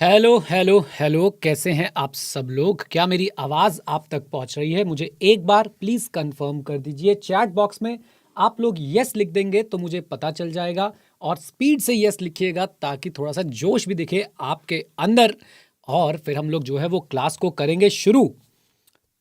Hello hello hello, कैसे हैं आप सब लोग? क्या मेरी आवाज़ आप तक पहुंच रही है? मुझे एक बार प्लीज़ कंफर्म कर दीजिए। चैट बॉक्स में आप लोग यस लिख देंगे तो मुझे पता चल जाएगा, और स्पीड से यस लिखिएगा ताकि थोड़ा सा जोश भी दिखे आपके अंदर, और फिर हम लोग जो है वो क्लास को करेंगे शुरू।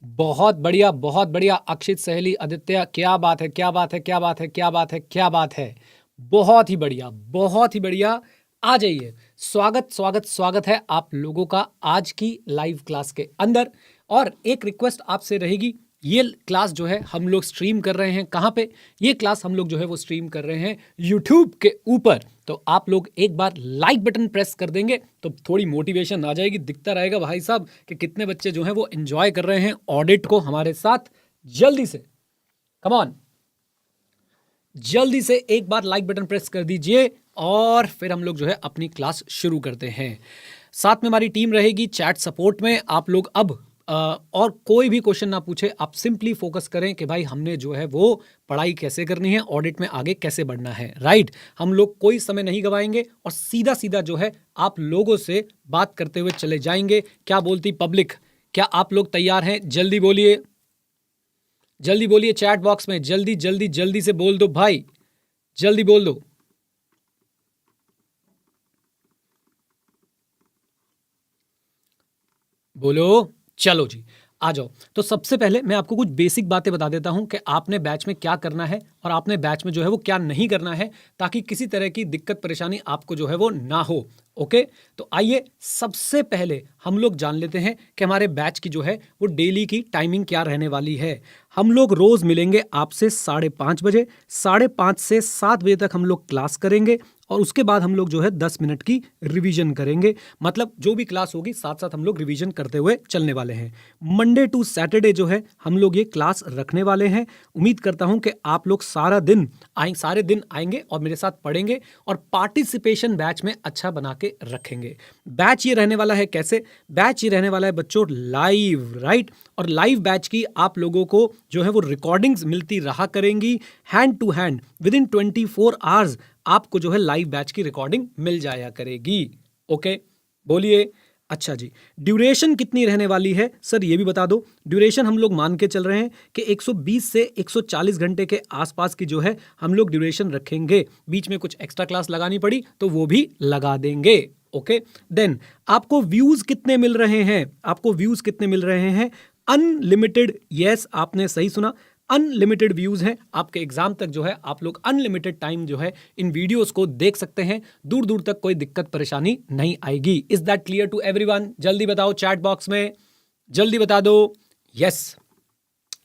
बहुत बढ़िया, बहुत बढ़िया। अक्षित, सहेली, आदित्य, क्या बात है, क्या बात है, क्या बात है, क्या बात है, क्या बात है। बहुत ही बढ़िया, बहुत ही बढ़िया। आ जाइए। स्वागत स्वागत स्वागत है आप लोगों का आज की लाइव क्लास के अंदर। और एक रिक्वेस्ट आपसे रहेगी, ये क्लास जो है हम लोग स्ट्रीम कर रहे हैं कहाँ पे? ये क्लास हम लोग जो है वो स्ट्रीम कर रहे हैं यूट्यूब के ऊपर। तो आप लोग एक बार लाइक बटन प्रेस कर देंगे तो थोड़ी मोटिवेशन आ जाएगी। दिखता रहेगा भाई साहब कि कितने बच्चे जो हैं वो एंजॉय कर रहे हैं ऑडिट को हमारे साथ। जल्दी से कम ऑन, जल्दी से एक बार लाइक बटन प्रेस कर दीजिए और फिर हम लोग जो है अपनी क्लास शुरू करते हैं। साथ में हमारी टीम रहेगी चैट सपोर्ट में। आप लोग अब और कोई भी क्वेश्चन ना पूछे, आप सिंपली फोकस करें कि भाई हमने जो है वो पढ़ाई कैसे करनी है, ऑडिट में आगे कैसे बढ़ना है। राइट, हम लोग कोई समय नहीं गवाएंगे और सीधा सीधा जो है आप लोगों से बात करते हुए चले जाएंगे। क्या बोलती पब्लिक? क्या आप लोग तैयार हैं? जल्दी बोलिए, जल्दी बोलिए चैट बॉक्स में। जल्दी जल्दी जल्दी से बोल दो भाई, जल्दी बोल दो। बोलो। चलो जी, आ जाओ। तो सबसे पहले मैं आपको कुछ बेसिक बातें बता देता हूं कि आपने बैच में क्या करना है और आपने बैच में जो है वो क्या नहीं करना है, ताकि किसी तरह की दिक्कत परेशानी आपको जो है वो ना हो। ओके, तो आइए सबसे पहले हम लोग जान लेते हैं कि हमारे बैच की जो है वो डेली की टाइमिंग क्या रहने वाली है। हम लोग रोज मिलेंगे आपसे 5:30 बजे। 5:30 से 7 बजे तक हम लोग क्लास करेंगे और उसके बाद हम लोग जो है 10 मिनट की रिवीजन करेंगे। मतलब जो भी क्लास होगी साथ साथ हम लोग रिवीजन करते हुए चलने वाले हैं। मंडे टू सैटरडे जो है हम लोग ये क्लास रखने वाले हैं। उम्मीद करता हूं कि आप लोग सारे दिन आएंगे और मेरे साथ पढ़ेंगे और पार्टिसिपेशन बैच में अच्छा बना के रखेंगे। बैच ये रहने वाला है कैसे? बैच ये रहने वाला है बच्चों लाइव। राइट, और लाइव बैच की आप लोगों को जो है वो रिकॉर्डिंग्स मिलती रहा करेंगी hand to hand. Within 24 hours आपको जो है लाइव बैच की रिकॉर्डिंग मिल जाया करेगी। ओके, बोलिए। अच्छा जी, ड्यूरेशन कितनी रहने वाली है सर ये भी बता दो। ड्यूरेशन हम लोग मान के चल रहे हैं कि 120 से 140 घंटे के आसपास की जो है हम लोग ड्यूरेशन रखेंगे। बीच में कुछ एक्स्ट्रा क्लास लगानी पड़ी तो वो भी लगा देंगे। ओके, देन आपको व्यूज कितने मिल रहे हैं? आपको व्यूज कितने मिल रहे हैं? अनलिमिटेड। यस, आपने सही सुना, अनलिमिटेड व्यूज हैं। आपके एग्जाम तक जो है आप लोग अनलिमिटेड टाइम जो है इन वीडियोस को देख सकते हैं। दूर दूर तक कोई दिक्कत परेशानी नहीं आएगी। Is that clear to everyone? जल्दी बताओ चैट बॉक्स में, जल्दी बता दो यस।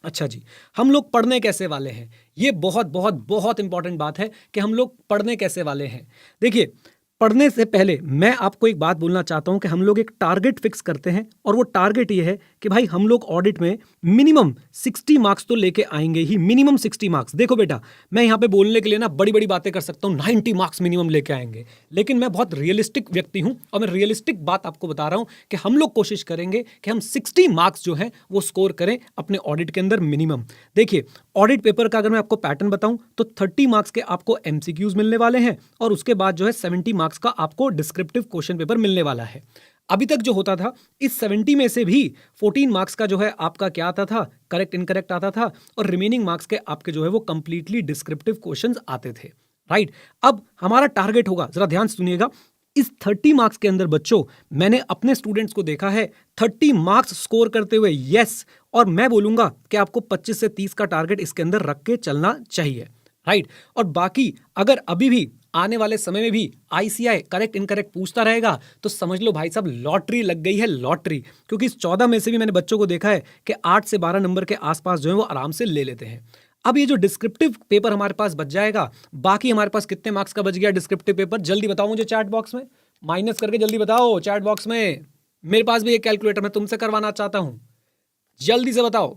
अच्छा जी, हम लोग पढ़ने कैसे वाले हैं? ये बहुत बहुत बहुत इंपॉर्टेंट बात है कि हम लोग पढ़ने कैसे वाले हैं। देखिए, पढ़ने से पहले मैं आपको एक बात बोलना चाहता हूं कि हम लोग एक टारगेट फिक्स करते हैं और वो टारगेट ये है कि भाई हम लोग ऑडिट में मिनिमम 60 मार्क्स तो लेके आएंगे ही। Minimum 60 marks. देखो बेटा, मैं यहाँ पे बोलने के लिए ना बड़ी बड़ी बातें कर सकता हूँ, 90 मार्क्स मिनिमम लेके आएंगे, लेकिन मैं बहुत रियलिस्टिक व्यक्ति हूँ और मैं रियलिस्टिक बात आपको बता रहा हूँ कि हम लोग कोशिश करेंगे कि हम 60 मार्क्स जो हैं वो स्कोर करें अपने ऑडिट के अंदर मिनिमम। देखिए, ऑडिट पेपर का अगर मैं आपको पैटर्न बताऊं तो 30 मार्क्स के आपको एमसीक्यूज मिलने वाले हैं और उसके बाद जो है 70 मार्क्स का आपको डिस्क्रिप्टिव क्वेश्चन पेपर मिलने वाला है। अभी तक जो होता था, इस 70 में से भी 14 मार्क्स का जो है आपका क्या आता था, करेक्ट इनकरेक्ट आता था, और रिमेनिंग मार्क्स के आपके जो है वो कंप्लीटली डिस्क्रिप्टिव क्वेश्चंस आते थे। राइट, अब हमारा टारगेट होगा, जरा ध्यान से सुनिएगा, इस 30 मार्क्स के अंदर बच्चों मैंने अपने स्टूडेंट्स को देखा है 30 मार्क्स स्कोर करते हुए। यस, और मैं बोलूंगा कि आपको 25 से 30 का टारगेट इसके अंदर रख के चलना चाहिए। राइट, और बाकी अगर अभी भी आने वाले समय में भी आईसीआई करेक्ट इनकरेक्ट पूछता रहेगा तो समझ लो भाई साहब लॉटरी लग गई है, लॉटरी। क्योंकि इस 14 में से भी मैंने बच्चों को देखा है कि 8 से 12 नंबर के आसपास जो है वो आराम से ले लेते हैं। अब ये जो डिस्क्रिप्टिव पेपर हमारे पास बच जाएगा, बाकी हमारे पास कितने मार्क्स का बच गया डिस्क्रिप्टिव पेपर? जल्दी बताओ मुझे चैट बॉक्स में, माइनस करके जल्दी बताओ चैट बॉक्स में। मेरे पास भी एक कैलकुलेटर मैं तुमसे करवाना चाहता हूं, जल्दी से बताओ।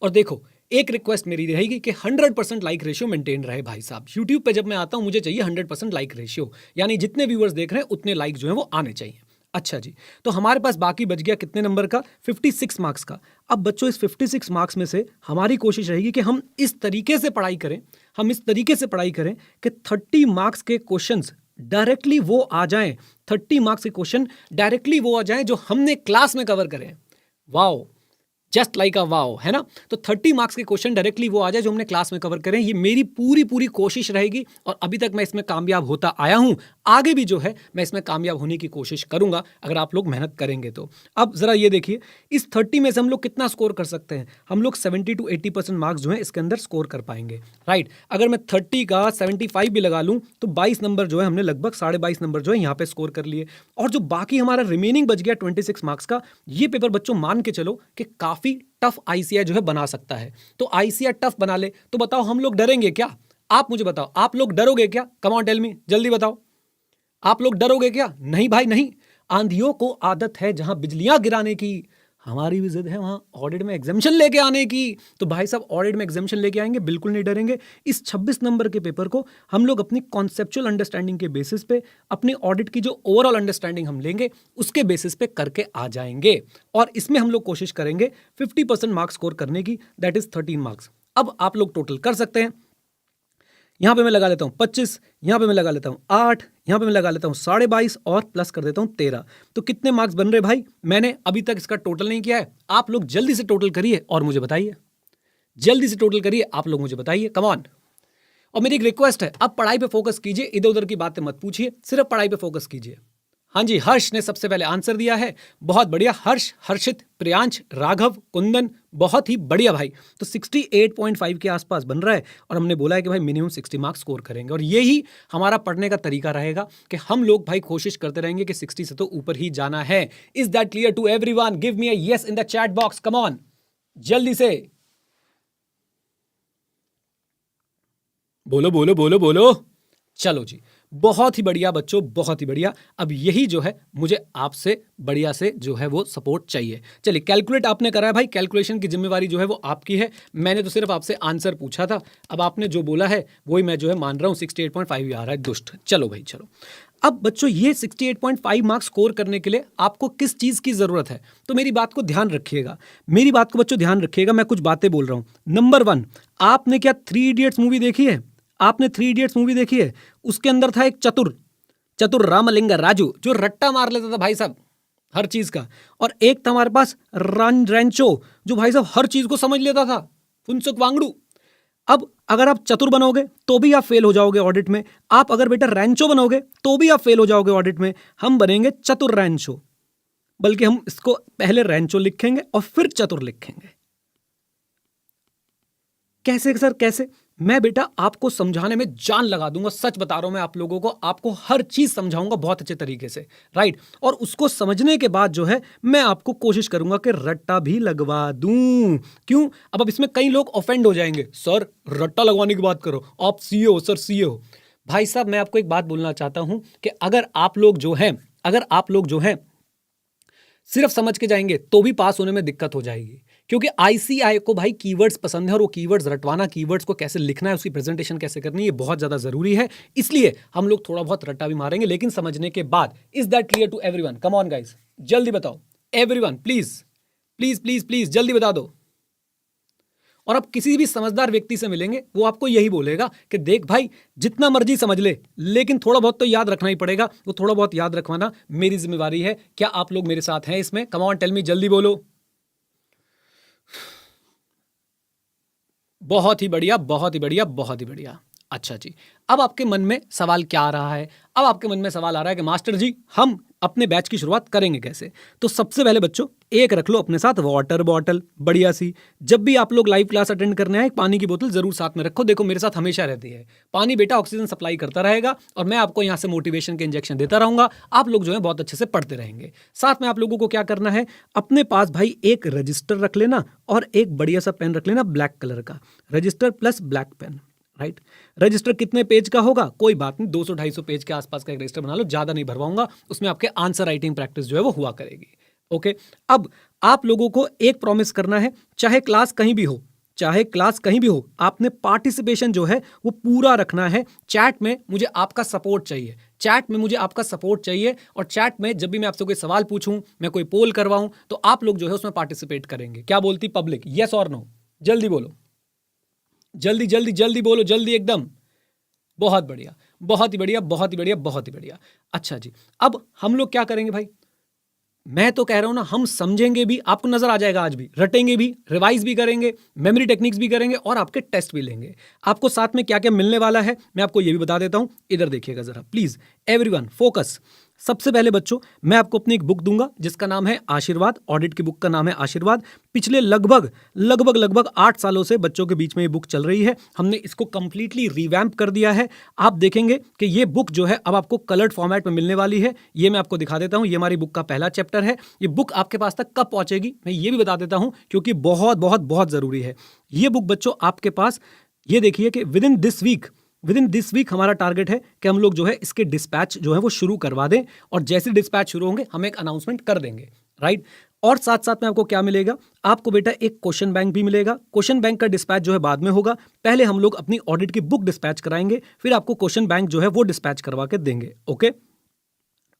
और देखो, एक रिक्वेस्ट मेरी रहेगी कि 100% लाइक रेशियो मेंटेन रहे भाई साहब। यूट्यूब पे जब मैं आता हूं मुझे चाहिए 100% लाइक रेशियो, यानी जितने व्यूअर्स देख रहे हैं उतने लाइक जो है वो आने चाहिए। अच्छा जी, तो हमारे पास बाकी बच गया कितने नंबर का? 56 मार्क्स का। अब बच्चों इस 56 मार्क्स में से हमारी कोशिश रहेगी कि हम इस तरीके से पढ़ाई करें, हम इस तरीके से पढ़ाई करें कि 30 मार्क्स के क्वेश्चंस डायरेक्टली वो आ जाएं, 30 मार्क्स के क्वेश्चन डायरेक्टली वो आ जाएं जो हमने क्लास में कवर करें। Wow, just like a wow, है ना। तो 30 मार्क्स के क्वेश्चन डायरेक्टली वो आ जाए जो हमने क्लास में कवर करें, ये मेरी पूरी पूरी कोशिश रहेगी और अभी तक मैं इसमें कामयाब होता आया हूं। आगे भी जो है मैं इसमें कामयाब होने की कोशिश करूंगा अगर आप लोग मेहनत करेंगे तो। अब जरा ये देखिए, इस 30 में से हम लोग कितना स्कोर कर सकते हैं। हम लोग 70 to 80% मार्क्स जो है इसके अंदर स्कोर कर पाएंगे, राइट। अगर मैं 30 का 75 भी लगा लूं तो 22 नंबर जो है हमने लगभग 22.5 नंबर जो है यहाँ पे स्कोर कर लिए। और जो बाकी हमारा रिमेनिंग बच गया 26 मार्क्स का, ये पेपर बच्चों मान के चलो कि काफी टफ आईसीआई जो है बना सकता है। तो आईसीआई टफ बना ले तो बताओ हम लोग डरेंगे क्या? आप मुझे बताओ, आप लोग डरोगे क्या? कम ऑन टेल मी, जल्दी बताओ, आप लोग डरोगे क्या? नहीं भाई नहीं। आंधियों को आदत है जहां बिजलियां गिराने की, हमारी भी जिद है वहां ऑडिट में एग्जामिशन लेके आने की। तो भाई साहब ऑडिट में एग्जामिशन लेके आएंगे, बिल्कुल नहीं डरेंगे। इस 26 नंबर के पेपर को हम लोग अपनी कॉन्सेप्चुअल अंडरस्टैंडिंग के बेसिस पे, अपनी ऑडिट की जो ओवरऑल अंडरस्टैंडिंग हम लेंगे उसके बेसिस पे करके आ जाएंगे। और इसमें हम लोग कोशिश करेंगे 50% मार्क्स स्कोर करने की, दैट इज 13 मार्क्स। अब आप लोग टोटल कर सकते हैं। यहां पे मैं लगा लेता हूं 25, यहां पे मैं लगा लेता हूं 8, यहां पे मैं लगा लेता हूं 22.5 और प्लस कर देता हूं 13। तो कितने मार्क्स बन रहे भाई? मैंने अभी तक इसका टोटल नहीं किया है, आप लोग जल्दी से टोटल करिए और मुझे बताइए। जल्दी से टोटल करिए, आप लोग मुझे बताइए, कम ऑन। और मेरी एक रिक्वेस्ट है, अब पढ़ाई पे फोकस कीजिए, इधर उधर की बातें मत पूछिए, सिर्फ पढ़ाई पे फोकस कीजिए। हाँ जी, हर्ष ने सबसे पहले आंसर दिया है, बहुत बढ़िया हर्ष, हर्षित, प्रियांश, राघव, कुंदन, बहुत ही बढ़िया भाई। तो 68.5 के आसपास बन रहा है और हमने बोला है कि भाई मिनिमम 60 मार्क्स स्कोर करेंगे। और यही हमारा पढ़ने का तरीका रहेगा कि हम लोग भाई कोशिश करते रहेंगे कि 60 से तो ऊपर ही जाना है। Is that clear to everyone? Give me a yes in the chat box, come on, जल्दी से बोलो बोलो बोलो बोलो। चलो जी, बहुत ही बढ़िया बच्चों, बहुत ही बढ़िया। अब यही जो है मुझे आपसे बढ़िया से जो है वो सपोर्ट चाहिए। चलिए, कैलकुलेट आपने करा है भाई, कैलकुलेशन की जिम्मेवारी जो है वो आपकी है। मैंने तो सिर्फ आपसे आंसर पूछा था, अब आपने जो बोला है वही मैं जो है मान रहा हूँ। 68.5 आ रहा है, दुष्ट। चलो भाई चलो। अब बच्चों ये 68.5 मार्क्स स्कोर करने के लिए आपको किस चीज़ की ज़रूरत है? तो मेरी बात को ध्यान रखिएगा, मेरी बात को बच्चों ध्यान रखिएगा। मैं कुछ बातें बोल रहा हूँ। नंबर 1, आपने क्या 3 इडियट्स मूवी देखी है? आपने 3 इडियट्स मूवी देखी है? उसके अंदर था एक चतुर, चतुर रामलिंगा राजू, जो रट्टा मार लेता था भाई साहब हर चीज का। और एक था हमारे पास रैंचो, जो भाई साहब हर चीज को समझ लेता था, फुनसुक वांगड़ू। अब अगर आप चतुर बनोगे तो भी आप फेल हो जाओगे ऑडिट में, आप अगर बेटा रैंचो बनोगे तो भी आप फेल हो जाओगे ऑडिट में। हम बनेंगे चतुर रैंचो, बल्कि हम इसको पहले रैंचो लिखेंगे और फिर चतुर लिखेंगे। कैसे सर, कैसे? मैं बेटा आपको समझाने में जान लगा दूंगा, सच बता रहा हूं मैं आप लोगों को, आपको हर चीज समझाऊंगा बहुत अच्छे तरीके से, राइट। और उसको समझने के बाद जो है मैं आपको कोशिश करूंगा कि रट्टा भी लगवा दूं। क्यों? अब इसमें कई लोग ऑफेंड हो जाएंगे, सर रट्टा लगवाने की बात करो, आप सीए हो सर, सीए हो। भाई साहब मैं आपको एक बात बोलना चाहता हूं कि अगर आप लोग जो हैं सिर्फ समझ के जाएंगे तो भी पास होने में दिक्कत हो जाएगी। क्योंकि आईसीआई को भाई कीवर्ड्स पसंद है और वो कीवर्ड्स रटवाना, कीवर्ड्स को कैसे लिखना है, उसकी प्रेजेंटेशन कैसे करनी है, ये बहुत ज्यादा जरूरी है। इसलिए हम लोग थोड़ा बहुत रट्टा भी मारेंगे, लेकिन समझने के बाद। Is that clear to everyone? Come on guys, जल्दी बताओ everyone, please please please please जल्दी बता दो। और आप किसी भी समझदार व्यक्ति से मिलेंगे वो आपको यही बोलेगा कि देख भाई जितना मर्जी समझ ले, लेकिन थोड़ा बहुत तो याद रखना ही पड़ेगा। वो थोड़ा बहुत याद रखवाना मेरी जिम्मेवारी है। क्या आप लोग मेरे साथ हैं इसमें? कम ऑन टेल मी, जल्दी बोलो। बहुत ही बढ़िया, बहुत ही बढ़िया, बहुत ही बढ़िया। अच्छा जी, अब आपके मन में सवाल क्या आ रहा है? अब आपके मन में सवाल आ रहा है कि मास्टर जी हम अपने बैच की शुरुआत करेंगे कैसे? तो सबसे पहले बच्चों एक रख लो अपने साथ वाटर बॉटल बढ़िया सी। जब भी आप लोग लाइव क्लास अटेंड करने आए एक पानी की बोतल जरूर साथ में रखो। देखो मेरे साथ हमेशा रहती है, पानी बेटा ऑक्सीजन सप्लाई करता रहेगा और मैं आपको यहाँ से मोटिवेशन के इंजेक्शन देता रहूंगा। आप लोग जो है बहुत अच्छे से पढ़ते रहेंगे। साथ में आप लोगों को क्या करना है, अपने पास भाई एक रजिस्टर रख लेना और एक बढ़िया सा पेन रख लेना ब्लैक कलर का, register plus black pen, right. Register कितने पेज का होगा? कोई बात नहीं, 200-250 पेज के आसपास का एक रजिस्टर बना लो, ज्यादा नहीं भरवाऊंगा, उसमें आपके आंसर राइटिंग प्रैक्टिस जो है वो हुआ करेगी। ओके, अब आप लोगों को एक प्रॉमिस करना है, चाहे क्लास कहीं भी हो, चाहे क्लास कहीं भी हो, आपने पार्टिसिपेशन जो है वो पूरा रखना है। चैट में मुझे आपका सपोर्ट चाहिए, चैट में मुझे आपका सपोर्ट चाहिए। और चैट में जब भी मैं आपसे कोई सवाल पूछूं, मैं कोई पोल करवाऊं, तो आप लोग जो है उसमें पार्टिसिपेट करेंगे। क्या बोलती पब्लिक? यस और नो? जल्दी बोलो, जल्दी जल्दी जल्दी बोलो, जल्दी एकदम। बहुत बढ़िया, बहुत ही बढ़िया, बहुत ही बढ़िया, बहुत ही बढ़िया। अच्छा जी, अब हम लोग क्या करेंगे भाई? मैं तो कह रहा हूं ना, हम समझेंगे भी, आपको नजर आ जाएगा आज भी, रटेंगे भी, रिवाइज भी करेंगे, मेमोरी टेक्निक्स भी करेंगे और आपके टेस्ट भी लेंगे। आपको साथ में क्या क्या मिलने वाला है मैं आपको ये भी बता देता हूं। इधर देखिएगा जरा प्लीज, एवरीवन फोकस। सबसे पहले बच्चों, मैं आपको अपनी एक बुक दूंगा जिसका नाम है आशीर्वाद। ऑडिट की बुक का नाम है आशीर्वाद। पिछले लगभग लगभग लगभग 8 सालों से बच्चों के बीच में ये बुक चल रही है। हमने इसको कंप्लीटली रिवैम्प कर दिया है। आप देखेंगे कि ये बुक जो है अब आपको कलर्ड फॉर्मेट में मिलने वाली है। ये मैं आपको दिखा देता हूं। ये हमारी बुक का पहला चैप्टर है। ये बुक आपके पास तक कब पहुंचेगी मैं ये भी बता देता हूं, क्योंकि बहुत बहुत बहुत जरूरी है ये बुक बच्चों आपके पास। ये देखिए कि विद इन दिस वीक हमारा टारगेट है कि हम लोग जो है इसके डिस्पैच जो है वो शुरू करवा दें, और जैसे डिस्पैच शुरू होंगे हम एक अनाउंसमेंट कर देंगे, राइट। और साथ साथ में आपको क्या मिलेगा? आपको बेटा एक क्वेश्चन बैंक भी मिलेगा। क्वेश्चन बैंक का डिस्पैच जो है बाद में होगा। पहले हम लोग अपनी ऑडिट की बुक डिस्पैच कराएंगे, फिर आपको क्वेश्चन बैंक जो है वो डिस्पैच करवा के देंगे। ओके,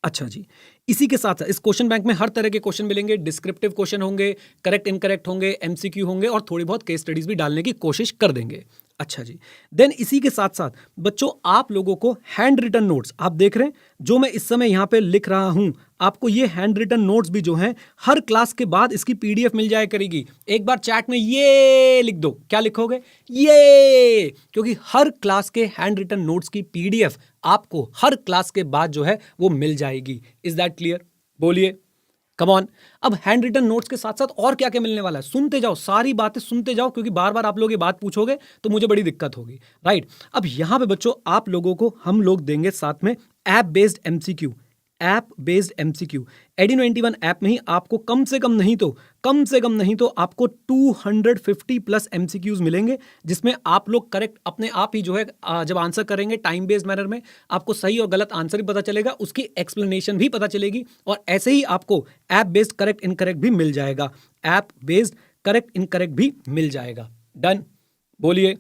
अच्छा जी। इसी के साथ इस क्वेश्चन बैंक में हर तरह के क्वेश्चन मिलेंगे। डिस्क्रिप्टिव क्वेश्चन होंगे, करेक्ट इनकरेक्ट होंगे, एमसीक्यू होंगे और थोड़ी बहुत केस स्टडीज भी डालने की कोशिश कर देंगे। अच्छा जी, देन इसी के साथ साथ बच्चों आप लोगों को हैंड रिटन नोट्स, आप देख रहे हैं जो मैं इस समय यहां पे लिख रहा हूं, आपको ये हैंड रिटन नोट्स भी जो हैं हर क्लास के बाद इसकी पीडीएफ मिल जाया करेगी। एक बार चैट में ये लिख दो, क्या लिखोगे? ये, क्योंकि हर क्लास के हैंड रिटन नोट्स की पीडीएफ आपको हर क्लास के बाद जो है वो मिल जाएगी। Is that clear? बोलिए, कम ऑन। अब हैंड रिटन नोट्स के साथ साथ और क्या क्या मिलने वाला है सुनते जाओ, सारी बातें सुनते जाओ, क्योंकि बार बार आप लोग ये बात पूछोगे तो मुझे बड़ी दिक्कत होगी, राइट। अब यहां पे बच्चों आप लोगों को हम लोग देंगे साथ में app based MCQ. App based MCQ adeno 91 app में ही आपको कम से कम नहीं तो आपको 250 प्लस एमसीक्यूज मिलेंगे, जिसमें आप लोग करेक्ट अपने आप ही जो है जब आंसर करेंगे टाइम बेस्ड मैनर में, आपको सही और गलत आंसर भी पता चलेगा, उसकी एक्सप्लेनेशन भी पता चलेगी, और ऐसे ही आपको ऐप बेस्ड करेक्ट इनकरेक्ट भी मिल जाएगा। ऐप बेस्ड करेक्ट इनकरेक्ट भी मिल जाएगा। डन? बोलिए।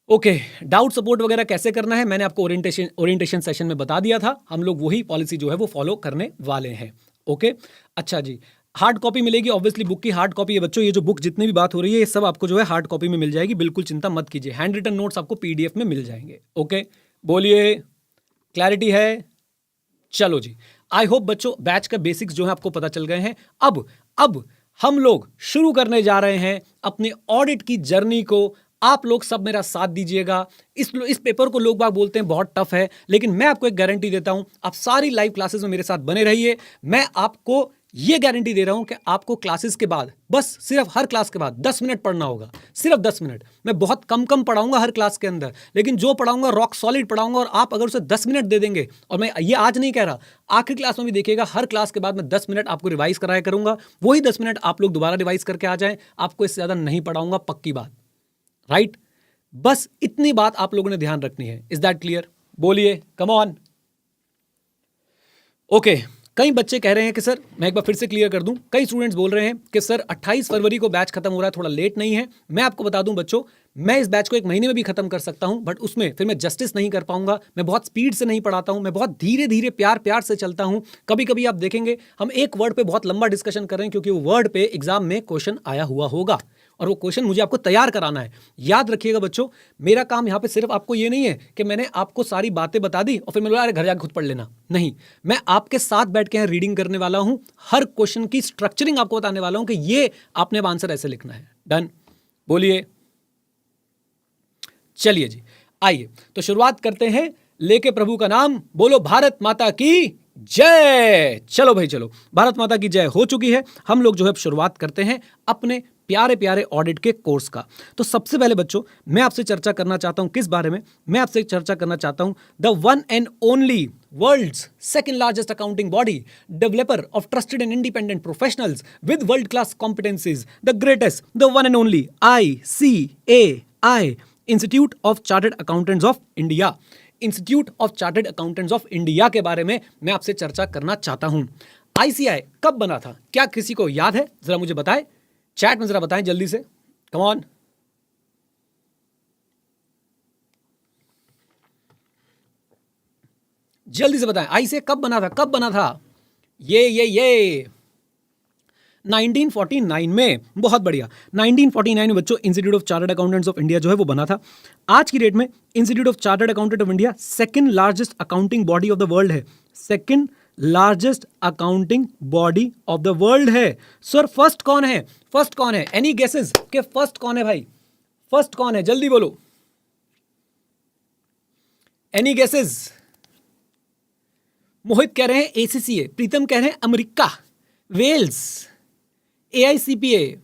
ओके, डाउट सपोर्ट वगैरह कैसे करना है मैंने आपको ओरिएंटेशन सेशन में बता दिया था। हम लोग वही पॉलिसी जो है वो फॉलो करने वाले हैं। ओके, अच्छा जी। हार्ड कॉपी मिलेगी ऑब्वियसली, बुक की हार्ड कॉपी है बच्चों। ये जो बुक जितनी भी बात हो रही है ये सब आपको जो है हार्ड कॉपी में मिल जाएगी, बिल्कुल चिंता मत कीजिए। हैंड रिटन नोट्स आपको पीडीएफ में मिल जाएंगे। ओके, बोलिए, क्लैरिटी है? चलो जी, आई होप बच्चों बैच का बेसिक्स जो है आपको पता चल गए हैं। अब हम लोग शुरू करने जा रहे हैं अपने ऑडिट की जर्नी को। आप लोग सब मेरा साथ दीजिएगा। इस पेपर को लोग बाग बोलते हैं बहुत टफ है, लेकिन मैं आपको एक गारंटी देता हूं, आप सारी लाइव क्लासेस में मेरे साथ बने रहिए। मैं आपको ये गारंटी दे रहा हूं कि आपको क्लासेस के बाद बस सिर्फ हर क्लास के बाद 10 मिनट पढ़ना होगा, सिर्फ 10 मिनट। मैं बहुत कम पढ़ाऊंगा हर क्लास के अंदर, लेकिन जो पढ़ाऊंगा रॉक सॉलिड पढ़ाऊंगा, और आप अगर उसे 10 मिनट दे देंगे, और मैं ये आज नहीं कह रहा, आखिरी क्लास में भी देखिएगा, हर क्लास के बाद मैं 10 मिनट आपको रिवाइज कराया करूंगा। वही 10 मिनट आप लोग दोबारा रिवाइज करके आ जाएं, आपको इससे ज्यादा नहीं पढ़ाऊंगा, पक्की बात, राइट। बस इतनी बात आप लोगों ने ध्यान रखनी है। Is that clear? बोलिए, कम ऑन। ओके, कई बच्चे कह रहे हैं कि सर, मैं एक बार फिर से क्लियर कर दूं, कई स्टूडेंट्स बोल रहे हैं कि सर 28 फरवरी को बैच खत्म हो रहा है, थोड़ा लेट नहीं है? मैं आपको बता दूं बच्चों, मैं इस बैच को 1 महीने में भी खत्म कर सकता हूं, बट उसमें फिर मैं जस्टिस नहीं कर पाऊंगा। मैं बहुत स्पीड से नहीं पढ़ाता हूं, मैं बहुत धीरे धीरे प्यार प्यार से चलता हूं। कभी कभी आप देखेंगे हम एक वर्ड पे बहुत लंबा डिस्कशन कर रहे हैं, क्योंकि वो वर्ड पे एग्जाम में क्वेश्चन आया हुआ होगा, और वो क्वेश्चन मुझे आपको तैयार कराना है। याद रखिएगा बच्चों, मेरा काम यहाँ पे सिर्फ आपको ये नहीं है कि मैंने आपको सारी बातें बता दी और फिर मैंने बोला अरे घर जाकर खुद पढ़ लेना। नहीं, मैं आपके साथ बैठ के यहाँ रीडिंग करने वाला हूँ, हर क्वेश्चन की स्ट्रक्चरिंग आपको बताने वाला हूँ कि ये आपने अब आंसर ऐसे लिखना है। डन? बोलिए। चलिए जी, आइए तो शुरुआत करते हैं। लेके प्रभु का नाम, बोलो भारत माता की जय। चलो भाई चलो, भारत माता की जय हो चुकी है। हम लोग जो है शुरुआत करते हैं अपने प्यारे प्यारे ऑडिट के कोर्स का। तो सबसे पहले बच्चों मैं आपसे चर्चा करना चाहता हूं, किस बारे में? मैं आपसे चर्चा करना चाहता हूं the one and only world's second largest accounting body, developer of trusted and independent professionals with world class competencies, the greatest, the one and only ICAI, institute of chartered accountants of India. Institute of chartered accountants of India के बारे में मैं आपसे चर्चा करना चाहता हूं। ICAI कब बना था? क्या किसी को याद है? जरा मुझे बताएं, चैट में जरा बताएं जल्दी से, कम ऑन। जल्दी से बताएं, ICAI कब बना था? कब बना था? ये 1949 में। बहुत बढ़िया। 1949 में बच्चों institute of chartered accountants of India जो है वो बना था। आज की डेट में institute of chartered accountant of India second largest accounting body of the world है। Second largest accounting body of the world है। सर फर्स्ट कौन है? फर्स्ट कौन है? एनी गेसेस के फर्स्ट कौन है भाई? फर्स्ट कौन है? जल्दी बोलो। Any guesses? मोहित कह रहे हैं एसीसीए, प्रीतम कह रहे हैं अमेरिका, वेल्स, एआईसीपीए।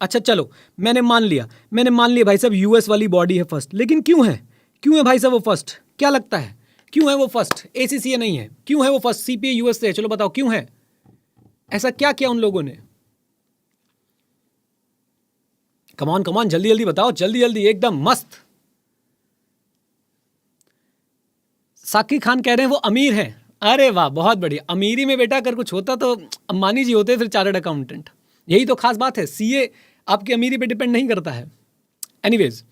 अच्छा चलो, मैंने मान लिया भाई साहब यूएस वाली बॉडी है फर्स्ट। लेकिन क्यों है भाई साहब वो फर्स्ट? क्या लगता है क्यों है वो फर्स्ट? एसीसीए नहीं है, क्यों है वो फर्स्ट? सीपीए यूएस से है, चलो बताओ क्यों है? ऐसा क्या किया उन लोगों ने? कमान जल्दी जल्दी बताओ, जल्दी जल्दी, एकदम मस्त। साकिब खान कह रहे हैं वो अमीर हैं। अरे वाह, बहुत बढ़िया। अमीरी में बेटा अगर कुछ होता तो अंबानी जी होते फिर चार्टर्ड अकाउंटेंट। यही तो खास बात है, सीए आपकी अमीरी पे डिपेंड नहीं करता है। एनीवेज,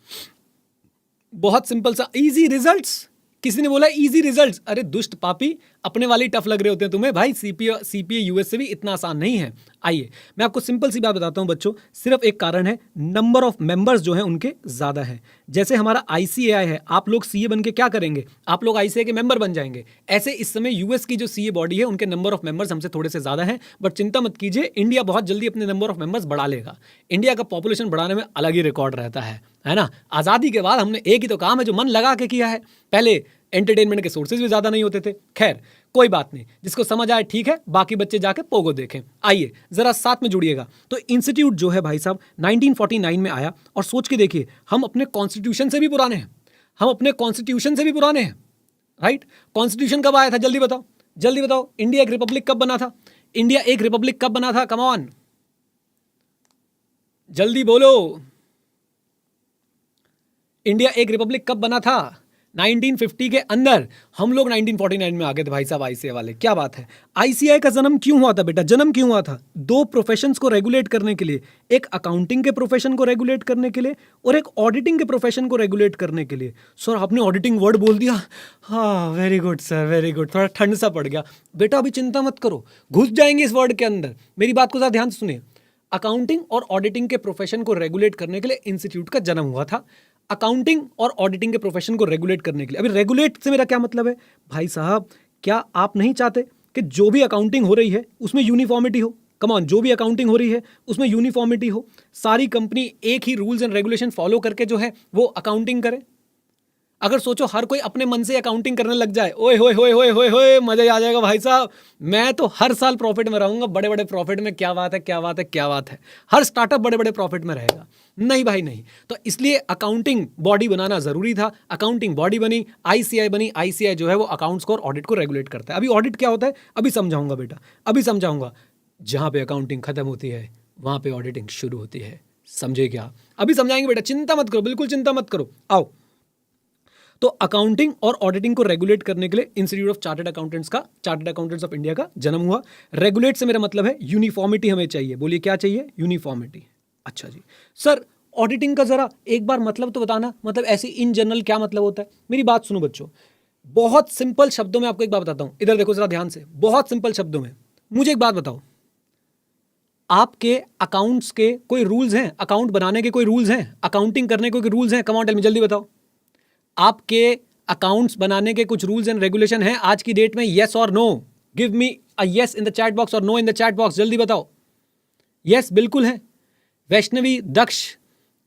बहुत सिंपल सा इजी रिजल्ट्स। किसी ने बोला इजी रिजल्ट्स? अरे दुष्ट पापी, अपने वाले टफ लग रहे होते हैं तुम्हें भाई। सीपीए यूएस से भी इतना आसान नहीं है। आइए मैं आपको सिंपल सी बात बताता हूं बच्चों। सिर्फ एक कारण है, नंबर ऑफ मेंबर्स जो हैं उनके ज्यादा है। जैसे हमारा आईसीएआई है, आप लोग सीए बन के क्या करेंगे? आप लोग आईसीएआई के मेंबर बन जाएंगे। ऐसे इस समय यूएस की जो सीए बॉडी है उनके नंबर ऑफ मेंबर्स हमसे थोड़े से ज्यादा है। बट चिंता मत कीजिए, इंडिया बहुत जल्दी अपने नंबर ऑफ मेंबर्स बढ़ा लेगा। इंडिया का पॉपुलेशन बढ़ाने में अलग ही रिकॉर्ड रहता है ना। आजादी के बाद हमने एक ही तो काम है जो मन लगा के किया है। पहले एंटरटेनमेंट के सोर्सेज भी ज्यादा नहीं होते थे। खैर कोई बात नहीं, जिसको समझ आए ठीक है, बाकी बच्चे जाके पोगो देखें। आइए जरा साथ में जुड़िएगा। तो इंस्टीट्यूट जो है भाई साहब 1949 में आया। और सोच के देखिए, हम अपने कॉन्स्टिट्यूशन से भी पुराने हैं। राइट? कॉन्स्टिट्यूशन कब आया था? जल्दी बताओ। इंडिया एक रिपब्लिक कब बना था? कम ऑन, जल्दी बोलो। इंडिया एक रिपब्लिक कब बना था? 1950 के अंदर। हम लोग 1949 में आ गए थे भाई साहब आईसीआई वाले। क्या बात है। आईसीआई का जन्म क्यों हुआ था बेटा? जन्म क्यों हुआ था? दो प्रोफेशंस को रेगुलेट करने के लिए, एक अकाउंटिंग के प्रोफेशन को रेगुलेट करने के लिए और एक ऑडिटिंग के प्रोफेशन को रेगुलेट करने के लिए। सर आपने ऑडिटिंग वर्ड बोल दिया। हाँ very good sir, very good. थोड़ा ठंड सा पड़ गया बेटा, अभी चिंता मत करो, घुस जाएंगे इस वर्ड के अंदर। मेरी बात को जरा ध्यान से सुनिए। अकाउंटिंग और ऑडिटिंग के प्रोफेशन को रेगुलेट करने के लिए इंस्टीट्यूट का जन्म हुआ था। अकाउंटिंग और ऑडिटिंग के प्रोफेशन को रेगुलेट करने के लिए। अभी रेगुलेट से मेरा क्या मतलब है भाई साहब? क्या आप नहीं चाहते कि जो भी अकाउंटिंग हो रही है उसमें यूनिफॉर्मिटी हो? कम ऑन, जो भी अकाउंटिंग हो रही है उसमें यूनिफॉर्मिटी हो, सारी कंपनी एक ही रूल्स एंड रेगुलेशन फॉलो करके जो है वो अकाउंटिंग करे। अगर सोचो हर कोई अपने मन से अकाउंटिंग करने लग जाए, ओए होए होए होए होए होए, मजा आ जाएगा भाई साहब। मैं तो हर साल प्रॉफिट में रहूंगा, बड़े बड़े प्रॉफिट में। क्या बात है। हर स्टार्टअप बड़े बड़े प्रॉफिट में रहेगा। नहीं भाई नहीं। तो इसलिए अकाउंटिंग बॉडी बनाना जरूरी था। अकाउंटिंग बॉडी बनी, आईसीआई बनी। आईसीआई जो है वो अकाउंट्स को और ऑडिट को रेगुलेट करता है। अभी ऑडिट क्या होता है अभी समझाऊंगा बेटा, अभी समझाऊंगा। जहां पे अकाउंटिंग खत्म होती है वहां पे ऑडिटिंग शुरू होती है। समझे क्या? अभी समझाएंगे बेटा, चिंता मत करो, बिल्कुल चिंता मत करो। आओ, तो अकाउंटिंग और ऑडिटिंग को रेगुलेट करने के लिए institute of chartered accountants of India का जन्म हुआ। रेगुलेट से मेरा मतलब है यूनिफॉर्मिटी हमें चाहिए। बोलिए क्या चाहिए? यूनिफॉर्मिटी। अच्छा जी सर, ऑडिटिंग का जरा एक बार मतलब तो बताना, मतलब ऐसे इन जनरल क्या मतलब होता है? मेरी बात सुनो बच्चों, बहुत सिंपल शब्दों में आपको एक बात बताता हूं। इधर देखो जरा ध्यान से, बहुत सिंपल शब्दों में मुझे एक बात बताओ। आपके अकाउंट्स के कोई रूल्स हैं? अकाउंट बनाने के कोई रूल्स हैं? अकाउंटिंग करने के कोई रूल्स हैं? कम ऑन टेल मी, जल्दी बताओ। आपके अकाउंट्स बनाने के कुछ रूल्स एंड रेगुलेशन हैं आज की डेट में? यस और no? Give me a yes in the chat box और no in the chat box, जल्दी बताओ। यस बिल्कुल है। वैष्णवी, दक्ष,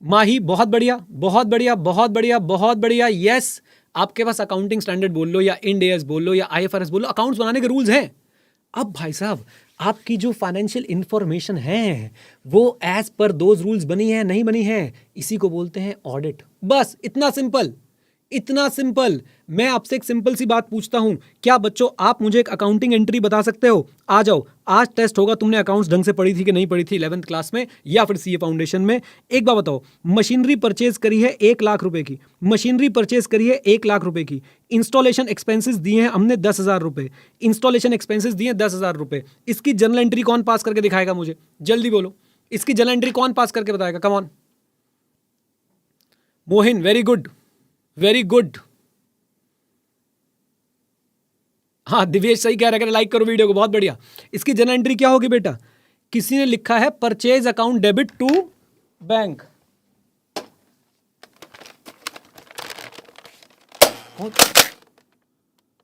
माही, बहुत बढ़िया बहुत बढ़िया बहुत बढ़िया बहुत बढ़िया। यस, आपके पास अकाउंटिंग स्टैंडर्ड बोल लो या इंड एएस बोल लो या आईएफआरएस बोल लो, अकाउंट्स बनाने के रूल्स हैं। अब भाई साहब आपकी जो फाइनेंशियल इंफॉर्मेशन है वो एज पर दोज रूल्स बनी है नहीं बनी है, इसी को बोलते हैं ऑडिट। बस इतना सिंपल, इतना सिंपल। मैं आपसे एक सिंपल सी बात पूछता हूं, क्या बच्चों आप मुझे एक अकाउंटिंग एंट्री बता सकते हो? आ जाओ, आज टेस्ट होगा, तुमने अकाउंट्स ढंग से पढ़ी थी कि नहीं पढ़ी थी 11th क्लास में या फिर सीए फाउंडेशन में। एक बात बताओ, मशीनरी परचेज करी है 1 लाख रुपए की, मशीनरी परचेज करी है 1 लाख रुपए की, इंस्टॉलेशन एक्सपेंसेस दिए हैं हमने 10,000 रुपए, इंस्टॉलेशन एक्सपेंसेस दिए 10,000 रुपए। इसकी जर्नल एंट्री कौन पास करके दिखाएगा मुझे? जल्दी बोलो, इसकी जर्नल एंट्री कौन पास करके बताएगा? Come on Mohin, very good very good. हाँ दिवेश सही कह रहा है, लाइक करो वीडियो को, बहुत बढ़िया। इसकी जर्नल एंट्री क्या होगी बेटा? किसी ने लिखा है purchase account debit to bank.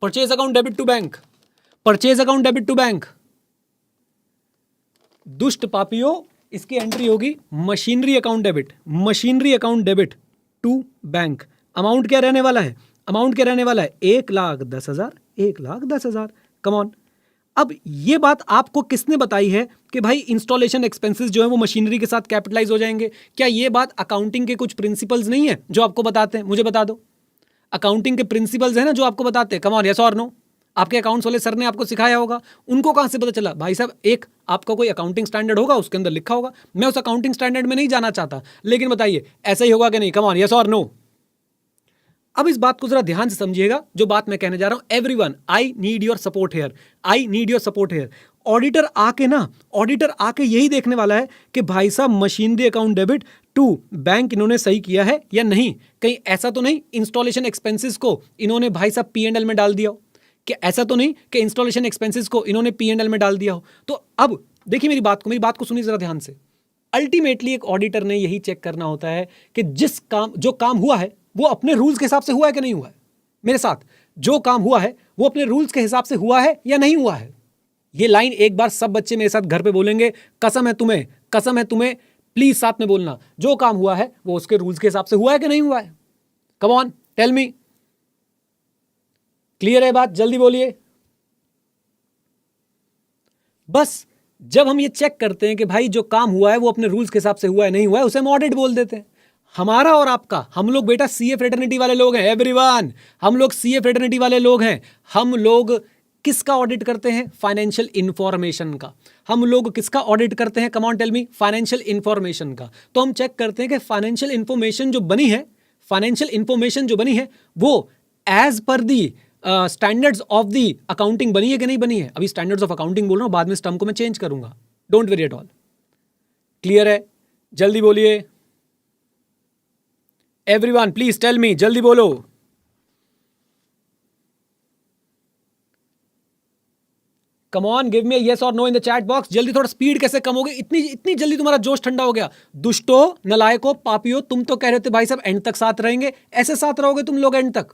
Purchase account debit to bank, purchase account debit to bank. दुष्ट पापियों, इसकी एंट्री होगी machinery account debit, machinery account debit to bank. Amount क्या रहने वाला है? अमाउंट क्या रहने वाला है? 1,10,000, 1,10,000। Come on. अब ये बात आपको किसने बताई है कि भाई इंस्टॉलेशन एक्सपेंसेस जो है वो मशीनरी के साथ कैपिटलाइज हो जाएंगे? क्या ये बात अकाउंटिंग के कुछ प्रिंसिपल्स नहीं है जो आपको बताते हैं? मुझे बता दो। अकाउंटिंग के प्रिंसिपल्स हैं ना जो आपको बताते हैं। कम ऑन, यस और नो? आपके अकाउंट्स वाले सर ने आपको सिखाया होगा। उनको कहां से पता चला? भाई साहब, एक आपका कोई अकाउंटिंग स्टैंडर्ड होगा, उसके अंदर लिखा होगा। मैं उस अकाउंटिंग स्टैंडर्ड में नहीं जाना चाहता, लेकिन बताइए ऐसा ही होगा कि नहीं? कम ऑन, यस और नो? अब इस बात को जरा ध्यान से समझिएगा जो बात मैं कहने जा रहा हूं। Everyone, I need your support here, I need your support here. Auditor आके यही देखने वाला है कि भाई साहब machinery account debit to bank इन्होंने सही किया है या नहीं। कहीं ऐसा तो नहीं इंस्टॉलेशन एक्सपेंसेस को इन्होंने भाई साहब P&L में डाल दिया हो? कि ऐसा तो नहीं कि इंस्टॉलेशन एक्सपेंसेस को इन्होंने P&L में डाल दिया हो? तो अब देखिए मेरी बात को सुनिए जरा ध्यान से। अल्टीमेटली एक ऑडिटर ने यही चेक करना होता है कि जो काम हुआ है वो अपने रूल्स के हिसाब से हुआ है कि नहीं हुआ है। मेरे साथ, जो काम हुआ है वो अपने रूल्स के हिसाब से हुआ है या नहीं हुआ है। ये लाइन एक बार सब बच्चे मेरे साथ घर पे बोलेंगे, कसम है तुम्हें, कसम है तुम्हें, प्लीज साथ में बोलना। जो काम हुआ है वो उसके रूल्स के हिसाब से हुआ है कि नहीं हुआ है? Come on, tell me. Clear है बात? जल्दी बोलिए। बस जब हम ये चेक करते हैं कि भाई जो काम हुआ है वो अपने रूल्स के हिसाब से हुआ है नहीं हुआ है, उसे हम ऑडिट बोल देते हैं। हमारा और आपका, हम लोग बेटा सीए फ्रेटर्निटी वाले लोग हैं। एवरीवन, हम लोग सीए फ्रेटर्निटी वाले लोग हैं। हम लोग किसका ऑडिट करते हैं? फाइनेंशियल इंफॉर्मेशन का। हम लोग किसका ऑडिट करते हैं? Come on tell me. Financial information का। तो हम चेक करते हैं कि फाइनेंशियल इंफॉर्मेशन जो बनी है, फाइनेंशियल इंफॉर्मेशन जो बनी है वो as per the standards of the accounting बनी है कि नहीं बनी है। अभी स्टैंडर्ड्स ऑफ अकाउंटिंग बोल रहा हूं, बाद में इस टर्म को मैं चेंज करूंगा, don't worry at all. Clear है? जल्दी बोलिए। एवरीवन प्लीज टेल मी, जल्दी बोलो। Come on, give me yes और no in the chat box. जल्दी, थोड़ा स्पीड कैसे कम हो गई? इतनी जल्दी तुम्हारा जोश ठंडा हो गया? दुष्टो, नलायको, पापियो, तुम तो कह रहे थे भाई साहब एंड तक साथ रहेंगे। ऐसे साथ रहोगे तुम लोग एंड तक?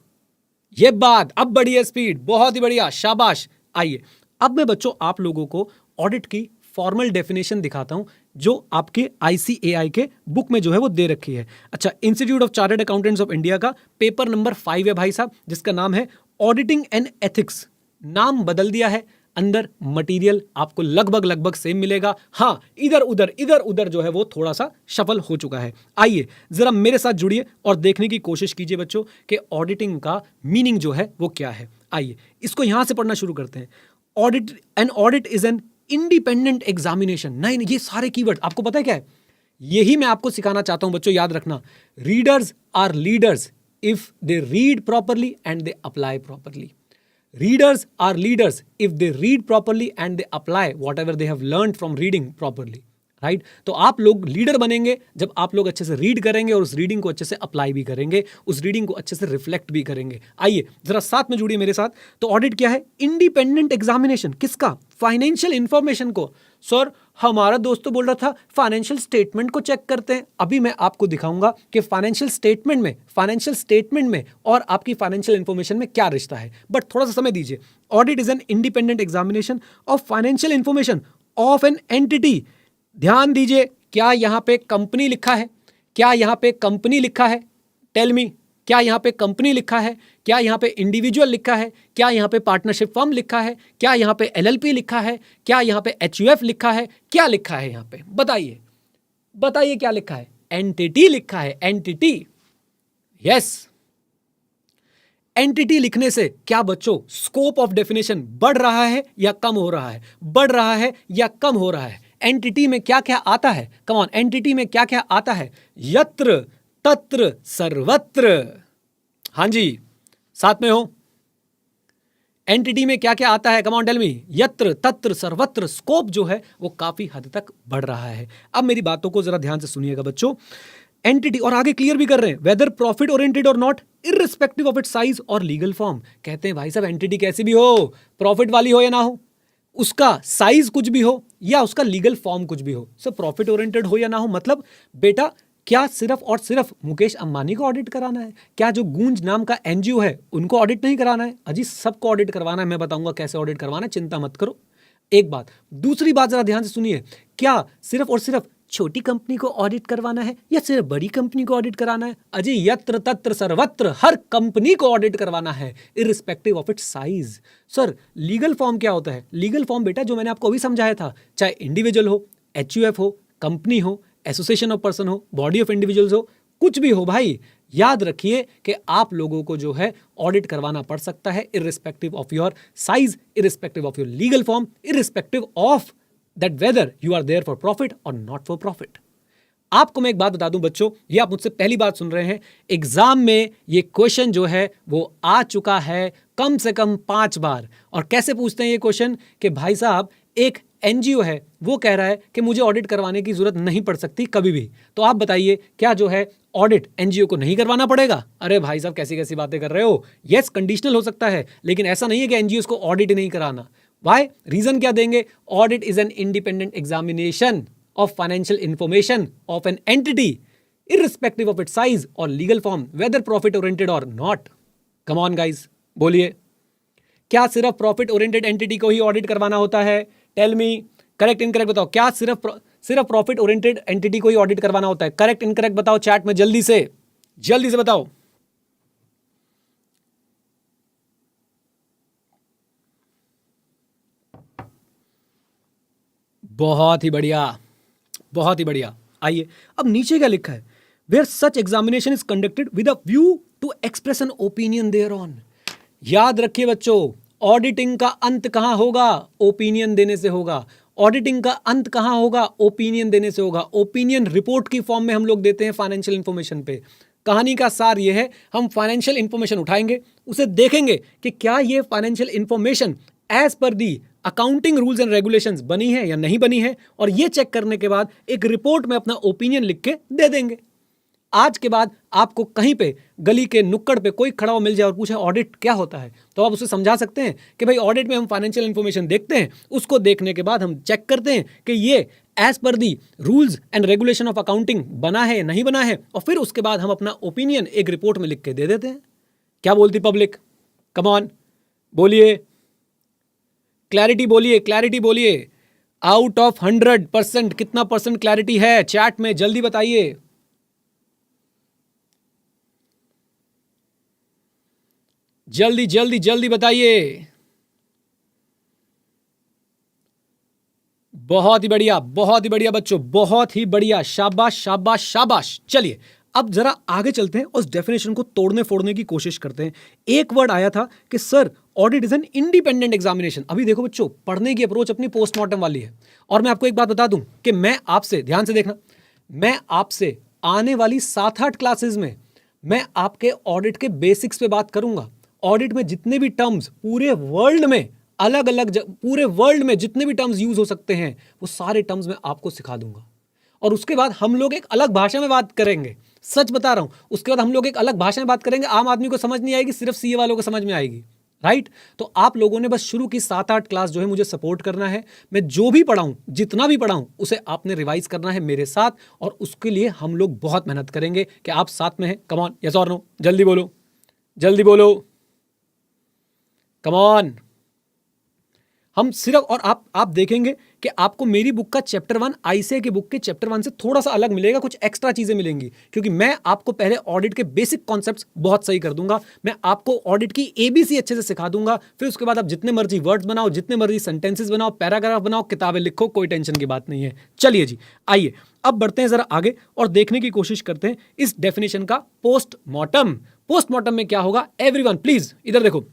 ये बात अब बढ़ी है स्पीड, बहुत ही बढ़िया, शाबाश। आइए अब मैं बच्चों आप लोगों को ऑडिट की फॉर्मल डेफिनेशन दिखाता हूं जो आपके ICAI के बुक में जो है वो दे रखी है। अच्छा, institute of chartered accountants of India का पेपर नंबर 5 है भाई साहब, जिसका नाम है ऑडिटिंग एंड एथिक्स। नाम बदल दिया है, अंदर मटेरियल आपको लगभग सेम मिलेगा। हाँ, इधर उधर जो है वो थोड़ा सा शफल हो चुका है। आइए जरा मेरे साथ जुड़िए और देखने की कोशिश कीजिए बच्चों कि ऑडिटिंग का मीनिंग जो है वो क्या है। आइए इसको यहां से पढ़ना शुरू करते हैं। Audit is an independent examination. नहीं, ये सारे कीवर्ड आपको पता है क्या है? यही मैं आपको सिखाना चाहता हूं बच्चों, याद रखना। Readers are leaders if they read properly and they apply properly. Readers are leaders if they read properly and they apply whatever they have learned from reading properly. Right? तो आप लोग लीडर बनेंगे जब आप लोग अच्छे से रीड करेंगे और उस रीडिंग को अच्छे से अप्लाई भी करेंगे, उस रीडिंग को अच्छे से रिफ्लेक्ट भी करेंगे। आइए जरा साथ में जुड़िए मेरे साथ। तो ऑडिट क्या है? Independent examination. किसका? फाइनेंशियल इंफॉर्मेशन को। सर हमारा दोस्त तो बोल रहा था फाइनेंशियल स्टेटमेंट को चेक करते हैं। अभी मैं आपको दिखाऊंगा कि फाइनेंशियल स्टेटमेंट में और आपकी फाइनेंशियल इंफॉर्मेशन में क्या रिश्ता है, बट थोड़ा सा समय दीजिए। Audit is an independent examination of financial information of an entity. ध्यान दीजिए, क्या यहां पे कंपनी लिखा है? क्या यहां पे कंपनी लिखा है? टेल मी, क्या यहां पे कंपनी लिखा है? क्या यहां पे इंडिविजुअल लिखा है? क्या यहां पे पार्टनरशिप फर्म लिखा है? क्या यहां पे LLP लिखा है? क्या यहां पे HUF लिखा है? क्या लिखा है यहां पे? बताइए क्या लिखा है? एंटिटी लिखा है, एंटिटी। यस, एंटिटी लिखने से क्या बच्चों स्कोप ऑफ डेफिनेशन बढ़ रहा है या कम हो रहा है? बढ़ रहा है या कम हो रहा है? एंटिटी में क्या क्या आता है? कम ऑन, एंटिटी में क्या क्या आता है? यत्र तत्र सर्वत्र। हां जी, साथ में हो। एंटिटी में क्या क्या आता है? Come on tell me. यत्र तत्र सर्वत्र। स्कोप जो है वो काफी हद तक बढ़ रहा है। अब मेरी बातों को जरा ध्यान से सुनिएगा बच्चों। एंटिटी, और आगे क्लियर भी कर रहे हैं, वेदर प्रॉफिट ओरिएंटेड और not, irrespective of its size और लीगल फॉर्म। कहते हैं भाई साहब एंटिटी कैसी भी हो, प्रॉफिट वाली हो या ना हो, उसका साइज कुछ भी हो या उसका लीगल फॉर्म कुछ भी हो, सर प्रॉफिट ओरिएंटेड हो या ना हो, मतलब बेटा क्या सिर्फ और सिर्फ मुकेश अंबानी को ऑडिट कराना है? क्या जो गूंज नाम का एनजीओ है उनको ऑडिट नहीं कराना है? अजी सबको ऑडिट करवाना है, मैं बताऊंगा कैसे ऑडिट करवाना है, चिंता मत करो। एक बात, दूसरी बात जरा ध्यान से सुनिए, क्या सिर्फ और सिर्फ छोटी कंपनी को ऑडिट करवाना है या सिर्फ बड़ी कंपनी को ऑडिट कराना है? अजय यत्र तत्र सर्वत्र हर कंपनी को ऑडिट करवाना है irrespective of its size. Sir legal form क्या होता है? लीगल फॉर्म बेटा जो मैंने आपको अभी समझाया था, चाहे इंडिविजुअल हो, एचयूएफ हो, कंपनी हो, एसोसिएशन ऑफ पर्सन हो, बॉडी ऑफ इंडिविजुअल्स हो, कुछ भी हो भाई, याद रखिए कि आप लोगों को जो है ऑडिट करवाना पड़ सकता है irrespective of your size, irrespective of your legal form, irrespective of that whether you are there for profit और नॉट फॉर प्रॉफिट। आपको मैं एक बात बता दूं बच्चों, ये आप मुझसे पहली बात सुन रहे हैं, एग्जाम में ये क्वेश्चन जो है वो आ चुका है कम से कम 5 बार। और कैसे पूछते हैं ये क्वेश्चन कि भाई साहब एक एनजीओ है वो कह रहा है कि मुझे ऑडिट करवाने की जरूरत नहीं पड़ सकती कभी भी, तो आप बताइए क्या जो है ऑडिट एनजीओ को नहीं करवाना पड़ेगा? अरे भाई साहब कैसी कैसी बातें कर रहे हो? यस कंडीशनल हो सकता है, लेकिन ऐसा नहीं है कि एनजीओ को ऑडिट नहीं कराना। वाई? रीजन क्या देंगे? Audit is an independent examination of financial information of an entity irrespective of its size or legal form whether profit oriented or not. Come on guys, बोलिए, क्या सिर्फ प्रॉफिट ओरिएंटेड एंटिटी को ही audit करवाना होता है? Tell me, correct incorrect बताओ, क्या सिर्फ प्रॉफिट ओरिएंटेड एंटिटी को ही ऑडिट करवाना होता है? करेक्ट इनकरेक्ट बताओ चैट में, जल्दी से बताओ। बहुत ही बढ़िया, बहुत ही बढ़िया। आइए अब नीचे क्या लिखा है? Where such examination is conducted with a view to express an opinion thereon. याद रखिए बच्चों, ऑडिटिंग का अंत कहां होगा? ओपिनियन देने से होगा। ऑडिटिंग का अंत कहां होगा? ओपिनियन देने से होगा। ओपिनियन रिपोर्ट की फॉर्म में हम लोग देते हैं फाइनेंशियल इंफॉर्मेशन पे। कहानी का सार यह है, हम फाइनेंशियल इंफॉर्मेशन उठाएंगे, उसे देखेंगे कि क्या ये financial information as per the accounting rules and regulations बनी है या नहीं बनी है, और ये चेक करने के बाद एक रिपोर्ट में अपना ओपिनियन लिख के दे देंगे। आज के बाद आपको कहीं पे गली के नुक्कड़ पे कोई खड़ा हुआ मिल जाए और पूछे ऑडिट क्या होता है, तो आप उसे समझा सकते हैं कि भाई ऑडिट में हम फाइनेंशियल इंफॉर्मेशन देखते हैं, उसको देखने के बाद हम चेक करते हैं कि ये as per the rules and regulation of accounting बना है या नहीं बना है, और फिर उसके बाद हम अपना ओपिनियन एक रिपोर्ट में लिख के दे देते हैं। क्या बोलती पब्लिक? कम ऑन, बोलिए, क्लैरिटी बोलिए, क्लैरिटी बोलिए। आउट ऑफ 100% कितना परसेंट क्लैरिटी है चैट में, जल्दी बताइए। जल्दी जल्दी जल्दी बताइए। बहुत ही बढ़िया, बहुत ही बढ़िया बच्चों, बहुत ही बढ़िया, शाबाश शाबाश शाबाश। चलिए अब जरा आगे चलते हैं, उस डेफिनेशन को तोड़ने फोड़ने की कोशिश करते हैं। एक वर्ड आया था कि sir audit is an independent examination. अभी देखो बच्चों, पढ़ने की अप्रोच अपनी पोस्टमार्टम वाली है। और मैं आपको एक बात बता दूं कि मैं आपसे, ध्यान से देखना, मैं आपसे आने वाली 7-8 क्लासेस में मैं आपके ऑडिट के बेसिक्स पे बात करूंगा। ऑडिट में जितने भी टर्म्स पूरे वर्ल्ड में अलग अलग पूरे वर्ल्ड में जितने भी टर्म्स यूज हो सकते हैं वो सारे टर्म्स मैं आपको सिखा दूंगा। और उसके बाद हम लोग एक अलग भाषा में बात करेंगे, सच बता रहा हूं। उसके बाद हम लोग एक अलग भाषा में बात करेंगे, आम आदमी को समझ नहीं आएगी, सिर्फ सीए वालों को समझ में आएगी। राइट? तो आप लोगों ने बस शुरू की 7-8 क्लास जो है मुझे सपोर्ट करना है। मैं जो भी पढ़ाऊं, जितना भी पढ़ाऊं, उसे आपने रिवाइज करना है मेरे साथ, और उसके लिए हम लोग बहुत मेहनत करेंगे। कि आप साथ में हैं? कम ऑन, यस और नो, जल्दी बोलो, जल्दी बोलो, कम ऑन। हम सिर्फ, और आप देखेंगे कि आपको मेरी बुक का चैप्टर 1 आईसीए की बुक के चैप्टर 1 से थोड़ा सा अलग मिलेगा, कुछ एक्स्ट्रा चीजें मिलेंगी, क्योंकि मैं आपको पहले ऑडिट के बेसिक कॉन्सेप्ट्स बहुत सही कर दूंगा। मैं आपको ऑडिट की एबीसी अच्छे से सिखा दूंगा। फिर उसके बाद आप जितने मर्जी वर्ड्स बनाओ, जितने मर्जी सेंटेंसेस बनाओ, पैराग्राफ बनाओ, किताबें लिखो, कोई टेंशन की बात नहीं है। चलिए जी, आइए अब बढ़ते हैं जरा आगे और देखने की कोशिश करते हैं इस डेफिनेशन का पोस्टमार्टम। पोस्टमार्टम में क्या होगा? एवरीवन प्लीज इधर देखो।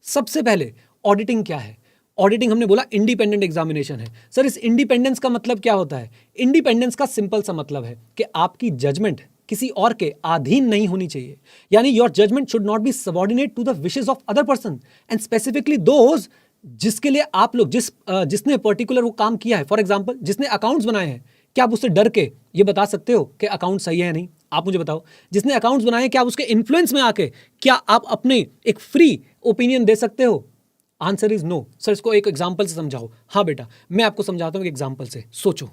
सबसे पहले ऑडिटिंग क्या है? ऑडिटिंग हमने बोला इंडिपेंडेंट एग्जामिनेशन है। सर इस इंडिपेंडेंस का मतलब क्या होता है? इंडिपेंडेंस का सिंपल सा मतलब है कि आपकी जजमेंट किसी और के अधीन नहीं होनी चाहिए। यानी your judgement should not be subordinate to the wishes of other person and specifically those जिसके लिए आप लोग जिसने पर्टिकुलर वो काम किया है। फॉर एग्जाम्पल, जिसने अकाउंट्स बनाए हैं, क्या आप उससे डर के ये बता सकते हो कि अकाउंट सही है या नहीं? आप मुझे बताओ। जिसने अकाउंट्स बनाए, क्या आप उसके इन्फ्लुएंस में आके क्या आप अपने एक फ्री ओपिनियन दे सकते हो? Answer is no. सर इसको एक एग्जाम्पल से समझाओ। हाँ बेटा, मैं आपको समझाता हूँ एक एग्जाम्पल से। सोचो,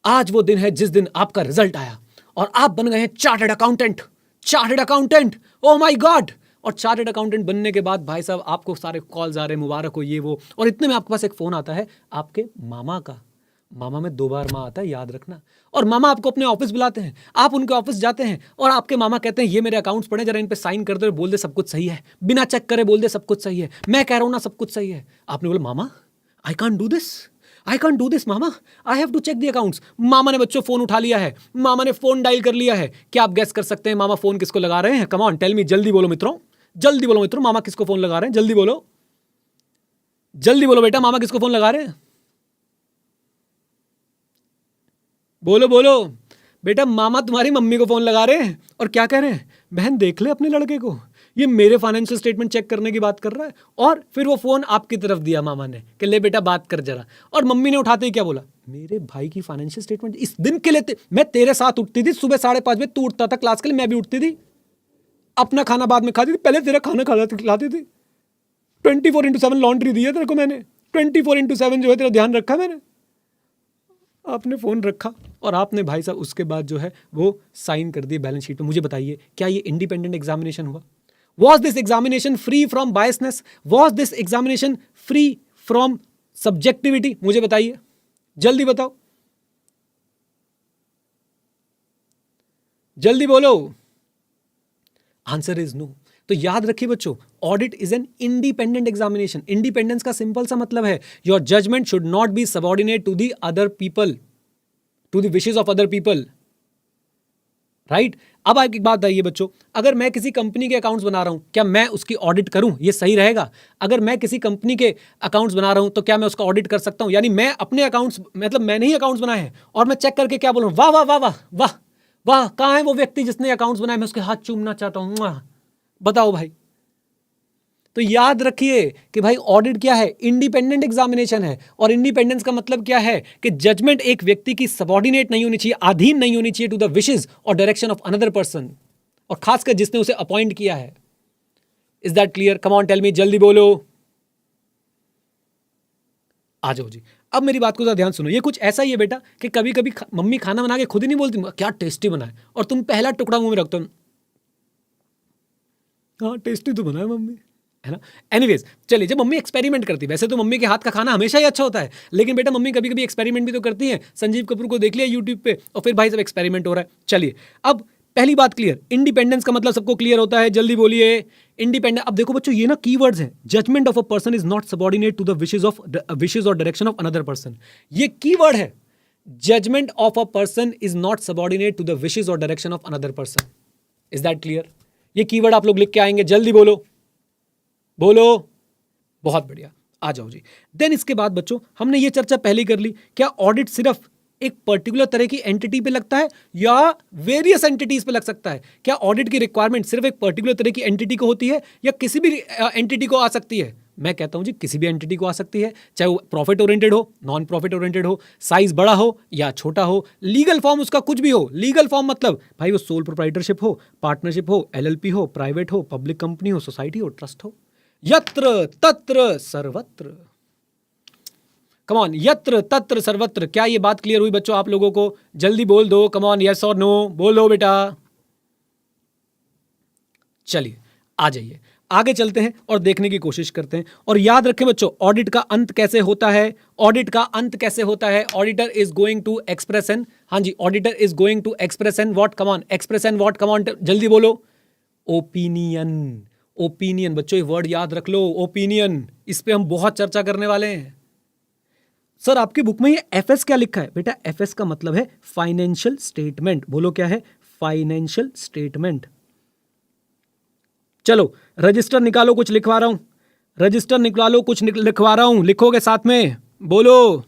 आज वो दिन है जिस दिन आपका रिजल्ट आया और आप बन गए हैं chartered accountant. Chartered accountant, oh my God. और चार्टर्ड अकाउंटेंट बनने के बाद भाई साहब आपको सारे कॉल्स आ रहे हैं, मुबारक हो ये वो, और इतने में आपके पास एक फ़ोन आता है आपके मामा का। मामा में 2 बार माँ आता है, याद रखना। और मामा आपको अपने ऑफिस बुलाते हैं, आप उनके ऑफिस जाते हैं और आपके मामा कहते हैं ये मेरे अकाउंट्स पढ़े, जरा इन पे साइन कर दो, बोल दे सब कुछ सही है, बिना चेक करे बोल दे सब कुछ सही है, मैं कह रहा हूँ ना सब कुछ सही है। आपने बोला mama I can't do this, I can't do this mama, I have to check the accounts. मामा ने बच्चों फोन उठा लिया है, मामा ने फोन डायल कर लिया है। क्या आप गैस कर सकते हैं मामा फोन किसको लगा रहे हैं? कम ऑन टेल मी, जल्दी बोलो मित्रों, जल्दी बोलो मित्रों, मामा किसको फोन लगा रहे हैं? जल्दी बोलो, जल्दी बोलो बेटा, मामा किसको फोन लगा रहे हैं? बोलो बोलो बेटा, मामा तुम्हारी मम्मी को फोन लगा रहे हैं और क्या कह रहे हैं? बहन देख ले अपने लड़के को, ये मेरे फाइनेंशियल स्टेटमेंट चेक करने की बात कर रहा है। और फिर वो फोन आपकी तरफ दिया मामा ने कि ले बेटा बात कर जरा, और मम्मी ने उठाते ही क्या बोला? मेरे भाई की फाइनेंशियल स्टेटमेंट इस दिन के लिए मैं तेरे साथ उठती थी सुबह 5:30 बजे, तू उठता था क्लास के लिए, मैं भी उठती थी, अपना खाना बाद में खाती थी, पहले तेरा खाना खिलाती थी। 24/7 लॉन्ड्री दी है तेरे को मैंने, 24/7 जो है तेरा ध्यान रखा मैंने। आपने फ़ोन रखा और आपने भाई साहब उसके बाद जो है वो साइन कर दिए बैलेंस शीट पे। मुझे बताइए, क्या ये इंडिपेंडेंट एग्जामिनेशन हुआ? Was this examination free from biasness? Was this examination free from subjectivity? मुझे बताइए, जल्दी बताओ, जल्दी बोलो। Answer is no. तो याद रखिए बच्चों, audit is an independent examination. Independence का सिंपल सा मतलब है your judgement should not be subordinate to the other people, to the wishes of other people, right? अब एक बात बताइए बच्चों, अगर मैं किसी कंपनी के अकाउंट्स बना रहा हूं, क्या मैं उसकी ऑडिट करूं? ये सही रहेगा? अगर मैं किसी कंपनी के अकाउंट्स बना रहा हूं तो क्या मैं उसका ऑडिट कर सकता हूं? यानी मैं अपने अकाउंट्स, मतलब मैंने ही अकाउंट्स बनाए हैं और मैं चेक करके क्या बोल रहा हूं? वाह वाह वाह वाह वाह वाह, कहां है वो व्यक्ति जिसने अकाउंट्स बनाए, मैं उसके हाथ चूमना चाहता हूं, बताओ भाई। तो याद रखिए कि भाई ऑडिट क्या है? इंडिपेंडेंट एग्जामिनेशन है। और इंडिपेंडेंस का मतलब क्या है कि जजमेंट एक व्यक्ति की सबऑर्डिनेट नहीं होनी चाहिए, अधीन नहीं होनी चाहिए टू द विशेस और डायरेक्शन ऑफ अनदर पर्सन, और खासकर जिसने उसे अपॉइंट किया है। Is that clear? Come on tell me, जल्दी बोलो। आ जाओ जी, अब मेरी बात को जरा ध्यान सुनो। ये कुछ ऐसा ही है बेटा कि कभी कभी मम्मी खाना बना के खुद ही नहीं बोलती क्या टेस्टी बना है, और तुम पहला टुकड़ा मुंह में रखते हो, हाँ टेस्टी तो बना है मम्मी, है ना? एनीवेज चलिए, जब मम्मी एक्सपेरिमेंट करती है, वैसे तो मम्मी के हाथ का खाना हमेशा ही अच्छा होता है, लेकिन बेटा मम्मी कभी कभी एक्सपेरिमेंट भी तो करती है। संजीव कपूर को देख लिया यूट्यूब पे, और फिर भाई सब एक्सपेरिमेंट हो रहा है। चलिए, अब पहली बात क्लियर, इंडिपेंडेंस का मतलब सबको क्लियर होता है, जल्दी बोलिए। इंडिपेंडेंट, अब देखो बच्चों ये ना कीवर्ड्स हैं। Judgment of a person is not subordinate to the wishes और डायरेक्शन ऑफ अनदर पर्सन। ये कीवर्ड है, judgment of a person is not subordinate to the wishes और direction of another person. Is that clear? ये keyword आप लोग लिख के आएंगे, जल्दी बोलो बोलो। बहुत बढ़िया, आ जाओ जी। देन इसके बाद बच्चों हमने ये चर्चा पहले ही कर ली, क्या ऑडिट सिर्फ एक पर्टिकुलर तरह की एंटिटी पे लगता है या वेरियस एंटिटीज पे लग सकता है? क्या ऑडिट की रिक्वायरमेंट सिर्फ एक पर्टिकुलर तरह की एंटिटी को होती है या किसी भी एंटिटी को आ सकती है? मैं कहता हूं जी किसी भी एंटिटी को आ सकती है, चाहे वो प्रॉफिट ओरिएंटेड हो, नॉन प्रॉफिट ओरिएंटेड हो, साइज बड़ा हो या छोटा हो, लीगल फॉर्म उसका कुछ भी हो। लीगल फॉर्म मतलब भाई वो सोल प्रोप्राइटरशिप हो, पार्टनरशिप हो, एलएलपी हो, प्राइवेट हो, पब्लिक कंपनी हो, सोसाइटी हो, ट्रस्ट हो, यत्र तत्र सर्वत्र। कम ऑन, यत्र तत्र सर्वत्र। क्या ये बात क्लियर हुई बच्चों आप लोगों को? जल्दी बोल दो, कम ऑन, यस और नो बोलो बेटा। चलिए आ जाइए, आगे चलते हैं और देखने की कोशिश करते हैं। और याद रखें बच्चों, ऑडिट का अंत कैसे होता है? ऑडिट का अंत कैसे होता है? Auditor is going to express an, हाँ जी, auditor is going to express an what? Come on, express an what? Come on, जल्दी बोलो। ओपिनियन। ओपिनियन बच्चों, ये वर्ड याद रख लो, ओपिनियन। इस पे हम बहुत चर्चा करने वाले हैं। सर आपकी बुक में ये एफएस क्या लिखा है? बेटा एफएस का मतलब है फाइनेंशियल स्टेटमेंट। बोलो क्या है? Financial statement. चलो रजिस्टर निकालो, कुछ लिखवा रहा हूं। रजिस्टर निकालो, कुछ लिखवा रहा हूं, लिखोगे साथ में? बोलो।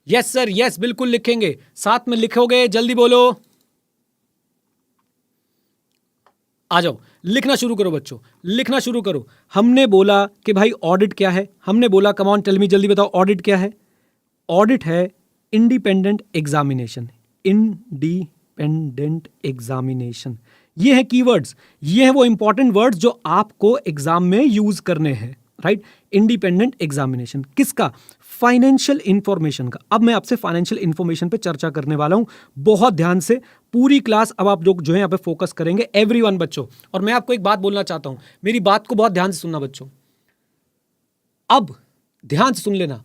यस सर, यस बिल्कुल लिखेंगे, साथ में लिखोगे, जल्दी बोलो। आ जाओ, लिखना शुरू करो बच्चों, लिखना शुरू करो। हमने बोला कि भाई ऑडिट क्या है? हमने बोला, कम ऑन टेल मी, जल्दी बताओ ऑडिट क्या है? ऑडिट है इंडिपेंडेंट एग्जामिनेशन। इंडिपेंडेंट एग्जामिनेशन, ये है कीवर्ड्स, ये है वो इंपॉर्टेंट वर्ड्स जो आपको एग्जाम में यूज करने हैं, राइट। इंडिपेंडेंट एग्जामिनेशन किसका? फाइनेंशियल इंफॉर्मेशन का। अब मैं आपसे फाइनेंशियल इंफॉर्मेशन पे चर्चा करने वाला हूं, बहुत ध्यान से पूरी क्लास अब आप लोग जो है यहाँ पे फोकस करेंगे, एवरीवन बच्चों। और मैं आपको एक बात बोलना चाहता हूं, मेरी बात को बहुत ध्यान से सुनना बच्चों। अब ध्यान से सुन लेना,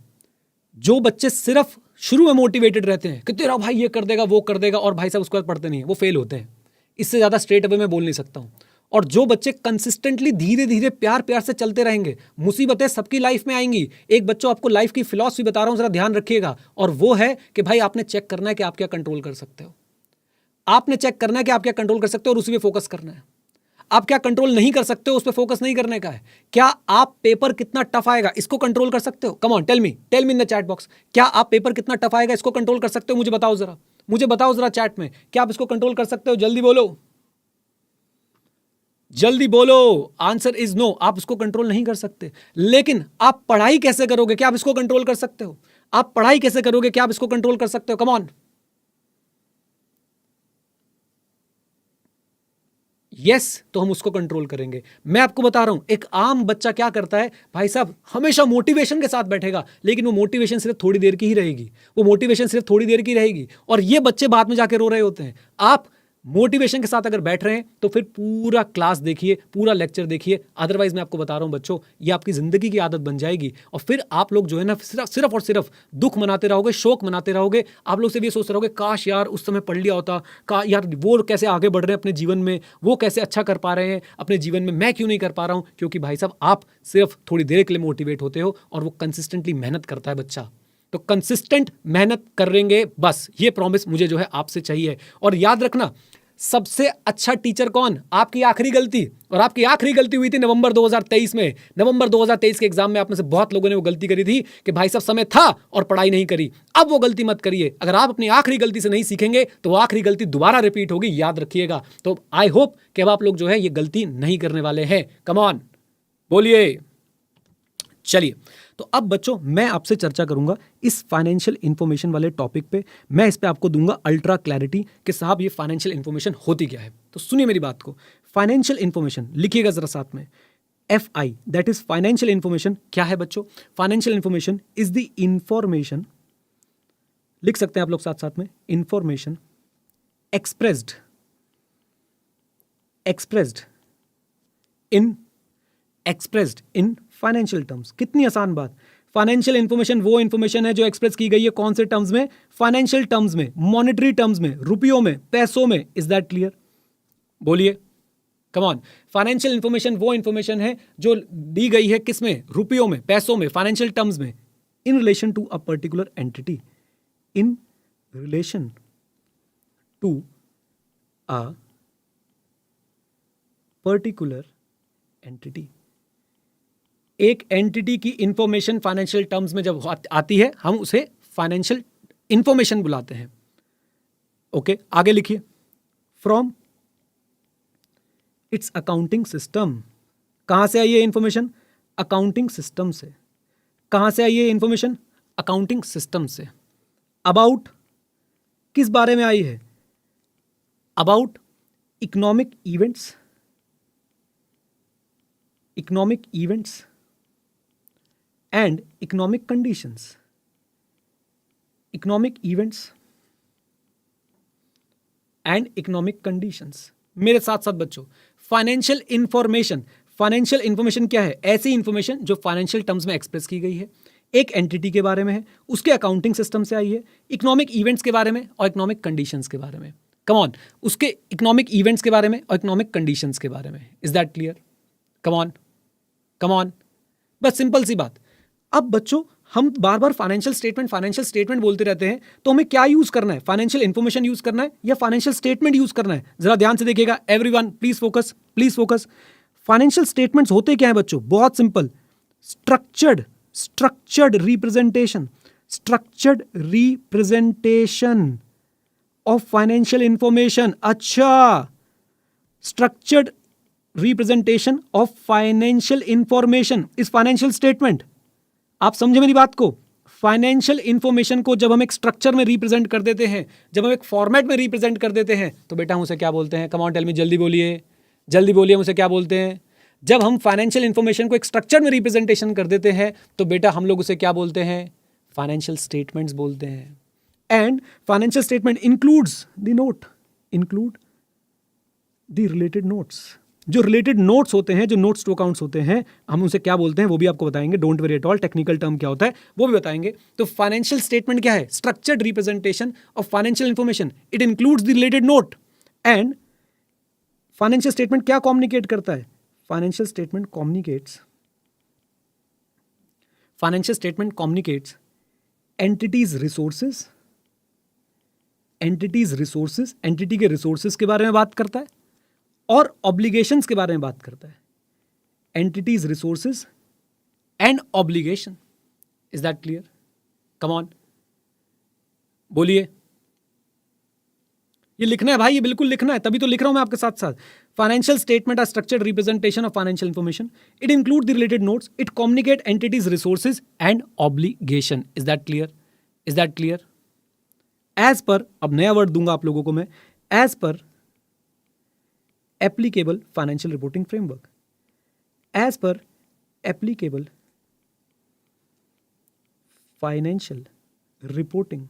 जो बच्चे सिर्फ शुरू में मोटिवेटेड रहते हैं कि तेरा भाई ये कर देगा वो कर देगा और भाई साहब उसके बाद पढ़ते नहीं है, वो फेल होते हैं। इससे ज्यादा स्ट्रेट अवे मैं बोल नहीं सकता हूं। और जो बच्चे कंसिस्टेंटली धीरे धीरे प्यार प्यार से चलते रहेंगे, मुसीबतें सबकी लाइफ में आएंगी। एक बच्चों आपको लाइफ की फिलॉसफी बता रहा हूं, जरा ध्यान रखिएगा, और वो है कि भाई आपने चेक करना है कि आप क्या कंट्रोल कर सकते हो। आपने चेक करना है कि आप क्या कंट्रोल कर सकते हो और उसी पे फोकस करना है। आप क्या कंट्रोल नहीं कर सकते हो उस पर फोकस नहीं करने का है। क्या आप पेपर कितना टफ आएगा इसको कंट्रोल कर सकते हो? Come on tell me in the chat box. क्या आप पेपर कितना टफ आएगा इसको कंट्रोल कर सकते हो? मुझे बताओ जरा चैट में, क्या आप इसको कंट्रोल कर सकते हो? जल्दी बोलो। आंसर इज नो, आप इसको कंट्रोल नहीं कर सकते। लेकिन आप पढ़ाई कैसे करोगे? क्या आप इसको कंट्रोल कर सकते हो? आप पढ़ाई कैसे करोगे? क्या आप इसको कंट्रोल कर सकते हो? Come on. यस, तो हम उसको कंट्रोल करेंगे। मैं आपको बता रहा हूं, एक आम बच्चा क्या करता है भाई साहब, हमेशा मोटिवेशन के साथ बैठेगा, लेकिन वो मोटिवेशन सिर्फ थोड़ी देर की ही रहेगी। और ये बच्चे बाद में जाके रो रहे होते हैं। आप मोटिवेशन के साथ अगर बैठ रहे हैं तो फिर पूरा क्लास देखिए, पूरा लेक्चर देखिए। अदरवाइज मैं आपको बता रहा हूं बच्चों, ये आपकी जिंदगी की आदत बन जाएगी और फिर आप लोग जो है ना सिर्फ और सिर्फ दुख मनाते रहोगे, शोक मनाते रहोगे। आप लोग से भी सोचते रहोगे काश यार उस समय पढ़ लिया होता, का यार वो कैसे आगे बढ़ रहे हैं अपने जीवन में, वो कैसे अच्छा कर पा रहे हैं अपने जीवन में, मैं क्यों नहीं कर पा रहा हूं? क्योंकि भाई साहब आप सिर्फ थोड़ी देर के लिए मोटिवेट होते हो और वो कंसिस्टेंटली मेहनत करता है बच्चा। तो कंसिस्टेंट मेहनत करेंगे, बस ये प्रॉमिस मुझे जो है आपसे चाहिए। और याद रखना, सबसे अच्छा टीचर कौन? आपकी आखिरी गलती। और आपकी आखिरी गलती हुई थी नवंबर 2023 में। नवंबर 2023 के एग्जाम में आप में से बहुत लोगों ने वो गलती करी थी कि भाई साहब समय था और पढ़ाई नहीं करी। अब वो गलती मत करिए। अगर आप अपनी आखिरी गलती से नहीं सीखेंगे तो वो आखिरी गलती दोबारा रिपीट होगी, याद रखिएगा। तो आई होप कि अब आप लोग जो है ये गलती नहीं करने वाले हैं। कम ऑन, बोलिए। चलिए, तो अब बच्चों मैं आपसे चर्चा करूंगा इस फाइनेंशियल इंफॉर्मेशन वाले टॉपिक पे। मैं इस पे आपको दूंगा अल्ट्रा क्लैरिटी कि साहब ये फाइनेंशियल इंफॉर्मेशन होती क्या है। तो सुनिए मेरी बात को। फाइनेंशियल इंफॉर्मेशन लिखिएगा जरा साथ में, FI, that is financial information. क्या है बच्चों? Financial information is the information, लिख सकते हैं आप लोग साथ साथ में, information expressed in financial terms. कितनी आसान बात। फाइनेंशियल इंफॉर्मेशन वो इंफॉर्मेशन है जो एक्सप्रेस की गई है कौन से टर्म्स में? फाइनेंशियल टर्म्स में, मॉनेटरी टर्म्स में, रुपयों में, पैसों में। Is that clear? बोलिए, कम ऑन। फाइनेंशियल इंफॉर्मेशन वो इंफॉर्मेशन है जो दी गई है किसमें? रुपयों में, पैसों में, फाइनेंशियल टर्म्स में, in relation to a particular entity, in relation to a particular entity. एक एंटिटी की इंफॉर्मेशन फाइनेंशियल टर्म्स में जब आती है हम उसे फाइनेंशियल इंफॉर्मेशन बुलाते हैं। ओके, आगे लिखिए। From its accounting system. कहां से आई है इंफॉर्मेशन? अकाउंटिंग सिस्टम से। कहां से आई है इंफॉर्मेशन? अकाउंटिंग सिस्टम से। अबाउट किस बारे में आई है? About economic events and economic conditions. Economic events and economic conditions. मेरे साथ साथ बच्चों, फाइनेंशियल इंफॉर्मेशन क्या है? ऐसी इंफॉर्मेशन जो फाइनेंशियल टर्म्स में एक्सप्रेस की गई है, एक एंटिटी के बारे में है, उसके अकाउंटिंग सिस्टम से आई है, इकोनॉमिक इवेंट्स के बारे में और इकोनॉमिक कंडीशंस के बारे में। कम ऑन, उसके इकोनॉमिक इवेंट्स के बारे में और इकोनॉमिक कंडीशंस के बारे में। Is that clear? Come on, बस सिंपल सी बात। अब बच्चों हम बार बार फाइनेंशियल स्टेटमेंट बोलते रहते हैं, तो हमें क्या यूज करना है? फाइनेंशियल इंफॉर्मेशन यूज करना है या फाइनेंशियल स्टेटमेंट यूज करना है? जरा ध्यान से देखिएगा everyone, please focus. Financial statements होते क्या है बच्चों? बहुत simple, structured representation of financial information. अच्छा, structured representation of financial information is financial statement. आप समझे मेरी बात को? फाइनेंशियल इंफॉर्मेशन को जब हम एक स्ट्रक्चर में रिप्रेजेंट कर देते हैं, जब हम एक फॉर्मेट में रिप्रेजेंट कर देते हैं, तो बेटा हम उसे क्या बोलते हैं? कम ऑन टेल मी, जल्दी बोलिए मुझे क्या बोलते हैं? जब हम फाइनेंशियल इंफॉर्मेशन को एक स्ट्रक्चर में रिप्रेजेंटेशन कर देते हैं तो बेटा हम लोग उसे क्या बोलते हैं, फाइनेंशियल स्टेटमेंट्स बोलते हैं। And financial statement includes the note, include the related notes. जो रिलेटेड नोट्स होते हैं, जो नोट्स टू अकाउंट्स होते हैं, हम उसे क्या बोलते हैं वो भी आपको बताएंगे। Don't worry at all, technical term क्या होता है वो भी बताएंगे। तो फाइनेंशियल स्टेटमेंट क्या है, structured representation of financial information, it includes the related note. And financial statement क्या कम्युनिकेट करता है, financial statement communicates entities resources, entity के रिसोर्सेज के बारे में बात करता है और ऑब्लिगेशंस के बारे में बात करता है। Entities, resources and obligation, is that clear? Come on, बोलिए। ये लिखना है भाई, ये बिल्कुल लिखना है, तभी तो लिख रहा हूं मैं आपके साथ साथ। Financial statement are structured representation of financial information, it include the related notes, it communicate entities, resources and obligation. Is that clear? Is that clear? As per, अब नया वर्ड दूंगा आप लोगों को मैं, as per applicable financial reporting framework, as per applicable financial reporting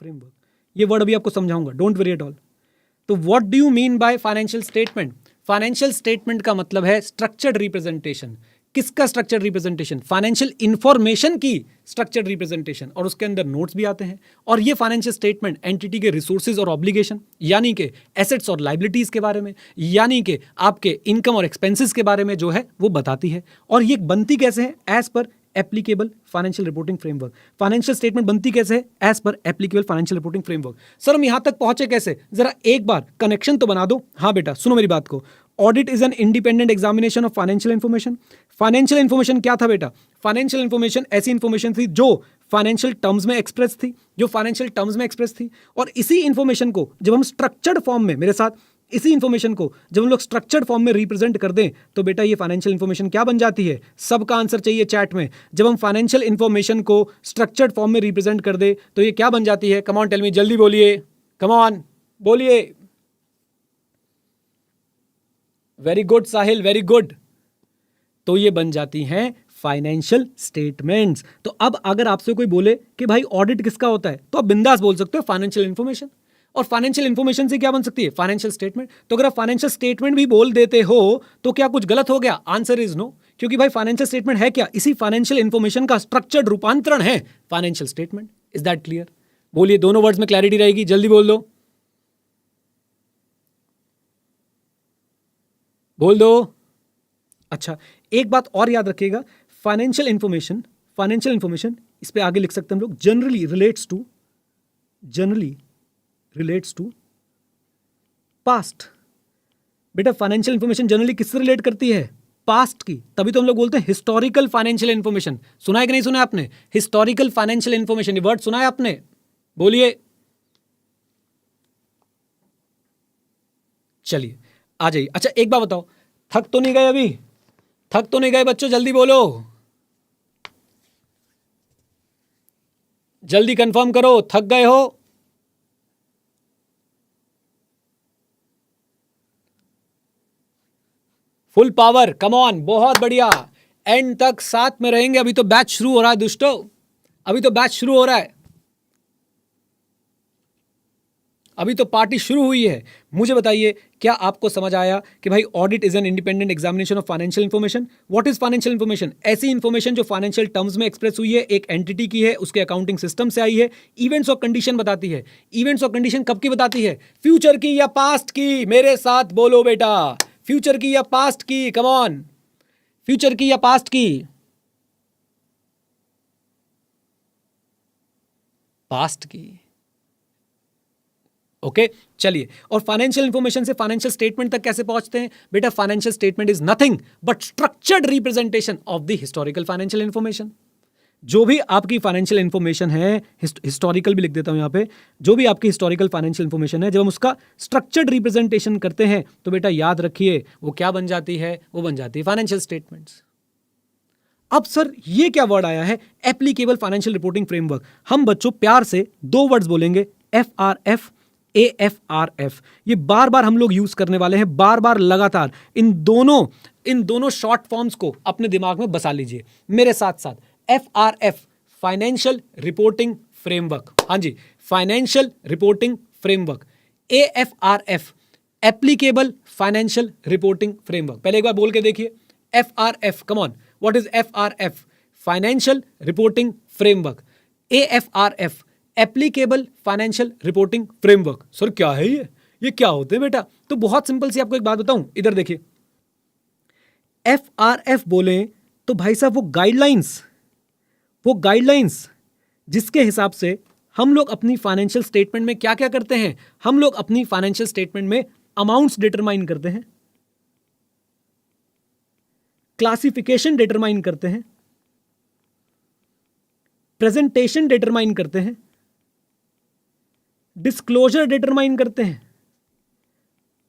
framework, ये word अभी आपको समझाऊंगा, डोंट वरी एट ऑल। तो what do you mean by financial statement? Financial statement का मतलब है स्ट्रक्चर्ड रिप्रेजेंटेशन। किसका स्ट्रक्चर्ड रिप्रेजेंटेशन? फाइनेंशियल इंफॉर्मेशन की स्ट्रक्चर्ड रिप्रेजेंटेशन, और उसके अंदर नोट्स भी आते हैं। और ये फाइनेंशियल स्टेटमेंट एंटिटी के रिसोर्सेज और ऑब्लिगेशन, यानी कि एसेट्स और लाइबिलिटीज के बारे में, यानी कि आपके इनकम और एक्सपेंसेस के बारे में जो है वो बताती है। और ये बनती कैसे है? As per applicable financial reporting framework. Financial statement बनती कैसे है? As per applicable financial reporting framework. Sir हम यहां तक पहुंचे कैसे? जरा एक बार कनेक्शन तो बना दो। हाँ बेटा सुनो मेरी बात को। Audit is an independent examination of financial information. Financial information क्या था बेटा? फाइनेंशियल इंफॉर्मेशन ऐसी इंफॉर्मेशन थी जो फाइनेंशियल टर्म्स में एक्सप्रेस थी, और इसी इंफॉर्मेशन को जब हम स्ट्रक्चर्ड फॉर्म में, मेरे साथ, इसी इंफॉर्मेशन को जब हम लोग स्ट्रक्चर्ड फॉर्म में रिप्रेजेंट कर दें तो बेटा ये फाइनेंशियल इंफॉर्मेशन क्या बन जाती है? सबका आंसर चाहिए चैट में। जब हम फाइनेंशियल इंफॉर्मेशन को स्ट्रक्चर्ड फॉर्म में रिप्रेजेंट कर दे तो ये क्या बन जाती है? कम ऑन टेल मी, जल्दी बोलिए, कम ऑन बोलिए। वेरी गुड साहिल, वेरी गुड। तो ये बन जाती हैं फाइनेंशियल स्टेटमेंट्स। तो अब अगर आपसे कोई बोले कि भाई ऑडिट किसका होता है, तो आप बिंदास बोल सकते हो फाइनेंशियल इंफॉर्मेशन। और फाइनेंशियल इंफॉर्मेशन से क्या बन सकती है? Financial statement. तो अगर आप फाइनेंशियल स्टेटमेंट भी बोल देते हो तो क्या कुछ गलत हो गया? आंसर इज नो, क्योंकि भाई फाइनेंशियल स्टेटमेंट है क्या? इसी फाइनेंशियल इंफॉर्मेशन का स्ट्रक्चर्ड रूपांतरण है financial statement. Is that clear? बोलिए, दोनों वर्ड्स में क्लैरिटी रहेगी, जल्दी बोल दो, बोल दो। अच्छा, एक बात और याद रखिएगा, फाइनेंशियल इंफॉर्मेशन इस पे आगे लिख सकते हैं हम लोग, जनरली रिलेट्स टू पास्ट। बेटा फाइनेंशियल इंफॉर्मेशन जनरली किससे रिलेट करती है? पास्ट की। तभी तो हम लोग बोलते हैं हिस्टोरिकल फाइनेंशियल इंफॉर्मेशन। सुना है कि नहीं सुना आपने? हिस्टोरिकल फाइनेंशियल इंफॉर्मेशन, ये वर्ड सुना है आपने? बोलिए। चलिए आ जाइए। अच्छा एक बात बताओ, थक तो नहीं गए अभी? थक तो नहीं गए बच्चों? जल्दी बोलो, जल्दी कंफर्म करो, थक गए हो? फुल पावर, कम ऑन, बहुत बढ़िया। एंड तक साथ में रहेंगे। अभी तो बैच शुरू हो रहा है दोस्तों, अभी तो बैच शुरू हो रहा है, अभी तो पार्टी शुरू हुई है। मुझे बताइए, क्या आपको समझ आया कि भाई audit is an independent examination of financial information? What is financial information? ऐसी इंफॉर्मेशन जो फाइनेंशियल टर्म्स में एक्सप्रेस हुई है, एक एंटिटी की है, उसके अकाउंटिंग सिस्टम से आई है, इवेंट्स और कंडीशन बताती है। इवेंट्स और कंडीशन कब की बताती है? फ्यूचर की या पास्ट की? मेरे साथ बोलो बेटा, फ्यूचर की या पास्ट की? कम ऑन, फ्यूचर की या पास्ट की? पास्ट की। ओके चलिए, और फाइनेंशियल इंफॉर्मेशन से फाइनेंशियल स्टेटमेंट तक कैसे पहुंचते हैं? बेटा financial statement is nothing but structured representation of the historical financial information. जो भी आपकी फाइनेंशियल इंफॉर्मेशन है, हिस्टोरिकल भी लिख देता हूं यहां पे, जो भी आपकी हिस्टोरिकल फाइनेंशियल इंफॉर्मेशन है, जब हम उसका स्ट्रक्चर्ड रिप्रेजेंटेशन करते हैं तो बेटा याद रखिए वो क्या बन जाती है? वो बन जाती है फाइनेंशियल स्टेटमेंट्स। अब सर ये क्या वर्ड आया है? Applicable financial reporting framework. हम बच्चों प्यार से दो वर्ड्स बोलेंगे, FRF, AFRF, ये बार बार हम लोग यूज करने वाले हैं, बार बार लगातार। इन दोनों शॉर्ट फॉर्म्स को अपने दिमाग में बसा लीजिए मेरे साथ साथ। FRF फाइनेंशियल रिपोर्टिंग फ्रेमवर्क, हाँ जी, financial reporting framework. AFRF applicable financial reporting framework. पहले एक बार बोल के देखिए, FRF, come on, what is FRF? Financial reporting framework. AFRF applicable financial reporting framework. Sir क्या है ये क्या होते हैं बेटा? तो बहुत सिंपल सी आपको एक बात बताऊं, इधर देखिए। FRF बोले तो भाई साहब वो गाइडलाइंस जिसके हिसाब से हम लोग अपनी फाइनेंशियल स्टेटमेंट में क्या क्या करते हैं। हम लोग अपनी फाइनेंशियल स्टेटमेंट में अमाउंट्स डिटरमाइन करते हैं, क्लासिफिकेशन डिटरमाइन करते हैं, प्रेजेंटेशन डिटरमाइन करते हैं, डिस्क्लोजर डिटरमाइन करते हैं।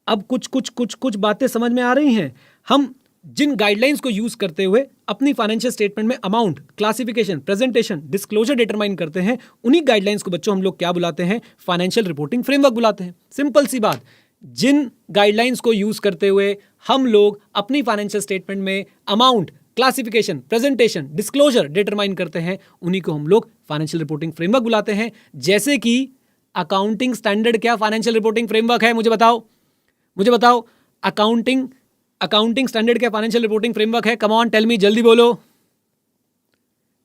अब कुछ बातें समझ में आ रही हैं। हम जिन गाइडलाइंस को यूज करते हुए अपनी फाइनेंशियल स्टेटमेंट में amount, classification, presentation, disclosure determine करते हैं, उन्हीं गाइडलाइंस को बच्चों हम लोग क्या बुलाते हैं? फाइनेंशियल रिपोर्टिंग फ्रेमवर्क बुलाते हैं। सिंपल सी बात, जिन गाइडलाइंस को यूज करते हुए हम लोग अपनी फाइनेंशियल स्टेटमेंट में amount, classification, presentation, disclosure determine करते हैं, उन्हीं को हम लोग फाइनेंशियल रिपोर्टिंग फ्रेमवर्क बुलाते हैं। जैसे कि अकाउंटिंग स्टैंडर्ड क्या फाइनेंशियल रिपोर्टिंग फ्रेमवर्क है? मुझे बताओ अकाउंटिंग स्टैंडर्ड क्या फाइनेंशियल रिपोर्टिंग फ्रेमवर्क है? कम ऑन टेल मी, जल्दी बोलो,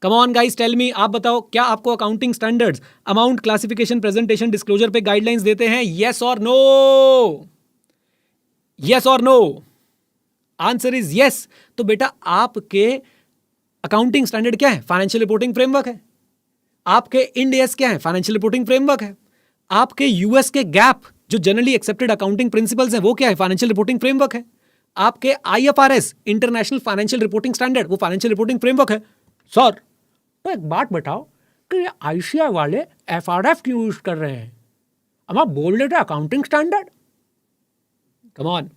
come on guys tell me. आप बताओ, क्या आपको accounting standards amount, classification, presentation, disclosure पे गाइडलाइंस देते हैं? यस और नो? यस और नो? Answer is yes. तो बेटा आपके अकाउंटिंग स्टैंडर्ड क्या है? फाइनेंशियल रिपोर्टिंग फ्रेमवर्क है। आपके इंड एस क्या है? फाइनेंशियल रिपोर्टिंग फ्रेमवर्क है। आपके यूएस के गैप जो जनरली एक्सेप्टेड अकाउंटिंग प्रिंसिपल्स हैं वो क्या है? फाइनेंशियल रिपोर्टिंग फ्रेमवर्क है। आपके IFRS international financial reporting standard वो फाइनेंशियल रिपोर्टिंग फ्रेमवर्क है। सर तो एक बात बताओ कि ये ICAI वाले FRF क्यों यूज कर रहे हैं? अब आप बोल रहे थे अकाउंटिंग स्टैंडर्ड। कम ऑन,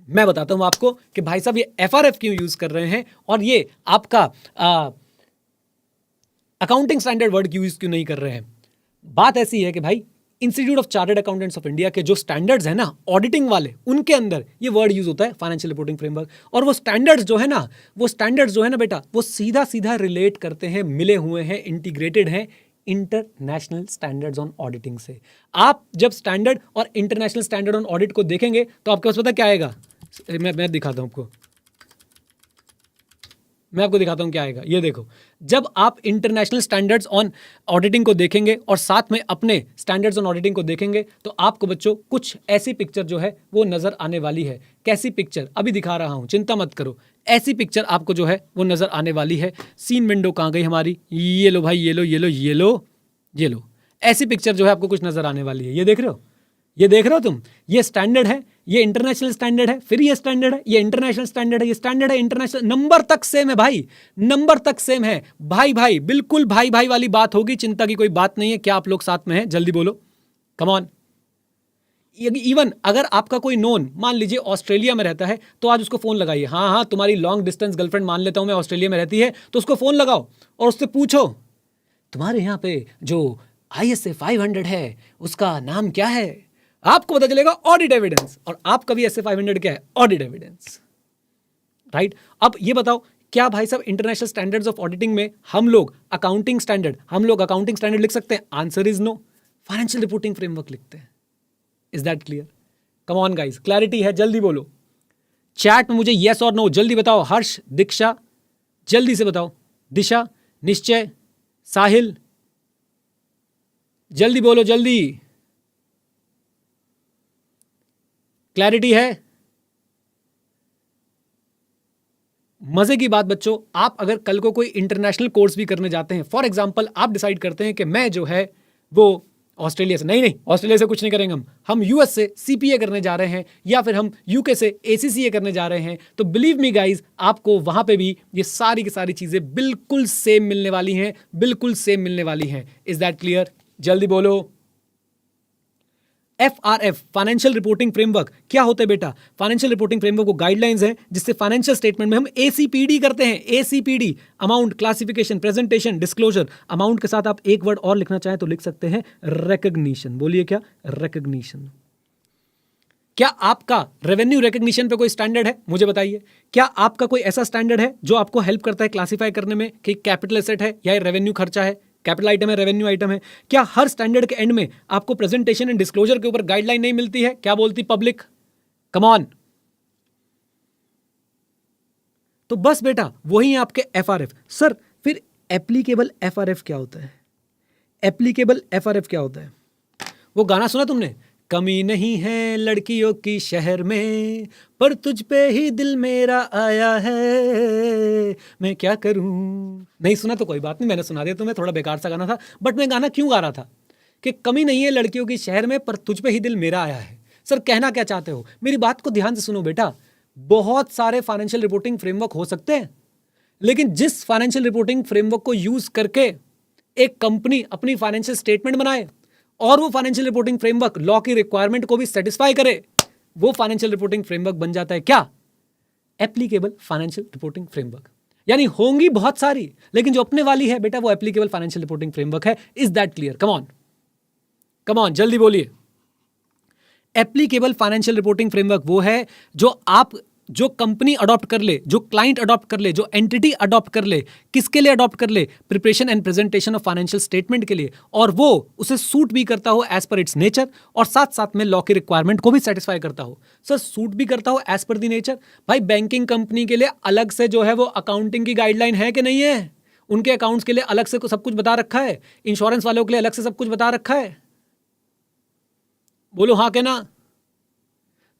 मैं बताता हूं आपको कि भाई साहब ये FRF क्यों यूज कर रहे हैं और ये आपका अकाउंटिंग स्टैंडर्ड वर्ड क्यों नहीं कर रहे हैं। बात ऐसी है कि भाई institute of chartered accountants of India के जो स्टैंडर्ड्स है ना ऑडिटिंग वाले, उनके अंदर ये वर्ड यूज होता है फाइनेंशियल रिपोर्टिंग फ्रेमवर्क। और वो स्टैंडर्ड्स जो है ना बेटा, वो सीधा सीधा रिलेट करते हैं, मिले हुए हैं, इंटीग्रेटेड हैं इंटरनेशनल स्टैंडर्ड्स ऑन ऑडिटिंग से। आप जब स्टैंडर्ड और इंटरनेशनल स्टैंडर्ड ऑन ऑडिट को देखेंगे तो आपके पास पता क्या आएगा? मैं दिखाता हूं आपको, मैं आपको दिखाता हूं क्या आएगा। ये देखो, जब आप इंटरनेशनल स्टैंडर्ड्स ऑन ऑडिटिंग को देखेंगे और साथ में अपने स्टैंडर्ड्स ऑन ऑडिटिंग को देखेंगे तो आपको बच्चों कुछ ऐसी पिक्चर जो है वो नजर आने वाली है। कैसी पिक्चर? अभी दिखा रहा हूं, चिंता मत करो। ऐसी पिक्चर आपको जो है वो नजर आने वाली है। सीन विंडो कहां गई हमारी? ये लो भाई, ये लो। ऐसी पिक्चर जो है आपको कुछ नजर आने वाली है। ये देख रहे हो तुम? ये स्टैंडर्ड है, ये इंटरनेशनल स्टैंडर्ड है, फिर ये स्टैंडर्ड है, ये इंटरनेशनल स्टैंडर्ड है, ये स्टैंडर्ड है, इंटरनेशनल। नंबर तक सेम है भाई, नंबर तक सेम है। भाई बिल्कुल भाई वाली बात होगी, चिंता की कोई बात नहीं है। क्या आप लोग साथ में हैं? जल्दी बोलो, कम ऑन। इवन अगर आपका कोई नोन मान लीजिए ऑस्ट्रेलिया में रहता है तो आज उसको फोन लगाइए। हाँ, तुम्हारी लॉन्ग डिस्टेंस गर्लफ्रेंड मान लेता हूं मैं, ऑस्ट्रेलिया में रहती है, तो उसको फोन लगाओ और उससे पूछो तुम्हारे यहाँ पे जो ISA 500 है उसका नाम क्या है? आपको पता चलेगा ऑडिट एविडेंस। और आपका भी SA 500 क्या है? Audit evidence, right? अब ये बताओ, क्या भाई साहब इंटरनेशनल स्टैंडर्ड्स ऑफ ऑडिटिंग में हम लोग अकाउंटिंग स्टैंडर्ड लिख सकते हैं? Answer is no. Financial reporting framework लिखते हैं। Is that clear? Come on guys, clarity है? जल्दी बोलो चैट में मुझे यस और नो जल्दी बताओ। हर्ष, दीक्षा, जल्दी से बताओ। दिशा, निश्चय, साहिल, जल्दी बोलो, जल्दी। क्लैरिटी है? मजे की बात बच्चों, आप अगर कल को कोई इंटरनेशनल कोर्स भी करने जाते हैं, फॉर एग्जांपल आप डिसाइड करते हैं कि मैं जो है वो ऑस्ट्रेलिया से नहीं, ऑस्ट्रेलिया से कुछ नहीं करेंगे हम US से CPA करने जा रहे हैं या फिर हम UK से ACCA करने जा रहे हैं, तो बिलीव मी गाइज, आपको वहां पे भी ये सारी की सारी चीजें बिल्कुल सेम मिलने वाली हैं, बिल्कुल सेम मिलने वाली हैं। Is that clear? जल्दी बोलो। FRF फाइनेंशियल रिपोर्टिंग फ्रेमवर्क क्या होता है बेटा? फाइनेंशियल रिपोर्टिंग फ्रेमवर्क वो गाइडलाइंस हैं जिससे फाइनेंशियल स्टेटमेंट में हम ACPD करते हैं। ACPD, amount, classification, presentation, disclosure. Amount के साथ आप एक वर्ड और लिखना चाहें तो लिख सकते हैं रिकग्निशन। बोलिए क्या? रिकग्निशन। क्या आपका रेवेन्यू रिकग्निशन पे कोई स्टैंडर्ड है? मुझे बताइए। क्या आपका कोई ऐसा स्टैंडर्ड है जो आपको हेल्प करता है क्लासिफाई करने में कि कैपिटल एसेट है या रेवेन्यू खर्चा है, कैपिटल आइटम है, रेवेन्यू आइटम है? क्या हर स्टैंडर्ड के एंड में आपको प्रेजेंटेशन एंड डिस्क्लोजर के ऊपर गाइडलाइन नहीं मिलती है? क्या बोलती पब्लिक? Come on. तो बस बेटा वही आपके FRF। सर फिर एप्लीकेबल FRF क्या होता है? एप्लीकेबल FRF क्या होता है? वो गाना सुना तुमने, कमी नहीं है लड़कियों की शहर में, पर तुझ पे ही दिल मेरा आया है, मैं क्या करूं? नहीं सुना तो कोई बात नहीं, मैंने सुना दिया तुम्हें। थोड़ा बेकार सा गाना था, बट मैं गाना क्यों गा रहा था कि कमी नहीं है लड़कियों की शहर में, पर तुझ पे ही दिल मेरा आया है। सर कहना क्या चाहते हो? मेरी बात को ध्यान से सुनो बेटा। बहुत सारे फाइनेंशियल रिपोर्टिंग फ्रेमवर्क हो सकते हैं, लेकिन जिस फाइनेंशियल रिपोर्टिंग फ्रेमवर्क को यूज करके एक कंपनी अपनी फाइनेंशियल स्टेटमेंट बनाए और वो फाइनेंशियल रिपोर्टिंग फ्रेमवर्क लॉ की रिक्वायरमेंट को भी सेटिस्फाई करे, वो फाइनेंशियल रिपोर्टिंग फ्रेमवर्क बन जाता है क्या? Applicable financial reporting framework. यानी होंगी बहुत सारी, लेकिन जो अपने वाली है बेटा वो एप्लीकेबल फाइनेंशियल रिपोर्टिंग फ्रेमवर्क है। Is that clear? Come on, come on, जल्दी बोलिए। एप्लीकेबल फाइनेंशियल रिपोर्टिंग फ्रेमवर्क वो है जो कंपनी अडॉप्ट कर ले, जो क्लाइंट अडॉप्ट कर ले, जो एंटिटी अडॉप्ट कर ले। किसके लिए अडॉप्ट कर ले? Preparation and presentation of financial statement के लिए, और वो उसे सूट भी करता हो एज पर इट्स नेचर, और साथ साथ में लॉ की रिक्वायरमेंट को भी सेटिस्फाई करता हो। सर सूट भी करता हो एज पर दी नेचर? भाई बैंकिंग कंपनी के लिए अलग से जो है वो अकाउंटिंग की गाइडलाइन है कि नहीं है? उनके अकाउंट्स के लिए अलग से सब कुछ बता रखा है, इंश्योरेंस वालों के लिए अलग से सब कुछ बता रखा है। बोलो हाँ के ना?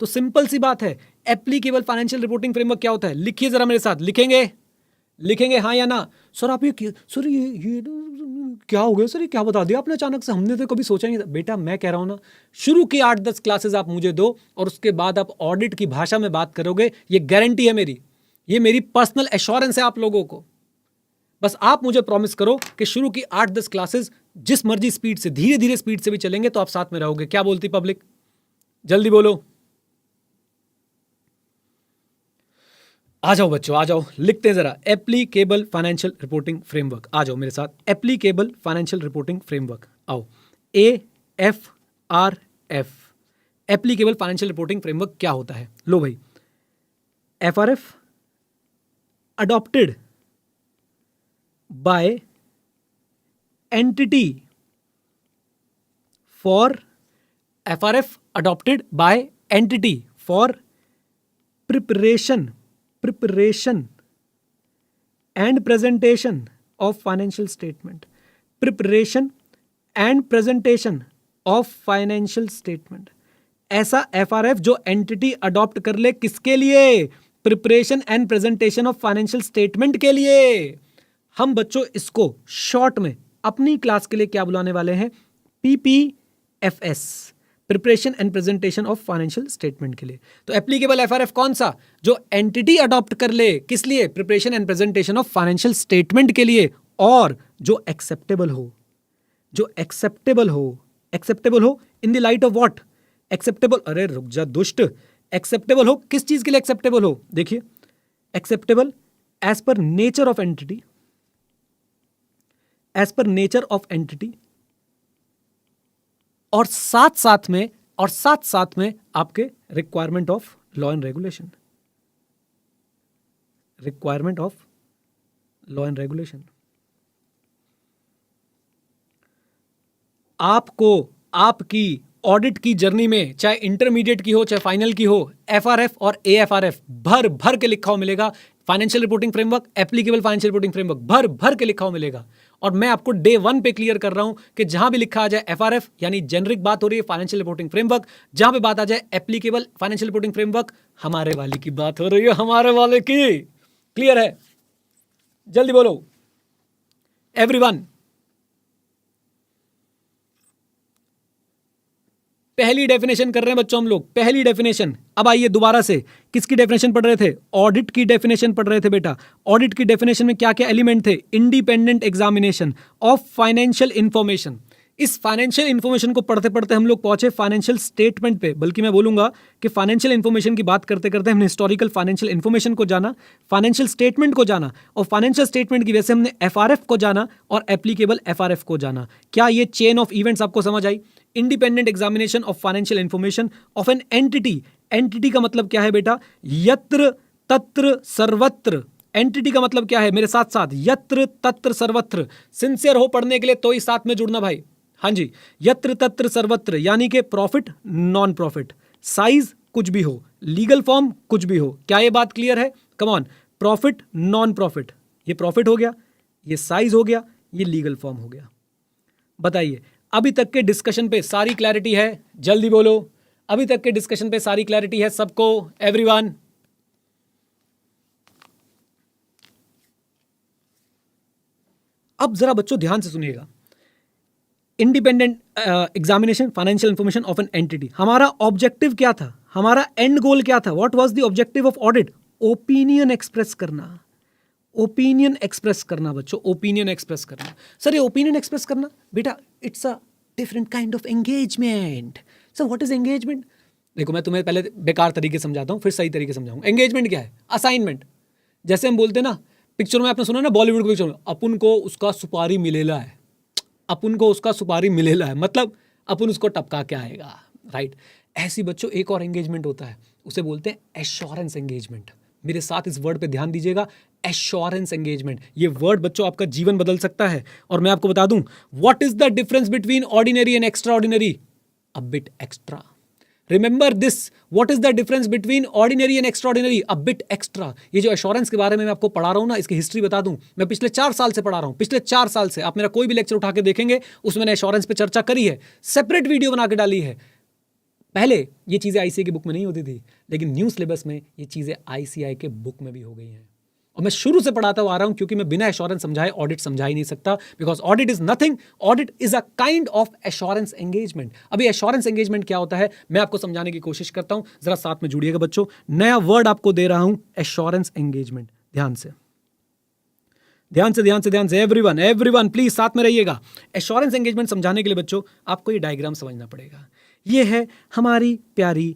तो सिंपल सी बात है, एप्लीकेबल फाइनेंशियल रिपोर्टिंग फ्रेमवर्क क्या होता है? लिखिए जरा मेरे साथ, लिखेंगे हाँ या ना? सर आप सर ये क्या हो गया? सर ये क्या बता दिया आपने अचानक से? हमने तो कभी सोचा नहीं था। बेटा मैं कह रहा हूं ना, शुरू की 8-10 क्लासेस आप मुझे दो और उसके बाद आप ऑडिट की भाषा में बात करोगे, ये गारंटी है मेरी, ये मेरी पर्सनल एश्योरेंस है आप लोगों को। बस आप मुझे प्रॉमिस करो कि शुरू की 8-10 क्लासेस जिस मर्जी स्पीड से, धीरे धीरे स्पीड से भी चलेंगे तो आप साथ में रहोगे। क्या बोलती पब्लिक? जल्दी बोलो। आ जाओ बच्चों, आ जाओ, लिखते हैं जरा एप्लीकेबल फाइनेंशियल रिपोर्टिंग फ्रेमवर्क। आ जाओ मेरे साथ, एप्लीकेबल फाइनेंशियल रिपोर्टिंग फ्रेमवर्क। आओ, AFRF, applicable financial reporting framework क्या होता है? लो भाई, FRF adopted by entity for, FRF adopted by entity for preparation and presentation of financial statement. Preparation and presentation of financial statement. ऐसा FRF जो entity adopt कर ले, किसके लिए? Preparation and presentation of financial statement के लिए। हम बच्चों इसको शॉर्ट में अपनी क्लास के लिए क्या बुलाने वाले हैं? PPFS, preparation and presentation of financial statement के लिए। तो एप्लीकेबल FRF कौन सा? जो एंटिटी अडॉप्ट कर ले, किस लिए? Preparation and presentation of financial statement के लिए, और जो एक्सेप्टेबल हो, एक्सेप्टेबल हो in the light of what? Acceptable, अरे रुक जा दुष्ट, एक्सेप्टेबल हो किस चीज के लिए? एक्सेप्टेबल हो, देखिए, acceptable as per nature of entity, as per nature of entity, और साथ साथ में आपके requirement of law and regulation, requirement of law and regulation. आपको आपकी ऑडिट की जर्नी में, चाहे इंटरमीडिएट की हो चाहे फाइनल की हो, FRF और AFRF भर भर के लिखा हुआ मिलेगा। Financial reporting framework, applicable financial reporting framework भर भर के लिखा हुआ मिलेगा। और मैं आपको डे 1 पे क्लियर कर रहा हूं कि जहां भी लिखा आ जाए FRF, यानी जेनरिक बात हो रही है फाइनेंशियल रिपोर्टिंग फ्रेमवर्क, जहां पे बात आ जाए एप्लीकेबल फाइनेंशियल रिपोर्टिंग फ्रेमवर्क, हमारे वाले की बात हो रही है, हमारे वाले की। क्लियर है? जल्दी बोलो एवरीवन। पहली डेफिनेशन कर रहे हैं बच्चों हम लोग, पहली डेफिनेशन। अब आइए दोबारा से, किसकी डेफिनेशन पढ़ रहे थे? ऑडिट की डेफिनेशन पढ़ रहे थे बेटा। ऑडिट की डेफिनेशन में क्या क्या एलिमेंट थे? Independent examination of financial information, इस फाइनेंशियल इन्फॉर्मेशन को पढ़ते पढ़ते हम लोग पहुंचे फाइनेंशियल स्टेटमेंट पे, बल्कि मैं बोलूंगा कि फाइनेंशियल इन्फॉर्मेशन की बात करते करते हमने हिस्टोरिकल फाइनेंशियल इन्फॉर्मेशन को जाना, फाइनेंशियल स्टेटमेंट को जाना, और फाइनेंशियल स्टेटमेंट की वजह से हमने एफआरएफ को जाना और एप्लीकेबल एफआरएफ को जाना। क्या ये चेन ऑफ इवेंट्स आपको समझ आई? Independent examination of financial information of an entity. Entity का मतलब क्या है बेटा? यत्र तत्र सर्वत्र। एंटिटी का मतलब क्या है? मेरे साथ साथ, यत्र तत्र सर्वत्र। सिंसियर हो पढ़ने के लिए तो ही साथ में जुड़ना भाई। हाँ जी, यत्र तत्र सर्वत्र, यानी कि प्रॉफिट, नॉन प्रॉफिट, साइज कुछ भी हो, लीगल फॉर्म कुछ भी हो। क्या ये बात क्लियर है? Come on, profit, non profit, ये प्रॉफिट हो गया, ये साइज हो गया, ये लीगल फॉर्म हो गया। बताइए, अभी तक के डिस्कशन पे सारी क्लैरिटी है? जल्दी बोलो, अभी तक के डिस्कशन पे सारी क्लैरिटी है सबको? एवरीवन? अब जरा बच्चों ध्यान से सुनिएगा। Independent examination financial information of an entity, हमारा ऑब्जेक्टिव क्या था? हमारा एंड गोल क्या था? What was the objective of audit? Opinion express करना। ओपिनियन एक्सप्रेस करना बच्चों, ओपिनियन एक्सप्रेस करना। सर ये ओपिनियन एक्सप्रेस करना बेटा, it's a different kind of engagement. Sir what is engagement? देखो मैं तुम्हें पहले बेकार तरीके समझाता हूँ, फिर सही तरीके समझाऊंगा। एंगेजमेंट क्या है? असाइनमेंट। जैसे हम बोलते हैं ना, पिक्चर में आपने सुना ना, बॉलीवुड की पिक्चर में, अपन को उसका सुपारी मिलेला है, अपन को उसका सुपारी मिलेला है, मतलब अपन उसको टपका के आएगा, राइट? ऐसी बच्चों एक और एंगेजमेंट होता है, उसे बोलते हैं एश्योरेंस एंगेजमेंट। मेरे साथ इस वर्ड पे ध्यान दीजिएगा, एश्योरेंस एंगेजमेंट। ये वर्ड बच्चों आपका जीवन बदल सकता है। और मैं आपको बता दूं, what is the difference between ordinary and extra ordinary? A bit extra. Remember this, what is the difference between ordinary and extraordinary? A bit extra. ये जो एश्योरेंस के बारे में मैं आपको पढ़ा रहा हूं ना, इसकी हिस्ट्री बता दूं, मैं पिछले 4 साल से पढ़ा रहा हूं, पिछले 4 साल से। आप मेरा कोई भी लेक्चर उठा के देखेंगे, उसमें मैंने एश्योरेंस पे चर्चा करी है, सेपरेट वीडियो बना के डाली है। पहले ये चीजें आईसीआई की बुक में नहीं होती थी, लेकिन न्यू सिलेबस में ये चीजें आईसीआई के बुक में भी हो गई हैं। और मैं शुरू से पढ़ाता हुआ आ रहा हूं, क्योंकि मैं बिना एश्योरेंस समझाए ऑडिट समझा ही नहीं सकता, because audit is nothing, audit is a kind of assurance engagement. अभी एश्योरेंस एंगेजमेंट क्या होता है, मैं आपको समझाने की कोशिश करता हूं, जरा साथ में जुड़िएगा बच्चों। नया वर्ड आपको दे रहा हूं, एश्योरेंस एंगेजमेंट। ध्यान से ध्यान से ध्यान से ध्यान से, एवरीवन एवरीवन प्लीज साथ में रहिएगा। एश्योरेंस एंगेजमेंट समझाने के लिए बच्चों आपको ये डायग्राम समझना पड़ेगा। ये है हमारी प्यारी,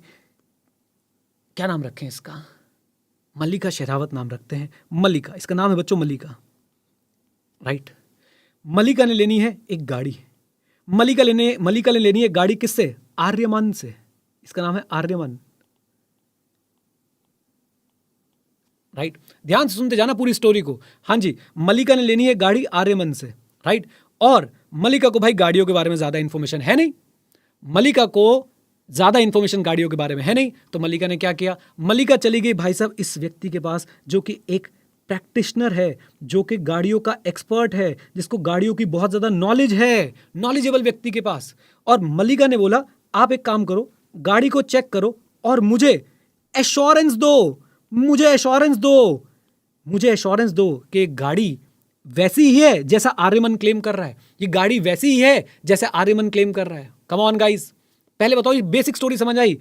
क्या नाम रखें इसका? मल्लिका शेरावत नाम रखते हैं। मल्लिका, इसका नाम है बच्चों मल्लिका, राइट? मल्लिका ने लेनी है एक गाड़ी। मल्लिका ने लेनी है गाड़ी किससे? आर्यमन से। इसका नाम है आर्यमन, राइट? ध्यान से सुनते जाना पूरी स्टोरी को। हाँ जी, मल्लिका ने लेनी है गाड़ी आर्यमन से, राइट? और मल्लिका को भाई गाड़ियों के बारे में ज्यादा इंफॉर्मेशन है नहीं, मल्लिका को ज्यादा इंफॉर्मेशन गाड़ियों के बारे में है नहीं। तो मल्लिका ने क्या किया? मल्लिका चली गई भाई साहब इस व्यक्ति के पास, जो कि एक प्रैक्टिशनर है, जो कि गाड़ियों का एक्सपर्ट है, जिसको गाड़ियों की बहुत ज्यादा नॉलेज है, नॉलेजेबल व्यक्ति के पास। और मल्लिका ने बोला, आप एक काम करो, गाड़ी को चेक करो और मुझे एश्योरेंस दो, मुझे एश्योरेंस दो, मुझे एश्योरेंस दो कि गाड़ी वैसी ही है जैसा आर्यमन क्लेम कर रहा है, ये गाड़ी वैसी ही है जैसे आर्यमन क्लेम कर रहा है। कम ऑन गाइस, पहले बताओ ये बेसिक स्टोरी समझ आई?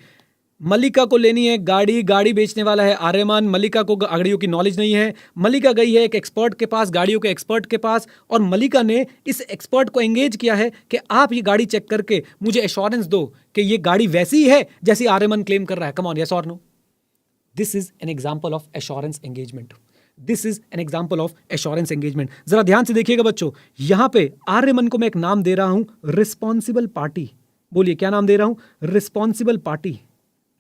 मल्लिका को लेनी है गाड़ी, गाड़ी बेचने वाला है आर्यमन, मल्लिका को गाड़ियों की नॉलेज नहीं है, मल्लिका गई है एक एक्सपर्ट के पास, गाड़ियों के एक्सपर्ट के पास, और मल्लिका ने इस एक्सपर्ट को एंगेज किया है कि आप ये गाड़ी चेक करके मुझे एश्योरेंस दो कि ये गाड़ी वैसी है जैसी आर्यमन क्लेम कर रहा है। कम ऑन, यस और no? This is an example of assurance engagement. This is an example of assurance engagement. जरा ध्यान से देखिएगा बच्चों, यहां पे आर्यमन को मैं एक नाम दे रहा हूं, रिस्पॉन्सिबल पार्टी। बोलिए क्या नाम दे रहा हूं? Responsible party,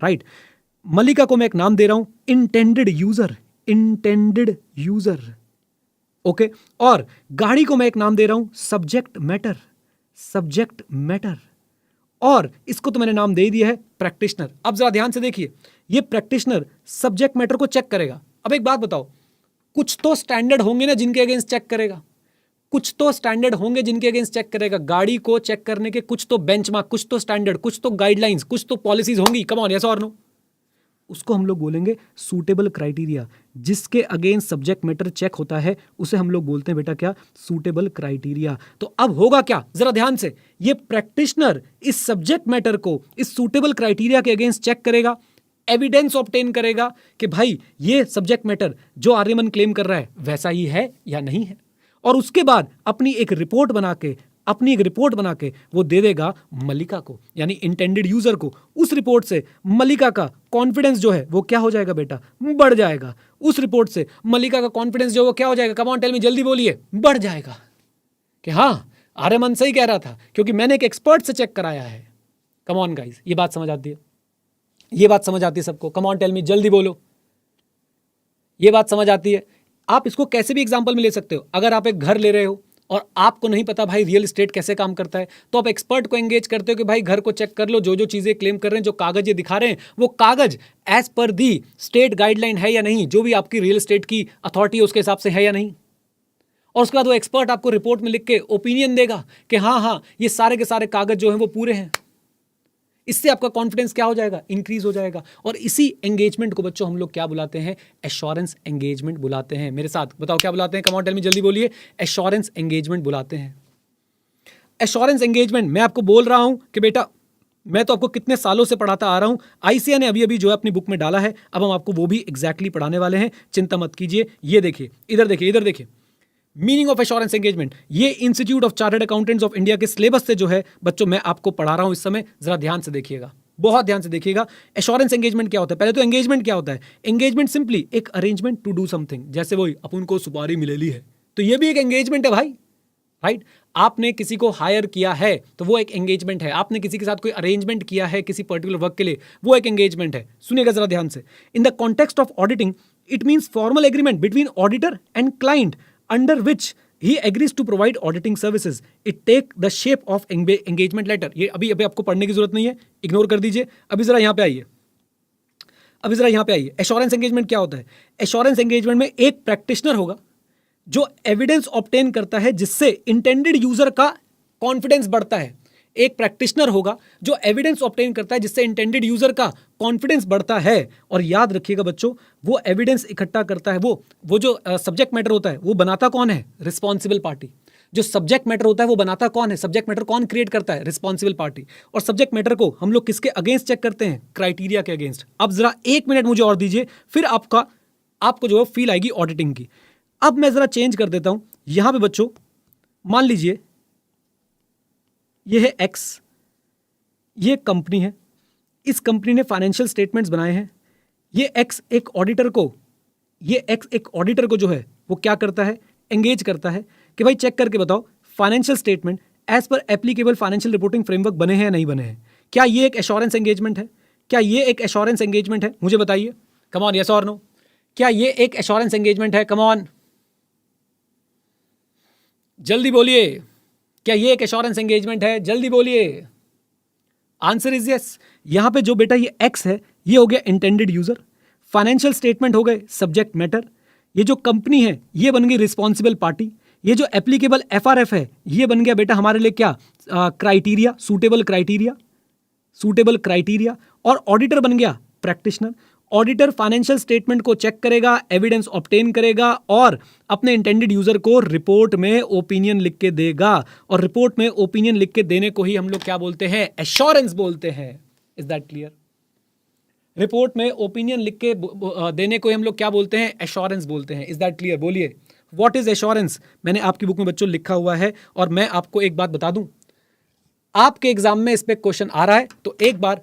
right? मल्लिका को मैं एक नाम दे रहा हूं, intended user, intended user, okay? और गाड़ी को मैं एक नाम दे रहा हूं, सब्जेक्ट मैटर, सब्जेक्ट मैटर। और इसको तो मैंने नाम दे दिया है प्रैक्टिशनर। अब जरा ध्यान से देखिए, ये प्रैक्टिशनर सब्जेक्ट मैटर को चेक करेगा। अब एक बात बताओ, कुछ तो स्टैंडर्ड होंगे ना जिनके अगेंस्ट चेक करेगा, कुछ तो स्टैंडर्ड होंगे जिनके अगेंस्ट चेक करेगा। गाड़ी को चेक करने के कुछ तो बेंचमार्क, कुछ तो स्टैंडर्ड, कुछ तो गाइडलाइंस, कुछ तो पॉलिसीज होंगी। कम ऑन, यस और नो? उसको हम लोग बोलेंगे सूटेबल क्राइटेरिया। जिसके अगेंस्ट सब्जेक्ट मैटर चेक होता है उसे हम लोग बोलते हैं बेटा क्या? Suitable criteria. तो अब होगा क्या, जरा ध्यान से, ये प्रैक्टिशनर इस सब्जेक्ट मैटर को इस सूटेबल क्राइटेरिया के अगेंस्ट चेक करेगा, एविडेंस ऑब्टेन करेगा कि भाई ये सब्जेक्ट मैटर जो आर्यमन क्लेम कर रहा है वैसा ही है या नहीं है, और उसके बाद अपनी एक रिपोर्ट बना के अपनी एक रिपोर्ट बना के वो दे देगा मल्लिका को, यानी इंटेंडेड यूजर को। उस रिपोर्ट से मल्लिका का कॉन्फिडेंस जो है वो क्या हो जाएगा बेटा, बढ़ जाएगा। उस रिपोर्ट से मल्लिका का कॉन्फिडेंस जो वो क्या हो जाएगा, कम ऑन टेल मी, जल्दी बोलिए, बढ़ जाएगा कि हाँ आर्यमन सही कह रहा था क्योंकि मैंने एक एक्सपर्ट से चेक कराया है। कम ऑन गाइस, ये बात समझ आती है? ये बात समझ आती है सबको? कम ऑन टेल मी, जल्दी बोलो, ये बात समझ आती है? आप इसको कैसे भी एग्जांपल में ले सकते हो। अगर आप एक घर ले रहे हो और आपको नहीं पता भाई रियल एस्टेट कैसे काम करता है, तो आप एक्सपर्ट को एंगेज करते हो कि भाई घर को चेक कर लो, जो जो चीज़ें क्लेम कर रहे हैं, जो कागज ये दिखा रहे हैं, वो कागज एज पर दी स्टेट गाइडलाइन है या नहीं, जो भी आपकी रियल एस्टेट की अथॉरिटी है उसके हिसाब से है या नहीं। और उसके बाद वो एक्सपर्ट आपको रिपोर्ट में लिख के ओपिनियन देगा कि हाँ हाँ ये सारे के सारे कागज जो हैं वो पूरे हैं। इससे आपका कॉन्फिडेंस क्या हो जाएगा, इंक्रीज हो जाएगा। और इसी एंगेजमेंट को बच्चों हम लोग क्या बुलाते हैं, एश्योरेंस एंगेजमेंट बुलाते हैं। मेरे साथ बताओ क्या बुलाते हैं, कम ऑन टेल मी, जल्दी बोलिए, एश्योरेंस एंगेजमेंट बुलाते हैं। एश्योरेंस एंगेजमेंट मैं आपको बोल रहा हूं कि बेटा मैं तो आपको कितने सालों से पढ़ाता आ रहा हूं, आईसीए ने अभी अभी जो है अपनी बुक में डाला है, अब हम आपको वो भी एग्जैक्टली पढ़ाने वाले हैं, चिंता मत कीजिए। ये देखिए, इधर देखिए, इधर देखिए, मीनिंग ऑफ एश्योरेंस एंगेजमेंट, ये institute of chartered accountants of India के सिलेबस से जो है बच्चों मैं आपको पढ़ा रहा हूं इस समय, जरा ध्यान से देखिएगा, बहुत ध्यान से देखिएगा। एश्योरेंस एंगेजमेंट क्या होता है? पहले तो एंगेजमेंट क्या होता है? एंगेजमेंट सिंपली एक अरेंजमेंट टू डू समथिंग, जैसे वही अपन को सुपारी मिलेली है तो ये भी एक एंगेजमेंट है भाई, राइट? आपने किसी को हायर किया है तो वो एक एंगेजमेंट है। आपने किसी के साथ कोई अरेंजमेंट किया है किसी पर्टिकुलर वर्क के लिए, वो एक एंगेजमेंट है। सुनिएगा जरा ध्यान से। In the context of auditing it means formal agreement between auditor and client under which he agrees to provide auditing services. It take the shape of engagement letter. ये अभी आपको पढ़ने की जरूरत नहीं है, इग्नोर कर दीजिए। अभी जरा यहाँ पे आइए, अभी जरा यहाँ पे आइए। एश्योरेंस एंगेजमेंट क्या होता है? एश्योरेंस एंगेजमेंट में एक प्रैक्टिशनर होगा जो एविडेंस ऑब्टेन करता है जिससे इंटेंडेड यूजर का कॉन्फिडेंस बढ़ता है। एक प्रैक्टिशनर होगा जो एविडेंस ऑब्टेन करता है जिससे इंटेंडेड यूजर का कॉन्फिडेंस बढ़ता है। और याद रखिएगा बच्चों, वो एविडेंस इकट्ठा करता है, वो जो सब्जेक्ट मैटर होता है वो बनाता कौन है? Responsible party. जो सब्जेक्ट मैटर होता है वो बनाता कौन है? सब्जेक्ट मैटर कौन क्रिएट करता है? Responsible party. और सब्जेक्ट मैटर को हम लोग किसके अगेंस्ट चेक करते हैं? क्राइटेरिया के अगेंस्ट। अब जरा 1 मिनट मुझे और दीजिए, फिर आपको जो है फील आएगी ऑडिटिंग की। अब मैं जरा चेंज कर देता हूं यहां पे बच्चों, मान लीजिए ये है एक्स, ये कंपनी है, इस कंपनी ने फाइनेंशियल स्टेटमेंट्स बनाए हैं। ये एक्स एक ऑडिटर को जो है वो क्या करता है? एंगेज करता है कि भाई चेक करके बताओ financial statement as per applicable financial reporting framework बने हैं या नहीं बने हैं। क्या ये एक एश्योरेंस एंगेजमेंट है? क्या ये एक एश्योरेंस एंगेजमेंट है? मुझे बताइए, कम ऑन, यस और नो। क्या ये एक एश्योरेंस एंगेजमेंट है? कम ऑन, जल्दी बोलिए, क्या ये एक एश्योरेंस एंगेजमेंट है? जल्दी बोलिए। Answer is yes. यहां पे जो बेटा ये एक्स है ये हो गया इंटेंडेड यूजर, फाइनेंशियल स्टेटमेंट हो गए सब्जेक्ट मैटर, ये जो कंपनी है ये बन गई रिस्पॉन्सिबल पार्टी, ये जो एप्लीकेबल एफआरएफ है ये बन गया बेटा हमारे लिए क्या? Criteria, suitable criteria. और ऑडिटर बन गया प्रैक्टिशनर। ऑडिटर फाइनेंशियल स्टेटमेंट को चेक करेगा, एविडेंस ऑब्टेन करेगा और अपने इंटेंडेड यूजर को रिपोर्ट में ओपिनियन लिख के देगा। और रिपोर्ट में ओपिनियन लिख के देने को ही हम लोग क्या बोलते हैं? एश्योरेंस बोलते हैं। Is that clear? रिपोर्ट में ओपिनियन लिख के देने को ही हम लोग क्या बोलते हैं? एश्योरेंस बोलते हैं। Is that clear? बोलिए, व्हाट इज एश्योरेंस? मैंने आपकी बुक में बच्चों लिखा हुआ है। और मैं आपको एक बात बता दूं, आपके एग्जाम में इस पे क्वेश्चन आ रहा है तो एक बार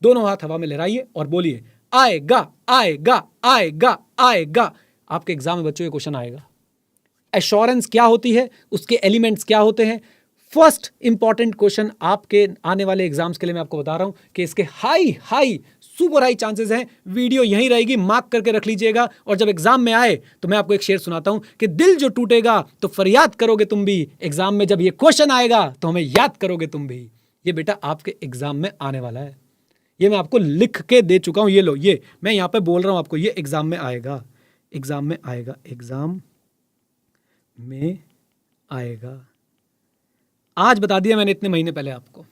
दोनों हाथ हवा में लहराइए और बोलिए आएगा, आएगा, आएगा, आएगा। आपके एग्जाम में बच्चों ये क्वेश्चन आएगा। एश्योरेंस क्या होती है, उसके एलिमेंट्स क्या होते हैं? फर्स्ट इंपॉर्टेंट क्वेश्चन आपके आने वाले एग्जाम्स के लिए मैं आपको बता रहा हूं कि इसके सुपर हाई चांसेस हैं। वीडियो यहीं रहेगी, मार्क करके रख लीजिएगा। और जब एग्जाम में आए तो मैं आपको एक शेर सुनाता हूं कि दिल जो टूटेगा तो फरियाद करोगे तुम भी, एग्जाम में जब ये क्वेश्चन आएगा तो हमें याद करोगे तुम भी। ये बेटा आपके एग्जाम में आने वाला है, ये मैं आपको लिख के दे चुका हूं। ये लो, ये मैं यहां पे बोल रहा हूं आपको, ये एग्जाम में आएगा, एग्जाम में आएगा, एग्जाम में आएगा। आज बता दिया मैंने इतने महीने पहले आपको।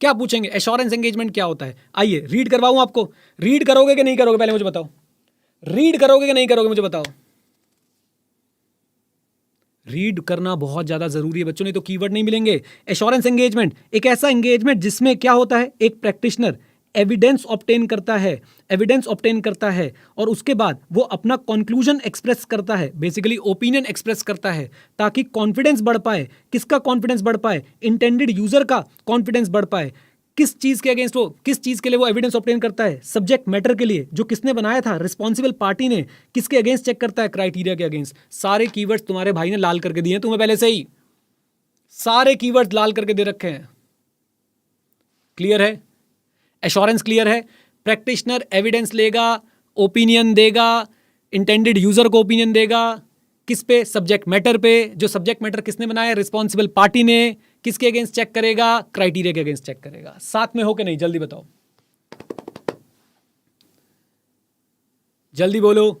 क्या पूछेंगे? एश्योरेंस एंगेजमेंट क्या होता है? आइए रीड करवाऊं आपको। रीड करोगे कि नहीं करोगे? पहले मुझे बताओ, रीड करोगे कि नहीं करोगे? मुझे बताओ। रीड करना बहुत ज्यादा जरूरी है बच्चों, नहीं तो कीवर्ड नहीं मिलेंगे। एश्योरेंस एंगेजमेंट एक ऐसा एंगेजमेंट जिसमें क्या होता है? एक प्रैक्टिशनर एविडेंस ऑब्टेन करता है, एविडेंस ऑब्टेन करता है और उसके बाद वो अपना कंक्लूजन एक्सप्रेस करता है, बेसिकली ओपिनियन एक्सप्रेस करता है ताकि कॉन्फिडेंस बढ़ पाए। किसका कॉन्फिडेंस बढ़ पाए? इंटेंडेड यूजर का कॉन्फिडेंस बढ़ पाए। किस चीज के अगेंस्ट वो, किस चीज के लिए वो एविडेंस ऑब्टेन करता है? सब्जेक्ट मैटर के लिए, जो किसने बनाया था, रिस्पॉन्सिबल पार्टी ने। किसके अगेंस्ट चेक करता है? क्राइटेरिया के अगेंस्ट। सारे कीवर्ड्स तुम्हारे भाई ने लाल करके दिए हैं तुम्हें पहले से ही, सारे कीवर्ड्स लाल करके दे रखे हैं। क्लियर है? एश्योरेंस क्लियर है? प्रैक्टिशनर एविडेंस लेगा, ओपिनियन देगा, इंटेंडेड यूजर को ओपिनियन देगा, किस पे? सब्जेक्ट मैटर पे। जो सब्जेक्ट मैटर किसने बनाया? रिस्पॉन्सिबल पार्टी ने। किसके अगेंस्ट चेक करेगा? क्राइटेरिया के अगेंस्ट चेक करेगा। साथ में हो कि नहीं? जल्दी बताओ, जल्दी बोलो।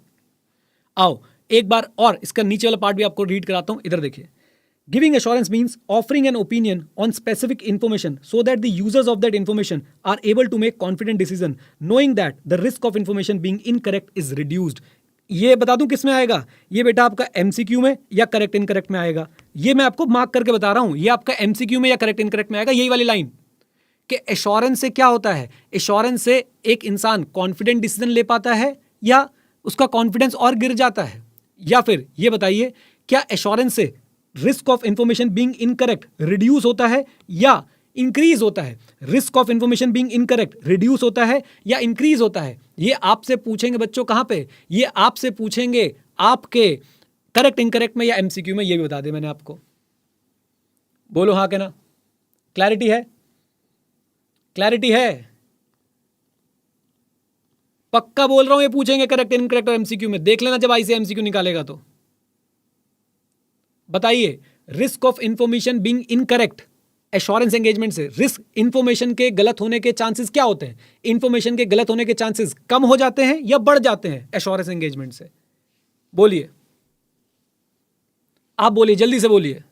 आओ एक बार और इसका नीचे वाला पार्ट भी आपको रीड कराता हूं, इधर देखिए। Giving assurance means offering an opinion on specific information so that the users of that information are able to make confident decision, knowing that the risk of information being incorrect is reduced. ये बता दूं किस में आएगा? ये बेटा आपका MCQ में या करेक्ट इनकरेक्ट में आएगा। ये मैं आपको मार्क करके बता रहा हूं, ये आपका एमसीक्यू में या करेक्ट इनकरेक्ट में आएगा, यही वाली लाइन। कि एश्योरेंस से क्या होता है? एश्योरेंस से एक इंसान कॉन्फिडेंट डिसीजन ले पाता है या उसका कॉन्फिडेंस और गिर जाता है? या फिर ये बताइए, क्या एश्योरेंस से risk of information being incorrect reduce होता है या इंक्रीज होता है? Risk of information being incorrect reduce होता है या इंक्रीज होता है? ये आपसे पूछेंगे बच्चों। कहां पे? ये आपसे पूछेंगे आपके करेक्ट इनकरेक्ट में या एमसीक्यू में। ये भी बता दे मैंने आपको। बोलो हाँ के ना? क्लैरिटी है? क्लैरिटी है? पक्का बोल रहा हूं, ये पूछेंगे करेक्ट इनकरेक्ट और एमसीक्यू में। देख लेना जब आई से एमसीक्यू निकालेगा तो। बताइए, risk of information being incorrect assurance engagement से रिस्क, इंफॉर्मेशन के गलत होने के चांसेस क्या होते हैं? इंफॉर्मेशन के गलत होने के चांसेस कम हो जाते हैं या बढ़ जाते हैं एश्योरेंस एंगेजमेंट से? बोलिए, आप बोलिए, जल्दी से बोलिए।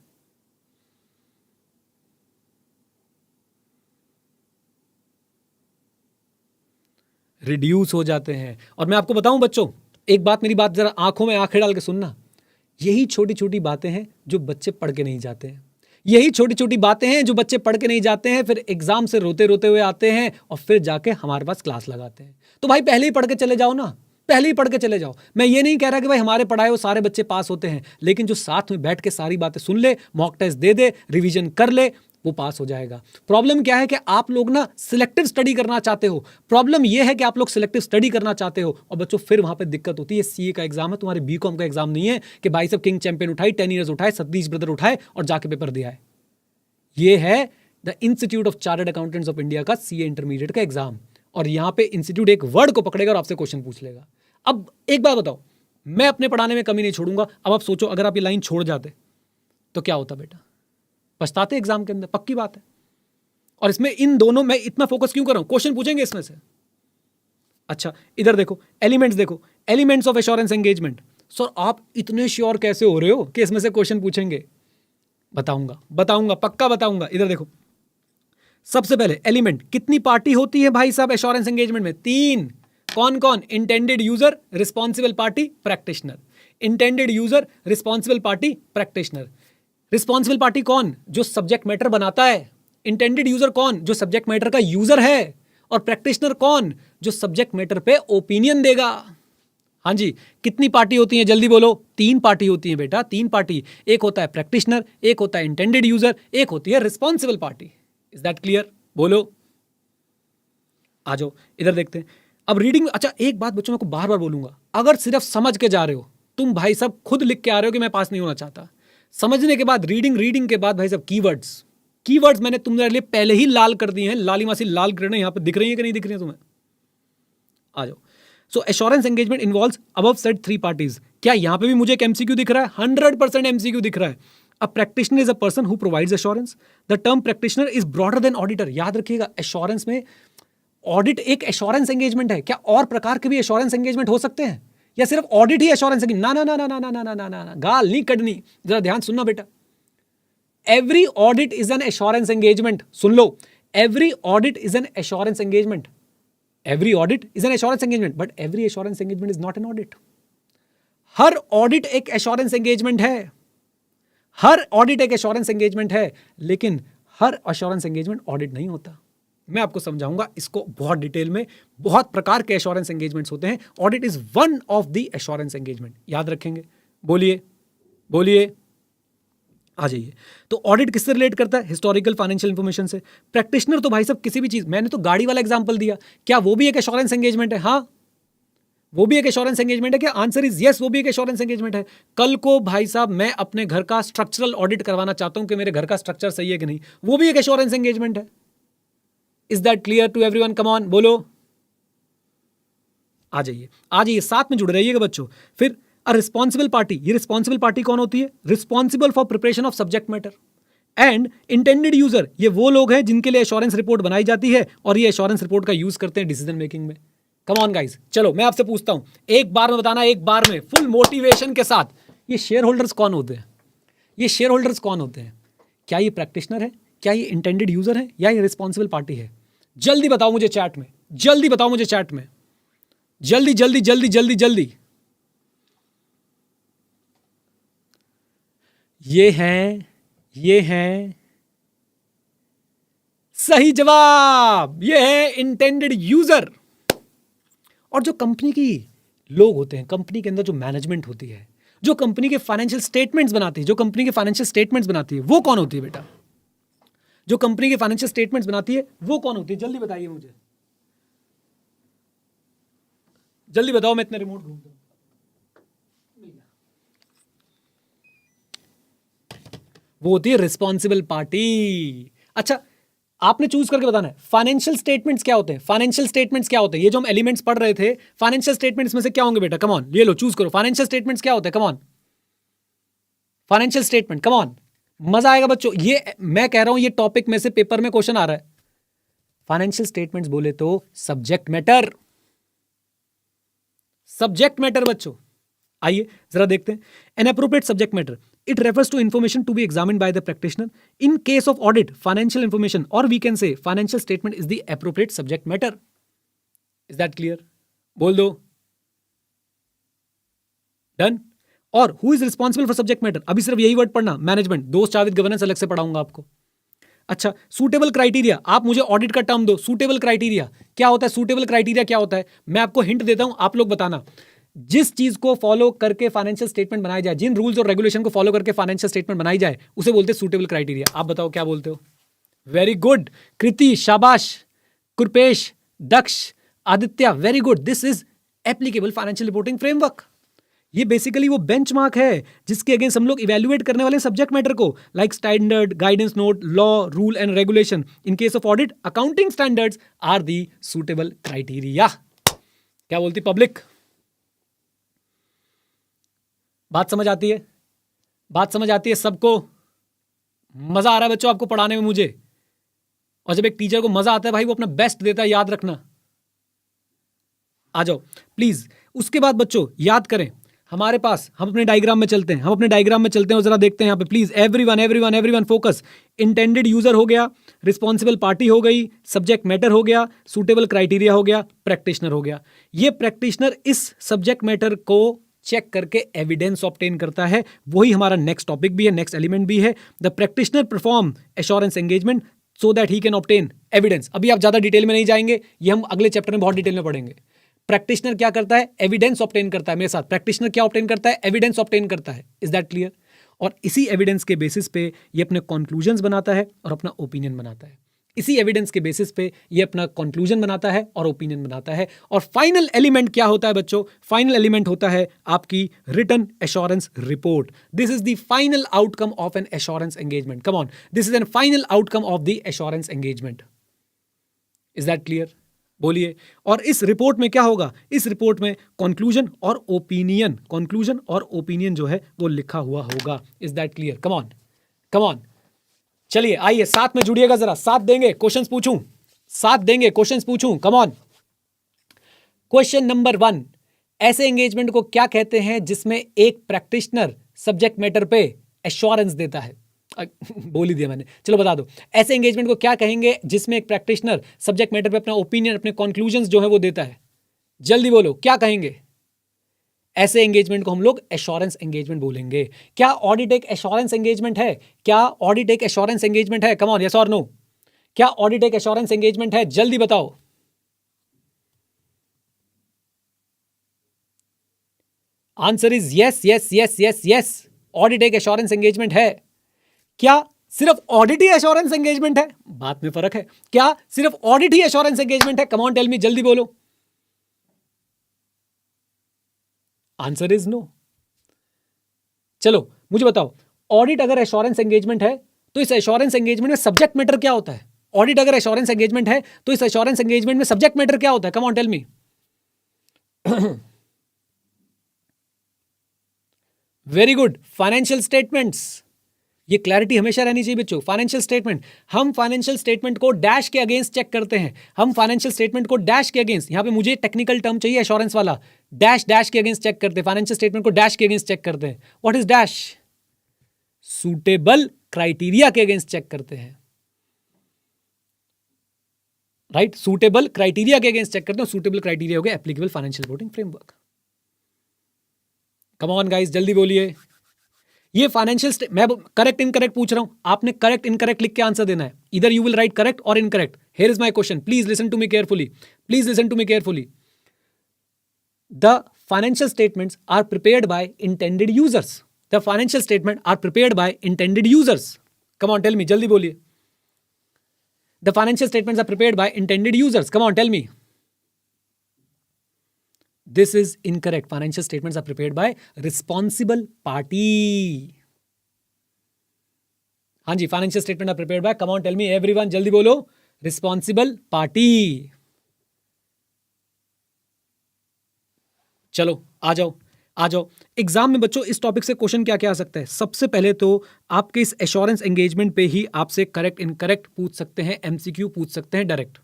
रिड्यूस हो जाते हैं। और मैं आपको बताऊं बच्चों, एक बात, मेरी बात जरा आंखों में आंखें डाल के सुनना। यही छोटी छोटी बातें हैं जो बच्चे पढ़ के नहीं जाते हैं। यही छोटी छोटी बातें हैं जो बच्चे पढ़ के नहीं जाते हैं, फिर एग्जाम से रोते रोते हुए आते हैं और फिर जाके हमारे पास क्लास लगाते हैं। तो भाई पहले ही पढ़ के चले जाओ ना, पहले ही पढ़ के चले जाओ। मैं ये नहीं कह रहा कि भाई हमारे पढ़ाए वो सारे बच्चे पास होते हैं, लेकिन जो साथ में बैठ के सारी बातें सुन ले, मॉक टेस्ट दे दे, रिवीजन कर ले, वो पास हो जाएगा। प्रॉब्लम क्या है कि आप लोग ना सिलेक्टिव स्टडी करना चाहते हो। प्रॉब्लम ये है कि आप लोग सिलेक्टिव स्टडी करना चाहते हो और बच्चों फिर वहां पे दिक्कत होती है। सीए का एग्जाम है, तुम्हारे बीकॉम का एग्जाम नहीं है कि भाई सब किंग चैंपियन उठाई, 10 ईयर्स उठाए, सतीश ब्रदर उठाए और जाके पेपर दिया है। ये है the institute of chartered accountants of India का सीए इंटरमीडिएट का एग्जाम। और यहां पे इंस्टीट्यूट एक वर्ड को पकड़ेगा और आपसे क्वेश्चन पूछ लेगा। अब एक बात बताओ, मैं अपने पढ़ाने में कमी नहीं छोड़ूंगा। अब आप सोचो, अगर आप ये लाइन छोड़ जाते तो क्या होता बेटा? पछताते एग्जाम के अंदर, पक्की बात है। और इसमें इन दोनों में इतना फोकस क्यों कर रहा हूं? क्वेश्चन पूछेंगे इसमें से। अच्छा इधर देखो, एलिमेंट्स देखो, elements of assurance engagement. Sir आप इतने श्योर कैसे हो रहे हो कि इसमें से क्वेश्चन पूछेंगे? बताऊंगा, बताऊंगा, पक्का बताऊंगा। इधर देखो, सबसे पहले एलिमेंट, कितनी पार्टी होती है भाई साहब एश्योरेंस एंगेजमेंट में? 3। कौन कौन? Intended user, responsible party, practitioner. Intended user, responsible party, practitioner. Responsible party कौन? जो सब्जेक्ट मैटर बनाता है। इंटेंडेड यूजर कौन? जो सब्जेक्ट मैटर का यूजर है। और प्रैक्टिशनर कौन? जो सब्जेक्ट मैटर पे ओपिनियन देगा। हाँ जी, कितनी पार्टी होती है? जल्दी बोलो। 3 पार्टी होती है बेटा, 3 पार्टी। एक होता है प्रैक्टिशनर, एक होता है इंटेंडेड यूजर, एक होती है responsible party. Is that clear? बोलो, आ जाओ इधर देखते हैं। अब रीडिंग, अच्छा एक बात बच्चों, मैं को बार बार बोलूंगा, अगर सिर्फ समझ के जा रहे हो, तुम भाई साहब खुद लिख के आ रहे हो कि मैं पास नहीं होना चाहता, समझने के बाद रीडिंग, रीडिंग के बाद भाई साहब कीवर्ड्स, कीवर्ड्स मैंने तुम्हारे लिए पहले ही लाल कर दिए हैं। लाली मासी लाल किरणें यहां पे दिख रही है कि नहीं दिख रही है तुम्हें? आ जाओ। So assurance engagement involves above said 3 parties. क्या यहां पे भी मुझे एक एमसीक्यू दिख रहा है? 100% एमसीक्यू दिख रहा है। अ practitioner is a person who provides assurance. The term practitioner is broader then auditor. याद रखिएगा, एश्योरेंस में ऑडिट एक एश्योरेंस एंगेजमेंट है। क्या और प्रकार के भी एश्योरेंस एंगेजमेंट हो सकते हैं या सिर्फ ऑडिट ही एश्योरेंस एंगेजमेंट? ना ना ना ना ना ना ना ना ना ना, गाल नहीं कड़नी। जरा ध्यान सुनना बेटा, every audit is N assurance engagement. Soon low, every audit is N assurance engagement. Every audit is N assurance engagement, but every assurance engagement is not an audit. Her audit एक एश्योरेंस एंगेजमेंट है, हर audit एक assurance engagement है, लेकिन हर assurance engagement audit नहीं होता। मैं आपको समझाऊंगा इसको बहुत डिटेल में। बहुत प्रकार के एश्योरेंस एंगेजमेंट्स होते हैं, audit is one of the assurance engagement, याद रखेंगे। बोलिए बोलिए, आ जाइए। तो ऑडिट किससे रिलेट करता है? हिस्टोरिकल फाइनेंशियल इंफॉर्मेशन से। प्रैक्टिशनर तो भाई साहब किसी भी चीज, मैंने तो गाड़ी वाला एग्जांपल दिया, क्या वो भी एक एश्योरेंस एंगेजमेंट है? हाँ, वो भी एक एश्योरेंस एंगेजमेंट है क्या? आंसर इज यस, वो भी एक एश्योरेंस एंगेजमेंट है। कल को भाई साहब मैं अपने घर का स्ट्रक्चरल ऑडिट करवाना चाहता हूं कि मेरे घर का स्ट्रक्चर सही है कि नहीं, वो भी एक एश्योरेंस एंगेजमेंट है। Is that clear to everyone? Come on, बोलो, आ जाइए आ जाइए, साथ में जुड़ रहिएगा बच्चों। फिर अ रिस्पॉन्सिबल पार्टी, ये रिस्पॉन्सिबल पार्टी कौन होती है? Responsible for preparation of subject matter. And intended user, ये वो लोग हैं जिनके लिए एश्योरेंस रिपोर्ट बनाई जाती है और ये एश्योरेंस रिपोर्ट का यूज करते हैं डिसीजन मेकिंग में। कम ऑन गाइस, चलो मैं आपसे पूछता हूं, एक बार में बताना, एक बार में फुल मोटिवेशन के साथ, ये शेयर होल्डर्स कौन होते हैं? ये शेयर होल्डर्स कौन होते हैं? क्या ये प्रैक्टिशनर है, क्या ये इंटेंडेड यूजर है, या ये रिस्पॉन्सिबल पार्टी है? जल्दी बताओ मुझे चैट में, जल्दी बताओ मुझे चैट में, जल्दी जल्दी जल्दी जल्दी जल्दी। ये हैं सही जवाब, ये है इंटेंडेड यूजर। और जो कंपनी की लोग होते हैं, कंपनी के अंदर जो मैनेजमेंट होती है, जो कंपनी के फाइनेंशियल स्टेटमेंट्स बनाती है, जो कंपनी के फाइनेंशियल स्टेटमेंट्स बनाती है, वो कौन होती है बेटा? जो कंपनी के फाइनेंशियल स्टेटमेंट्स बनाती है वो कौन होती है? जल्दी बताइए मुझे, जल्दी बताओ, मैं इतने रिमोट ढूंढता हूं। वो होती है रिस्पॉन्सिबल पार्टी। अच्छा, आपने चूज करके बताना है फाइनेंशियल स्टेटमेंट्स क्या होते हैं। फाइनेंशियल स्टेटमेंट्स क्या होते हैं? ये जो हम एलिमेंट्स पढ़ रहे थे, फाइनेंशियल स्टेटमेंट्स में से क्या होंगे बेटा? कम ऑन, ये लो, चूज करो, फाइनेंशियल स्टेटमेंट्स क्या होते हैं? Come on, financial statement, come on, मजा आएगा बच्चों। ये मैं कह रहा हूं, ये टॉपिक में से पेपर में क्वेश्चन आ रहा है। फाइनेंशियल स्टेटमेंट्स बोले तो सब्जेक्ट मैटर, सब्जेक्ट मैटर बच्चों। आइए जरा देखते हैं। An appropriate subject matter, it refers to information to be examined by the practitioner. In case of audit, financial information, or we can say financial statement is the appropriate subject matter. Is that clear? बोल दो, done. और who is responsible for subject matter? अभी सिर्फ यही word पढ़ना, management, दोस्त Javed governance अलग से पढ़ाऊंगा आपको। अच्छा, सूटेबल क्राइटेरिया, आप मुझे ऑडिट का टर्म दो, सूटेबल क्राइटेरिया क्या होता है? सूटेबल क्राइटेरिया क्या होता है? मैं आपको हिंट देता हूं, आप लोग बताना। जिस चीज को फॉलो करके फाइनेंशियल स्टेटमेंट बनाई जाए, जिन रूल्स और रेगुलेशन को फॉलो करके फाइनेंशियल स्टेटमेंट बनाई जाए, उसे बोलते हैं सूटेबल क्राइटेरिया। आप बताओ क्या बोलते हो? वेरी गुड कृति, शाबाश, Kripesh, Daksh, Aditya, very good. This is applicable financial reporting framework. ये बेसिकली वो बेंचमार्क है जिसके अगेंस्ट हम लोग इवेल्युएट करने वाले सब्जेक्ट मैटर को, like standard, guidance note, law, rule and regulation. In case of audit, accounting standards are the suitable criteria. क्या बोलती पब्लिक? बात समझ आती है? बात समझ आती है सबको? मजा आ रहा है बच्चों आपको पढ़ाने में मुझे? और जब एक टीचर को मजा आता है भाई, वो अपना बेस्ट देता है, याद रखना। आ जाओ प्लीज। उसके बाद बच्चों याद करें, हमारे पास, हम अपने डायग्राम में चलते हैं, हम अपने डायग्राम में चलते हैं और जरा देखते हैं यहाँ पे please, everyone everyone everyone focus. Intended user हो गया, रिस्पॉन्सिबल पार्टी हो गई, सब्जेक्ट मैटर हो गया, सूटेबल क्राइटेरिया हो गया, प्रैक्टिशनर हो गया। ये प्रैक्टिशनर इस सब्जेक्ट मैटर को चेक करके एविडेंस ऑब्टेन करता है। वही हमारा नेक्स्ट टॉपिक भी है, नेक्स्ट एलिमेंट भी है। The practitioner perform assurance engagement so that he can obtain evidence. अभी आप ज्यादा डिटेल में नहीं जाएंगे, ये हम अगले चैप्टर में बहुत डिटेल में पढ़ेंगे। प्रैक्टिशनर क्या करता है? एविडेंस ऑब्टेन करता है। मेरे साथ, प्रैक्टिशनर क्या ऑब्टेन करता है? एविडेंस ऑब्टेन करता है। Is that clear? और इसी एविडेंस के बेसिस पे ये अपने कंक्लूजन्स बनाता है और अपना ओपिनियन बनाता है। इसी एविडेंस के बेसिस पे ये अपना कंक्लूजन बनाता है और ओपिनियन बनाता है। और फाइनल एलिमेंट क्या होता है बच्चों? फाइनल एलिमेंट होता है आपकी written assurance report. This is the final outcome of an assurance engagement. Come on, this is an final outcome of the assurance engagement. Is that clear? बोलिए। और इस रिपोर्ट में क्या होगा? इस रिपोर्ट में कंक्लूजन और ओपिनियन, कंक्लूजन और ओपिनियन जो है वो लिखा हुआ होगा। Is that clear? Come on, come on. चलिए आइए, साथ में जुड़िएगा जरा, साथ देंगे, क्वेश्चंस पूछूं, साथ देंगे, क्वेश्चंस पूछूं। Come on. क्वेश्चन नंबर 1, ऐसे एंगेजमेंट को क्या कहते हैं जिसमें एक प्रैक्टिशनर सब्जेक्ट मैटर पे एश्योरेंस देता है? बोल ही दिया मैंने, चलो बता दो। ऐसे एंगेजमेंट को क्या कहेंगे जिसमें एक प्रैक्टिशनर सब्जेक्ट मैटर पे अपना ओपिनियन, अपने कंक्लूजन्स जो है वो देता है? जल्दी बोलो, क्या कहेंगे? ऐसे एंगेजमेंट को हम लोग एश्योरेंस एंगेजमेंट बोलेंगे। क्या ऑडिट एक एश्योरेंस एंगेजमेंट है? क्या ऑडिट एक एश्योरेंस एंगेजमेंट है? कम ऑन, यस और नो। क्या ऑडिट एक एश्योरेंस एंगेजमेंट है? जल्दी बताओ। Answer is yes yes yes yes yes. Audit एक एश्योरेंस एंगेजमेंट है। क्या सिर्फ ऑडिट ही एश्योरेंस एंगेजमेंट है? बात में फर्क है। क्या सिर्फ ऑडिट ही एश्योरेंस एंगेजमेंट है? कम ऑन टेल मी, जल्दी बोलो। Answer is no. चलो मुझे बताओ, ऑडिट अगर एश्योरेंस एंगेजमेंट है तो इस एश्योरेंस एंगेजमेंट में सब्जेक्ट मैटर क्या होता है? ऑडिट अगर एश्योरेंस एंगेजमेंट है तो इस एश्योरेंस एंगेजमेंट में सब्जेक्ट मैटर क्या होता है? Come on tell me. Very good, financial statements. ये क्लैरिटी हमेशा रहनी चाहिए बच्चों। फाइनेंशियल स्टेटमेंट, हम फाइनेंशियल स्टेटमेंट को डैश के अगेंस्ट चेक करते हैं। हम फाइनेंशियल स्टेटमेंट को डैश के अगेंस्ट, यहां पे मुझे टेक्निकल टर्म चाहिए एश्योरेंस वाला, डैश डैश के अगेंस्ट चेक करते हैं। फाइनेंशियल स्टेटमेंट को डैश के अगेंस्ट चेक करते हैं। What is dash? Suitable criteria के अगेंस्ट चेक करते हैं। राइट, सूटेबल क्राइटेरिया के अगेंस्ट चेक करते हैं। सूटेबल क्राइटेरिया हो गया applicable financial reporting framework. Come on guys, जल्दी बोलिए। ये फाइनेंशियल, मैं करेक्ट इनकरेक्ट पूछ रहा हूं, आपने करेक्ट इनकरेक्ट लिख के आंसर देना है। इधर यू विल राइट करेक्ट और incorrect. Here is my question, please listen to me carefully, please listen to me carefully. The financial statements are prepared by intended users. The financial statement are prepared by intended users. Come on tell me, जल्दी बोलिए। The financial statements are prepared by intended users. Come on tell me. This is incorrect. Financial statements are prepared by responsible party. हाँ जी, financial statement are prepared by, come on tell me everyone, जल्दी बोलो, responsible party. चलो आ जाओ आ जाओ। Exam में बच्चों इस टॉपिक से क्वेश्चन क्या क्या आ सकता है? सबसे पहले तो आपके इस एश्योरेंस एंगेजमेंट पे ही आपसे करेक्ट इनकरेक्ट पूछ सकते हैं, एमसीक्यू पूछ सकते हैं डायरेक्ट।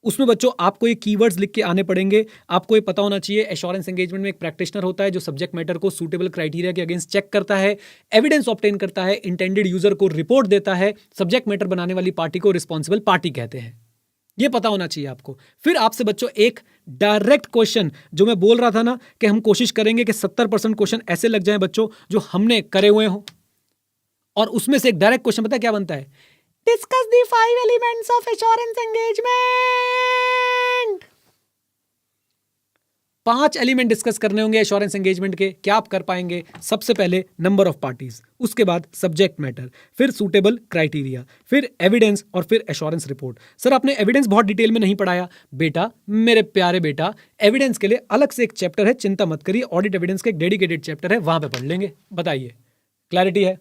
उसमें बच्चों आपको ये कीवर्ड्स लिख के आने पड़ेंगे। आपको ये पता होना चाहिए एश्योरेंस एंगेजमेंट में एक प्रैक्टिशनर होता है जो सब्जेक्ट मैटर को सूटेबल क्राइटेरिया के अगेंस्ट चेक करता है, एविडेंस ऑब्टेन करता है, इंटेंडेड यूजर को रिपोर्ट देता है, सब्जेक्ट मैटर बनाने वाली पार्टी को रिस्पॉन्सिबल पार्टी कहते हैं। ये पता होना चाहिए आपको। फिर आपसे बच्चों एक डायरेक्ट क्वेश्चन, जो मैं बोल रहा था ना कि हम कोशिश करेंगे कि 70% क्वेश्चन ऐसे लग जाएं बच्चों जो हमने करे हुए हो, और उसमें से एक डायरेक्ट क्वेश्चन पता है क्या बनता है? Discuss the 5 elements of assurance engagement. 5 element discuss करने होंगे एश्योरेंस एंगेजमेंट के। क्या आप कर पाएंगे? सबसे पहले नंबर ऑफ पार्टीज, उसके बाद सब्जेक्ट मैटर, फिर सूटेबल क्राइटेरिया, फिर एविडेंस, और फिर एश्योरेंस रिपोर्ट। सर आपने एविडेंस बहुत डिटेल में नहीं पढ़ाया। बेटा, मेरे प्यारे बेटा, एविडेंस के लिए अलग से एक चैप्टर है, चिंता मत करिए। ऑडिट एविडेंस का एक डेडिकेटेड चैप्टर है, वहां पे पढ़ लेंगे। बताइए, क्लैरिटी है?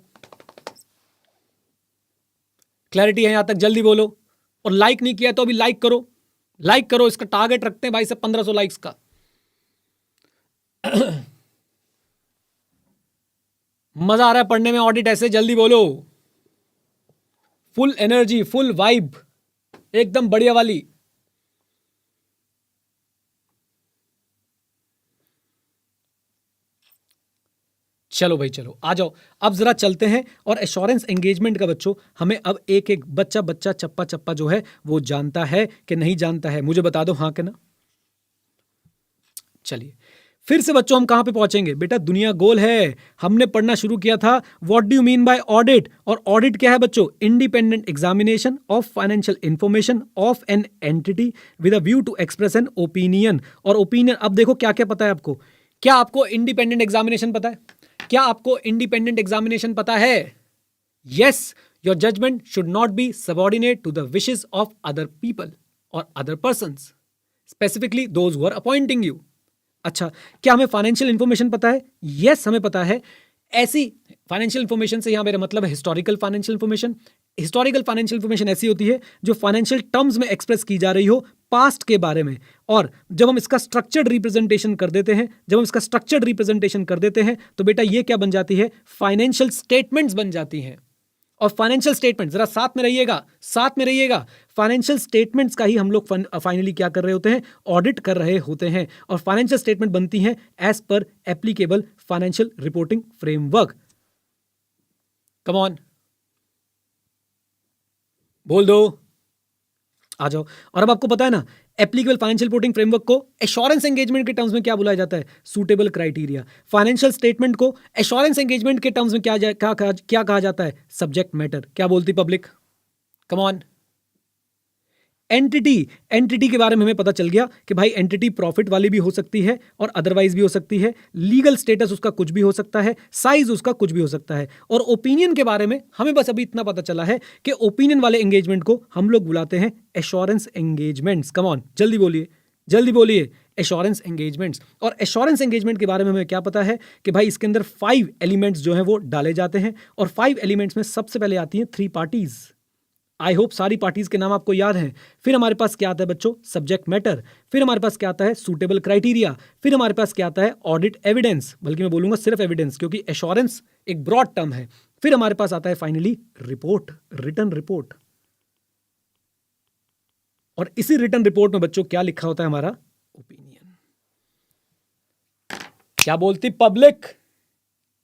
क्लैरिटी है यहां तक? जल्दी बोलो। और लाइक नहीं किया तो अभी लाइक करो, लाइक करो। इसका टारगेट रखते हैं भाई साहब 1500 लाइक्स का। मजा आ रहा है पढ़ने में ऑडिट ऐसे? जल्दी बोलो। फुल एनर्जी, फुल वाइब, एकदम बढ़िया वाली। चलो भाई चलो, आ जाओ। अब जरा चलते हैं और एश्योरेंस एंगेजमेंट का बच्चों हमें अब एक एक बच्चा बच्चा चप्पा चप्पा जो है वो जानता है कि नहीं जानता है, मुझे बता दो हाँ कि ना। चलिए फिर से बच्चों हम कहां पे पहुंचेंगे? बेटा दुनिया गोल है। हमने पढ़ना शुरू किया था what do you mean by audit. और ऑडिट क्या है बच्चों? Independent examination of financial information of an entity with a view to express an opinion. और ओपिनियन, अब देखो क्या क्या पता है आपको। क्या आपको इंडिपेंडेंट एग्जामिनेशन पता है? क्या आपको इंडिपेंडेंट एग्जामिनेशन पता है? Yes, your judgement should not be subordinate to the wishes of other people और other persons, specifically those who are appointing you. अच्छा, क्या हमें फाइनेंशियल इंफॉर्मेशन पता है? यस, हमें पता है। ऐसी फाइनेंशियल इंफॉर्मेशन से यहां मेरा मतलब है historical financial information. Historical financial information ऐसी होती है जो फाइनेंशियल टर्म्स में एक्सप्रेस की जा रही हो पास्ट के बारे में। और जब हम इसका स्ट्रक्चर्ड रिप्रेजेंटेशन कर देते हैं, तो बेटा ये क्या बन जाती है? फाइनेंशियल स्टेटमेंट्स बन जाती हैं। और फाइनेंशियल स्टेटमेंट, जरा साथ में रहिएगा, साथ में रहिएगा। फाइनेंशियल स्टेटमेंट्स का ही हम लोग फाइनली क्या कर रहे होते हैं? ऑडिट कर रहे होते हैं। और फाइनेंशियल स्टेटमेंट बनती हैं as per applicable financial reporting framework. Come on, बोल दो, आ जाओ। और अब आपको पता है ना एप्लीकेबल फाइनेंशियल रिपोर्टिंग फ्रेमवर्क को एश्योरेंस एंगेजमेंट के टर्म्स में क्या बुलाया जाता है? Suitable criteria. फाइनेंशियल स्टेटमेंट को एश्योरेंस एंगेजमेंट के टर्म्स में क्या कहा जाता है? Subject matter. क्या बोलती पब्लिक? कम ऑन, एंटिटी के बारे में हमें पता चल गया कि भाई एंटिटी प्रॉफिट वाली भी हो सकती है और अदरवाइज भी हो सकती है, लीगल स्टेटस उसका कुछ भी हो सकता है, साइज उसका कुछ भी हो सकता है। और ओपिनियन के बारे में हमें बस अभी इतना पता चला है कि ओपिनियन वाले एंगेजमेंट को हम लोग बुलाते हैं एश्योरेंस एंगेजमेंट्स। कम ऑन, जल्दी बोलिए, एश्योरेंस एंगेजमेंट्स। और एश्योरेंस एंगेजमेंट के बारे में हमें क्या पता है कि भाई इसके अंदर 5 एलिमेंट्स जो हैं वो डाले जाते हैं, और 5 एलिमेंट्स में सबसे पहले आती हैं 3 पार्टीज। आई होप सारी पार्टीज के नाम आपको याद हैं। फिर हमारे पास क्या आता है बच्चों? Subject matter. फिर हमारे पास क्या आता है? Suitable criteria. फिर हमारे पास क्या आता है? ऑडिट एविडेंस, बल्कि मैं बोलूंगा सिर्फ एविडेंस, क्योंकि एश्योरेंस एक ब्रॉड टर्म है। फिर हमारे पास आता है फाइनली रिपोर्ट, रिटर्न रिपोर्ट। और इसी रिटर्न रिपोर्ट में बच्चों क्या लिखा होता है? हमारा ओपिनियन। क्या बोलती पब्लिक?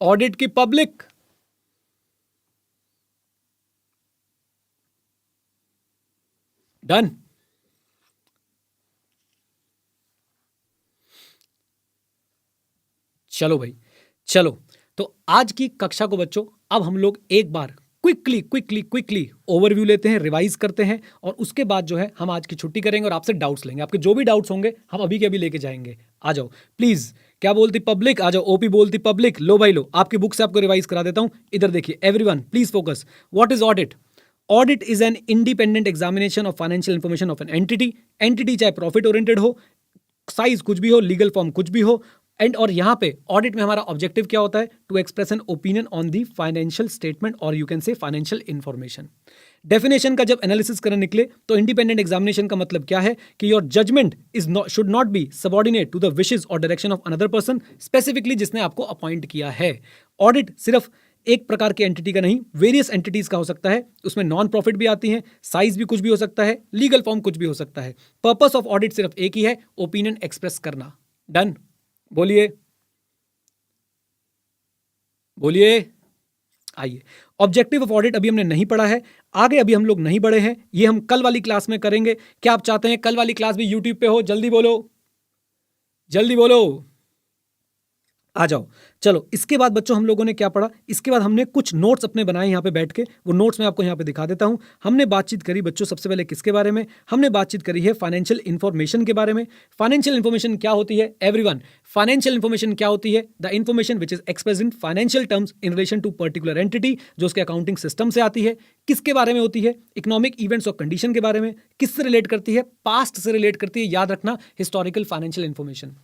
ऑडिट की पब्लिक। डन। चलो भाई, चलो तो आज की कक्षा को बच्चों अब हम लोग एक बार क्विकली ओवरव्यू लेते हैं, रिवाइज करते हैं, और उसके बाद जो है हम आज की छुट्टी करेंगे और आपसे डाउट्स लेंगे। आपके जो भी डाउट्स होंगे हम अभी के अभी लेके जाएंगे। आ जाओ प्लीज। क्या बोलती पब्लिक? आ जाओ। ओपी बोलती पब्लिक। लो भाई लो, आपकी बुक से आपको रिवाइज करा देता हूं। इधर देखिए everyone, please focus. What is audit? Audit is an independent examination of financial information of an entity चाहे प्रॉफिट ओरिएंटेड हो, साइज कुछ भी हो, लीगल फॉर्म कुछ भी हो। एंड और यहां पे ऑडिट में हमारा ऑब्जेक्टिव क्या होता है? To express an opinion on the financial statement, और you can say financial information. Definition का जब एनालिसिस करने निकले तो इंडिपेंडेंट एग्जामिनेशन का मतलब क्या है कि your judgment is should not be subordinate to the wishes और direction of another person, specifically जिसने आपको अपॉइंट किया है। ऑडिट सिर्फ एक प्रकार की एंटिटी का नहीं, वेरियस एंटिटीज का हो सकता है। उसमें नॉन प्रॉफिट भी आती हैं, साइज भी कुछ भी हो सकता है, लीगल फॉर्म कुछ भी हो सकता है। पर्पस ऑफ ऑडिट सिर्फ एक ही है, ओपिनियन एक्सप्रेस करना। डन। बोलिए आइए। ऑब्जेक्टिव ऑफ ऑडिट अभी हमने नहीं पढ़ा है, आगे अभी हम लोग नहीं बढ़े हैं, ये हम कल वाली क्लास में करेंगे। क्या आप चाहते हैं कल वाली क्लास भी यूट्यूब पे हो? जल्दी बोलो, आ जाओ। चलो इसके बाद बच्चों हम लोगों ने क्या पढ़ा? इसके बाद हमने कुछ नोट्स अपने बनाए यहाँ पे बैठ के, वो नोट्स मैं आपको यहाँ पे दिखा देता हूँ। हमने बातचीत करी बच्चों सबसे पहले किसके बारे में? हमने बातचीत करी है फाइनेंशियल इंफॉर्मेशन के बारे में। फाइनेंशियल इंफॉर्मेशन क्या होती है एवरीवन? फाइनेंशियल इंफॉर्मेशन क्या होती है? The information which is expressed in financial terms in relation to particular entity, जो उसके अकाउंटिंग सिस्टम से आती है। किसके बारे में होती है? इकोनॉमिक इवेंट्स और कंडीशन के बारे में। किससे रिलेट करती है? पास्ट से रिलेट करती है। याद रखना, historical financial information.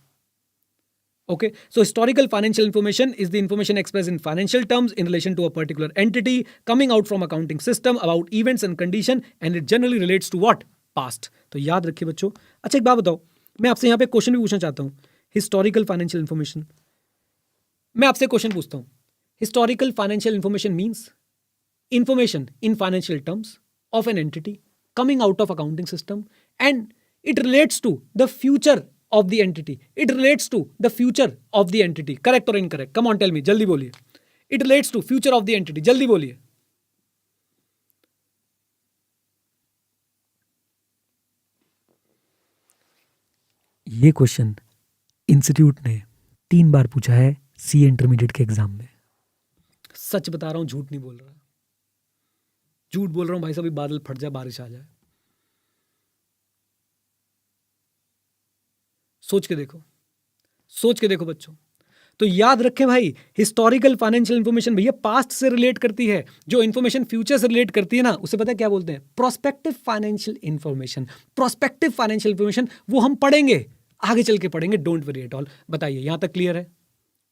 Okay, so historical financial information is the information expressed in financial terms in relation to a particular entity coming out from accounting system about events and condition, and it generally relates to what? Past. तो याद रखिए बच्चों। अच्छा एक बात बताओ, मैं आपसे यहाँ पे क्वेश्चन भी पूछना चाहता हूँ। हिस्टोरिकल फाइनेंशियल इंफॉर्मेशन, मैं आपसे क्वेश्चन पूछता हूँ। Historical financial information means information in financial terms of an entity coming out of accounting system, and it relates to the future of the entity. It relates to the future of the entity. Correct or incorrect? Come on, tell me. जल्दी बोलिए. It relates to future of the entity. जल्दी बोलिए. ये question institute ने 3 बार पूछा है सी intermediate के exam में। सच बता रहा हूं, झूठ नहीं बोल रहा। झूठ बोल रहा हूं भाई साहब, बादल फट जाए, बारिश आ जाए। सोच के देखो बच्चों। तो याद रखें भाई, हिस्टोरिकल फाइनेंशियल इंफॉर्मेशन भैया पास्ट से रिलेट करती है। जो इंफॉर्मेशन फ्यूचर से रिलेट करती है ना, उसे पता है क्या बोलते हैं? Prospective financial information. Prospective financial information वो हम पढ़ेंगे, आगे चल के पढ़ेंगे। Don't worry at all. बताइए, यहां तक क्लियर है?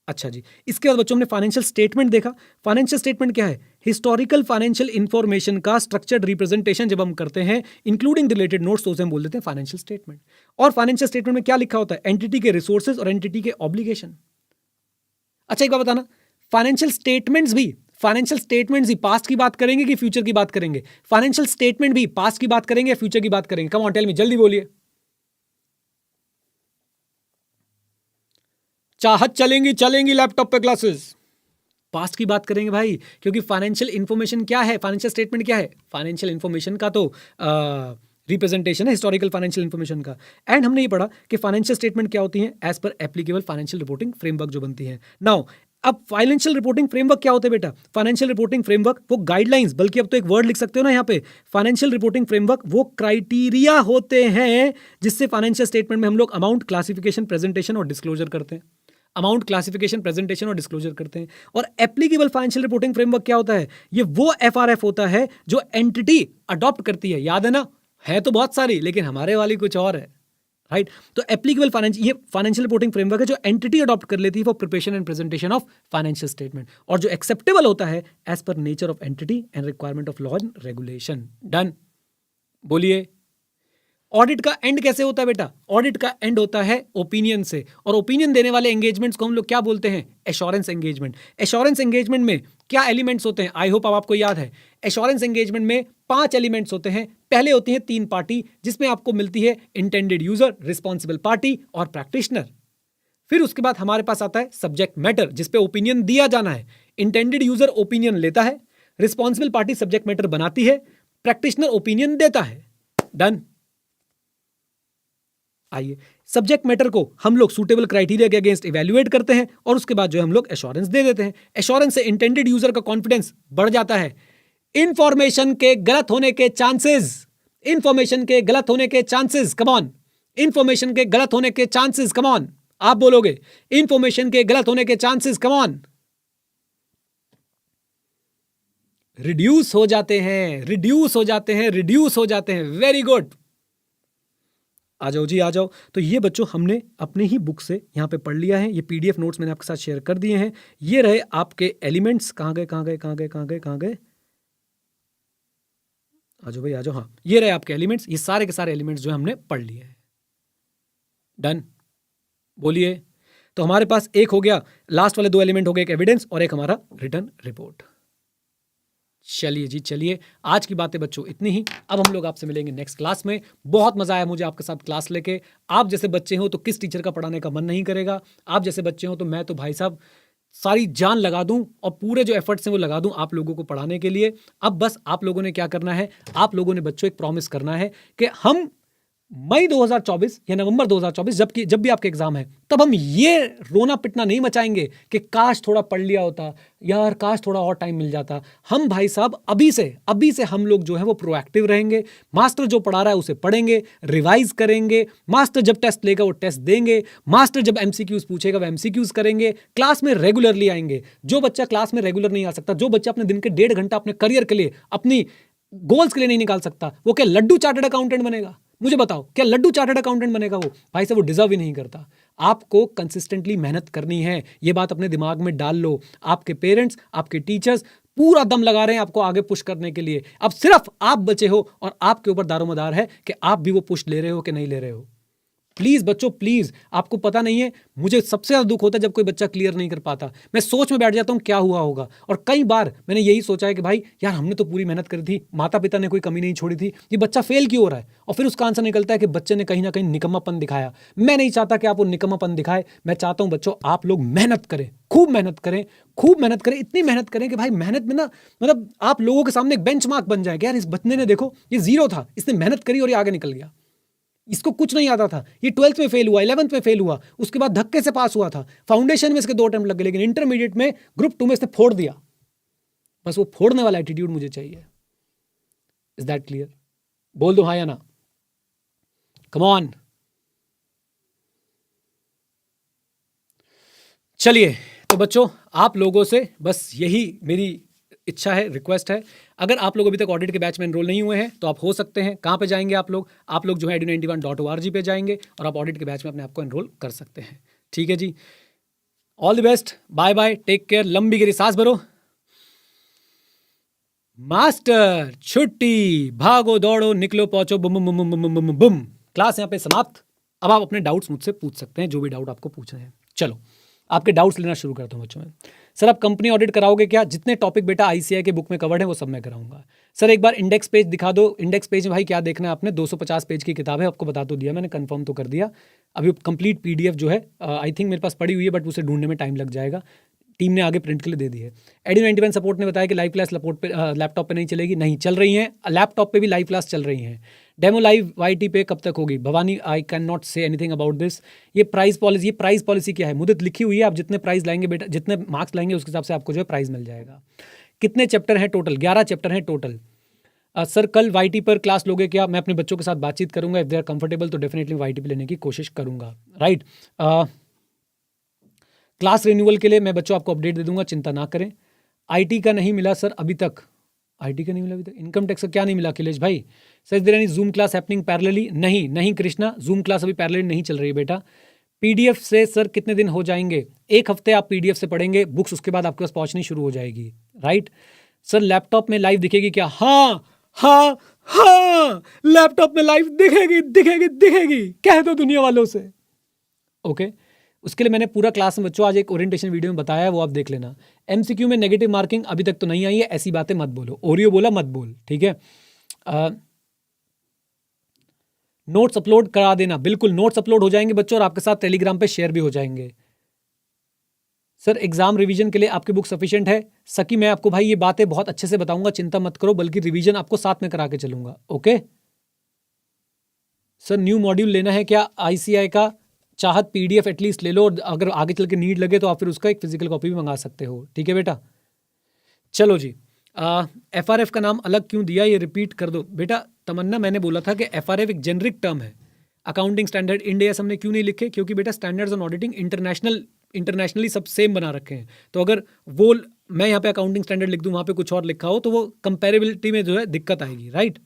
अच्छा जी। इसके बाद बच्चों हमने फाइनेंशियल स्टेटमेंट देखा। फाइनेंशियल स्टेटमेंट क्या है? हिस्टोरिकल फाइनेंशियल इंफॉर्मेशन का स्ट्रक्चर्ड रिप्रेजेंटेशन जब हम करते हैं इंक्लूडिंग रिलेटेड नोट्स, तो उसे हम बोल देते हैं फाइनेंशियल स्टेटमेंट। और फाइनेंशियल स्टेटमेंट में क्या लिखा होता है? एंटिटी के रिसोर्सेज और एंटिटी के ऑब्लिगेशन। अच्छा एक बात बताना, फाइनेंशियल स्टेटमेंट्स भी पास्ट की बात करेंगे कि फ्यूचर की बात करेंगे? फाइनेंशियल स्टेटमेंट भी पास्ट की बात करेंगे या फ्यूचर की बात करेंगे? कम ऑन टेल मी, जल्दी बोलिए। चाहत चलेंगी लैपटॉप पे क्लासेस। पास्ट की बात करेंगे भाई, क्योंकि फाइनेंशियल इंफॉर्मेशन क्या है? फाइनेंशियल स्टेटमेंट क्या है? फाइनेंशियल इंफॉर्मेशन का तो रिप्रेजेंटेशन है, हिस्टोरिकल फाइनेंशियल इंफॉर्मेशन का। एंड हमने ये पढ़ा कि फाइनेंशियल स्टेटमेंट क्या होती है as per applicable financial reporting framework जो बनती है। नाउ अब फाइनेंशियल रिपोर्टिंग फ्रेमवर्क क्या होता है बेटा? फाइनेंशियल रिपोर्टिंग फ्रेमवर्क वो गाइडलाइंस, बल्कि अब तो एक वर्ड लिख सकते हो ना यहाँ पे, फाइनेंशियल रिपोर्टिंग फ्रेमवर्क वो क्राइटेरिया होते हैं जिससे फाइनेंशियल स्टेटमेंट में हम लोग अमाउंट क्लासिफिकेशन, प्रेजेंटेशन और डिस्क्लोजर करते हैं। अमाउंट क्लासिफिकेशन, प्रेजेंटेशन और डिस्क्लोजर करते हैं। और एप्लीकेबल फाइनेंशियल रिपोर्टिंग फ्रेमवर्क क्या होता है? ये वो एफआरएफ होता है जो एंटिटी अडॉप्ट करती है। याद है ना? है तो बहुत सारी, लेकिन हमारे वाली कुछ और है, राइट? तो एप्लीकेबल ये फाइनेंशियल रिपोर्टिंग फ्रेमवर्क है जो एंटिटी अडॉप्ट कर लेती है for preparation and presentation of financial statement, और जो एक्सेप्टेबल होता है as per nature of entity and requirement of law and regulation. Done? बोलिए। ऑडिट का एंड कैसे होता है बेटा? ऑडिट का एंड होता है ओपिनियन से, और ओपिनियन देने वाले एंगेजमेंट्स को हम लोग क्या बोलते हैं? Assurance engagement. एश्योरेंस एंगेजमेंट में क्या एलिमेंट्स होते हैं? आई होप अब आपको याद है। एश्योरेंस एंगेजमेंट में 5 एलिमेंट्स होते हैं। पहले होती है 3 पार्टी, जिसमें आपको मिलती है इंटेंडेड यूजर, रिस्पॉन्सिबल पार्टी और प्रैक्टिशनर। फिर उसके बाद हमारे पास आता है सब्जेक्ट मैटर, जिसपे ओपिनियन दिया जाना है। इंटेंडेड यूजर ओपिनियन लेता है, रिस्पॉन्सिबल पार्टी सब्जेक्ट मैटर बनाती है, प्रैक्टिशनर ओपिनियन देता है। डन? आइए, सब्जेक्ट मैटर को हम लोग सूटेबल क्राइटेरिया के अगेंस्ट इवैल्यूएट करते हैं, और उसके बाद जो हम लोग एश्योरेंस दे देते हैं। एश्योरेंस से इंटेंडेड यूजर का कॉन्फिडेंस बढ़ जाता है। इंफॉर्मेशन के गलत होने के चांसेस, इंफॉर्मेशन के गलत होने के चांसेस, कम ऑन, इंफॉर्मेशन के गलत होने के चांसेस, कम ऑन, आप बोलोगे इंफॉर्मेशन के गलत होने के चांसेस, कम ऑन, रिड्यूस हो जाते हैं, रिड्यूस हो जाते हैं, रिड्यूस हो जाते हैं। वेरी गुड, आ जाओ जी, आ जाओ। तो ये बच्चों हमने अपने ही बुक से यहाँ पे पढ़ लिया है। ये पीडीएफ नोट्स मैंने आपके साथ शेयर कर दिए हैं। ये रहे आपके एलिमेंट्स। कहाँ गए, कहाँ गए, कहाँ गए, कहाँ गए, कहाँ गए? आ जाओ भाई, आ जाओ। हाँ, ये रहे आपके एलिमेंट्स। ये सारे के सारे एलिमेंट्स जो हमने पढ़ लिए हैं। डन? बोलिए। तो हमारे पास एक हो गया, लास्ट वाले 2 एलिमेंट हो गए, एक एविडेंस और एक हमारा रिटर्न रिपोर्ट। चलिए जी, चलिए, आज की बातें बच्चों इतनी ही। अब हम लोग आपसे मिलेंगे नेक्स्ट क्लास में। बहुत मजा आया मुझे आपके साथ क्लास लेके। आप जैसे बच्चे हो तो किस टीचर का पढ़ाने का मन नहीं करेगा? आप जैसे बच्चे हो तो मैं तो भाई साहब सारी जान लगा दूं और पूरे जो एफर्ट्स हैं वो लगा दूं आप लोगों को पढ़ाने के लिए। अब बस आप लोगों ने क्या करना है? आप लोगों ने बच्चों एक प्रॉमिस करना है कि हम मई 2024 या नवंबर 2024 जब भी आपके एग्जाम है, तब हम ये रोना पिटना नहीं मचाएंगे कि काश थोड़ा पढ़ लिया होता, यार काश थोड़ा और टाइम मिल जाता। हम भाई साहब अभी से हम लोग जो है वो प्रोएक्टिव रहेंगे। मास्टर जो पढ़ा रहा है उसे पढ़ेंगे, रिवाइज करेंगे। मास्टर जब टेस्ट लेगा वो टेस्ट देंगे। मास्टर जब एमसीक्यूज पूछेगा वो एमसीक्यूज करेंगे। क्लास में रेगुलरली आएंगे। जो बच्चा क्लास में रेगुलर नहीं आ सकता, जो बच्चा अपने दिन के 1.5 घंटा अपने करियर के लिए, अपनी गोल्स के लिए नहीं निकाल सकता, वो क्या लड्डू चार्टर्ड अकाउंटेंट बनेगा? मुझे बताओ, क्या लड्डू चार्टर्ड अकाउंटेंट बनेगा वो? भाई साहब वो डिजर्व ही नहीं करता। आपको कंसिस्टेंटली मेहनत करनी है, ये बात अपने दिमाग में डाल लो। आपके पेरेंट्स, आपके टीचर्स पूरा दम लगा रहे हैं आपको आगे पुश करने के लिए। अब सिर्फ आप बचे हो और आपके ऊपर दारोमदार है कि आप भी वो पुश ले रहे हो कि नहीं ले रहे हो। प्लीज बच्चों, प्लीज, आपको पता नहीं है, मुझे सबसे ज्यादा दुख होता है जब कोई बच्चा क्लियर नहीं कर पाता। मैं सोच में बैठ जाता हूं क्या हुआ होगा। और कई बार मैंने यही सोचा है कि भाई यार हमने तो पूरी मेहनत करी थी, माता पिता ने कोई कमी नहीं छोड़ी थी, ये बच्चा फेल क्यों हो रहा है? और फिर उसका आंसर निकलता है कि बच्चे ने कहीं ना कहीं निकम्मापन दिखाया। मैं नहीं चाहता कि आप वो निकम्मापन दिखाए। मैं चाहता हूं बच्चों आप लोग मेहनत करें, खूब मेहनत करें, खूब मेहनत करें, इतनी मेहनत करें कि भाई मेहनत में ना, मतलब आप लोगों के सामने एक बेंचमार्क बन जाए कि यार इस बच्चे ने देखो ये 0 था, इसने मेहनत करी और ये आगे निकल गया। इसको कुछ नहीं आता था, ये 12th में फेल हुआ, 11th में फेल हुआ, उसके बाद धक्के से पास हुआ था। फाउंडेशन में इसके 2 अटेम्प्ट लग गए, लेकिन इंटरमीडिएट में ग्रुप 2 में इसने फोड़ दिया। बस वो फोड़ने वाला एटीट्यूड मुझे चाहिए। Is that clear? बोल दो हाँ या ना, कम ऑन। चलिए, तो बच्चों आप लोगों से बस यही मेरी इच्छा है, रिक्वेस्ट है। अगर आप लोग अभी तक ऑडिट के बैच में एनरोल नहीं हुए हैं तो आप हो सकते हैं। कहाँ पे जाएंगे आप लोग? आप लोग जो है edu91.org पे जाएंगे और आप ऑडिट के बैच में अपने आप को एनरोल कर सकते हैं। ठीक है जी, all the best, bye bye, take care. लंबी गहरी सांस भरो। मास्टर छुट्टी, भागो दौड़ो, निकलो पहुंचो, बुम बुम बुम बुम बुम बुम। क्लास यहाँ पे समाप्त। अब आप अपने डाउट्स मुझसे पूछ सकते हैं, जो भी डाउट आपको पूछना है। चलो आपके डाउट्स लेना शुरू करता हूँ बच्चों में। सर आप कंपनी ऑडिट कराओगे क्या? जितने टॉपिक बेटा आईसीआई के बुक में कवर्ड है वो सब मैं कराऊंगा। सर एक बार इंडेक्स पेज दिखा दो। इंडेक्स पेज में भाई क्या देखना है आपने? 250 पेज की किताब है, आपको बता तो दिया मैंने, कंफर्म तो कर दिया। अभी कंप्लीट पीडीएफ जो है आई थिंक मेरे पास पड़ी हुई है, बट उसे ढूंढने में टाइम लग जाएगा। टीम ने आगे प्रिंट के लिए दे दी है। एडी 91 सपोर्ट ने बताया कि लाइव क्लास लैपटॉप पे नहीं चलेगी, नहीं चल रही हैं, लैपटॉप पे भी लाइव क्लास चल रही हैं। डेमो लाइव वाईटी पे कब तक होगी? Bhavani, I can not say anything about this. ये प्राइस पॉलिसी क्या है? मुद्दत लिखी हुई है, आप जितने प्राइस लाएंगे बेटा, जितने मार्क्स लाएंगे उसके हिसाब से आपको जो है प्राइस मिल जाएगा। कितने चैप्टर हैं टोटल? 11 चैप्टर हैं टोटल। सर कल वाईटी पर क्लास लोगे क्या? मैं अपने बच्चों के साथ बातचीत करूंगा, इफ दे आर कंफर्टेबल तो डेफिनेटली वाईटी पे लेने की कोशिश करूंगा, राइट। क्लास रिन्यूअल के लिए मैं बच्चों आपको अपडेट दे दूंगा, चिंता ना करें। आईटी का नहीं मिला सर अभी तक, आईटी का नहीं मिला अभी तक। इनकम टैक्स का क्या नहीं मिला अखिलेश भाई? Sir is there any Zoom class happening parallelly? नहीं कृष्णा, जूम क्लास अभी पैरेलली नहीं चल रही है बेटा। पीडीएफ से सर कितने दिन हो जाएंगे? 1 हफ्ते आप पीडीएफ से पढ़ेंगे बुक्स, उसके बाद आपके पास पहुंचनी शुरू हो जाएगी, राइट। सर लैपटॉप में लाइव दिखेगी क्या? हाँ लैपटॉप में लाइव दिखेगी, कह दो दुनिया वालों से, ओके। उसके लिए मैंने पूरा क्लास में बच्चों आज एक ओरिएंटेशन वीडियो में बताया है, वो आप देख लेना। एमसीक्यू में नेगेटिव मार्किंग अभी तक तो नहीं आई है, ऐसी बातें मत बोलो, ओरियो बोला मत बोल, ठीक है। नोट्स अपलोड करा देना, बिल्कुल नोट्स अपलोड हो जाएंगे बच्चों, और आपके साथ टेलीग्राम पे शेयर भी हो जाएंगे। सर एग्जाम रिवीजन के लिए आपकी बुक सफिशिएंट है? सकी मैं आपको भाई ये बातें बहुत अच्छे से बताऊंगा, चिंता मत करो, बल्कि रिवीजन आपको साथ में करा के चलूंगा, ओके। सर न्यू मॉड्यूल लेना है क्या आईसीआई का? चाहत पीडीएफ एटलीस्ट ले लो, और अगर आगे चल के नीड लगे तो आप फिर उसका एक फिजिकल कॉपी भी मंगा सकते हो, ठीक है बेटा। चलो जी, एफआरएफ का नाम अलग क्यों दिया, ये रिपीट कर दो बेटा। तमन्ना, मैंने बोला था कि एफआरएफ एक जेनरिक टर्म है, अकाउंटिंग स्टैंडर्ड इंड एस हमने क्यों नहीं लिखे? क्योंकि बेटा स्टैंडर्ड्स ऑन ऑडिटिंग इंटरनेशनली सब सेम बना रखे हैं, तो अगर वो मैं यहाँ पे अकाउंटिंग स्टैंडर्ड लिख दूँ, वहाँ पे कुछ और लिखा हो, तो वो कंपेरेबिलिटी में जो है दिक्कत आएगी, राइट।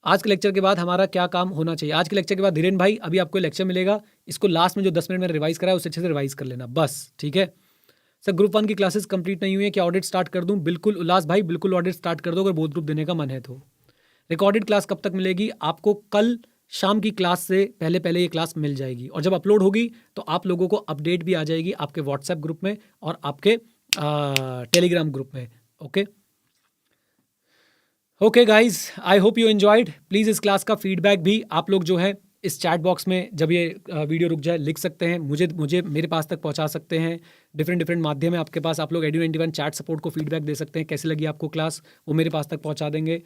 आज के लेक्चर के बाद हमारा क्या काम होना चाहिए? आज के लेक्चर के बाद धीरेन भाई अभी आपको लेक्चर मिलेगा, इसको लास्ट में जो 10 मिनट मैंने रिवाइज करा है उससे अच्छे से रिवाइज कर लेना बस, ठीक है। सर ग्रुप 1 की क्लासेस कंप्लीट नहीं हुई है, क्या ऑडिट स्टार्ट कर दूं? बिल्कुल उल्लास भाई, बिल्कुल ऑडिट स्टार्ट कर दो अगर बोथ ग्रुप देने का मन है तो। रिकॉर्डेड क्लास कब तक मिलेगी आपको? कल शाम की क्लास से पहले ये क्लास मिल जाएगी, और जब अपलोड होगी तो आप लोगों को अपडेट भी आ जाएगी आपके व्हाट्सएप ग्रुप में और आपके टेलीग्राम ग्रुप में, okay guys, I hope you enjoyed. Please इस क्लास का फीडबैक भी आप लोग जो है इस चैट बॉक्स में, जब ये वीडियो रुक जाए, लिख सकते हैं, मुझे मेरे पास तक पहुंचा सकते हैं। डिफरेंट माध्यम है आपके पास, आप लोग एड्यू 91 चैट सपोर्ट को फीडबैक दे सकते हैं, कैसी लगी आपको क्लास, वो मेरे पास तक पहुंचा देंगे।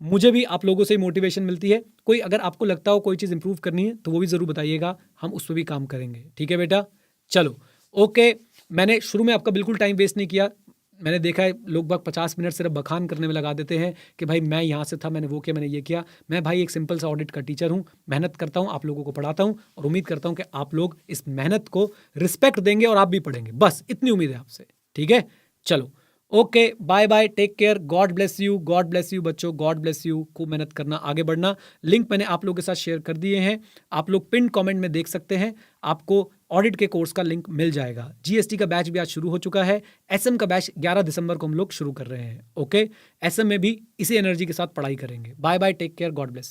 मुझे भी आप लोगों से ही मोटिवेशन मिलती है, कोई अगर आपको लगता हो कोई चीज़ इंप्रूव करनी है तो वो भी ज़रूर बताइएगा, हम उस पर भी काम करेंगे, ठीक है बेटा। चलो ओके, मैंने शुरू में आपका बिल्कुल टाइम वेस्ट नहीं किया। मैंने देखा है लोग बाग 50 मिनट सिर्फ बखान करने में लगा देते हैं कि भाई मैं यहाँ से था, मैंने वो किया, मैंने ये किया। मैं भाई एक सिंपल सा ऑडिट का टीचर हूँ, मेहनत करता हूँ, आप लोगों को पढ़ाता हूँ, और उम्मीद करता हूँ कि आप लोग इस मेहनत को रिस्पेक्ट देंगे और आप भी पढ़ेंगे, बस इतनी उम्मीद है आपसे, ठीक है। चलो okay, bye bye, take care, God bless you बच्चों, गॉड ब्लेस यू। खूब मेहनत करना, आगे बढ़ना। लिंक मैंने आप लोगों के साथ शेयर कर दिए हैं, आप लोग पिन कमेंट में देख सकते हैं, आपको ऑडिट के कोर्स का लिंक मिल जाएगा। जीएसटी का बैच भी आज शुरू हो चुका है, एसएम का बैच 11 दिसंबर को हम लोग शुरू कर रहे हैं, ओके। एसएम में भी इसी एनर्जी के साथ पढ़ाई करेंगे। Bye bye, take care, God bless.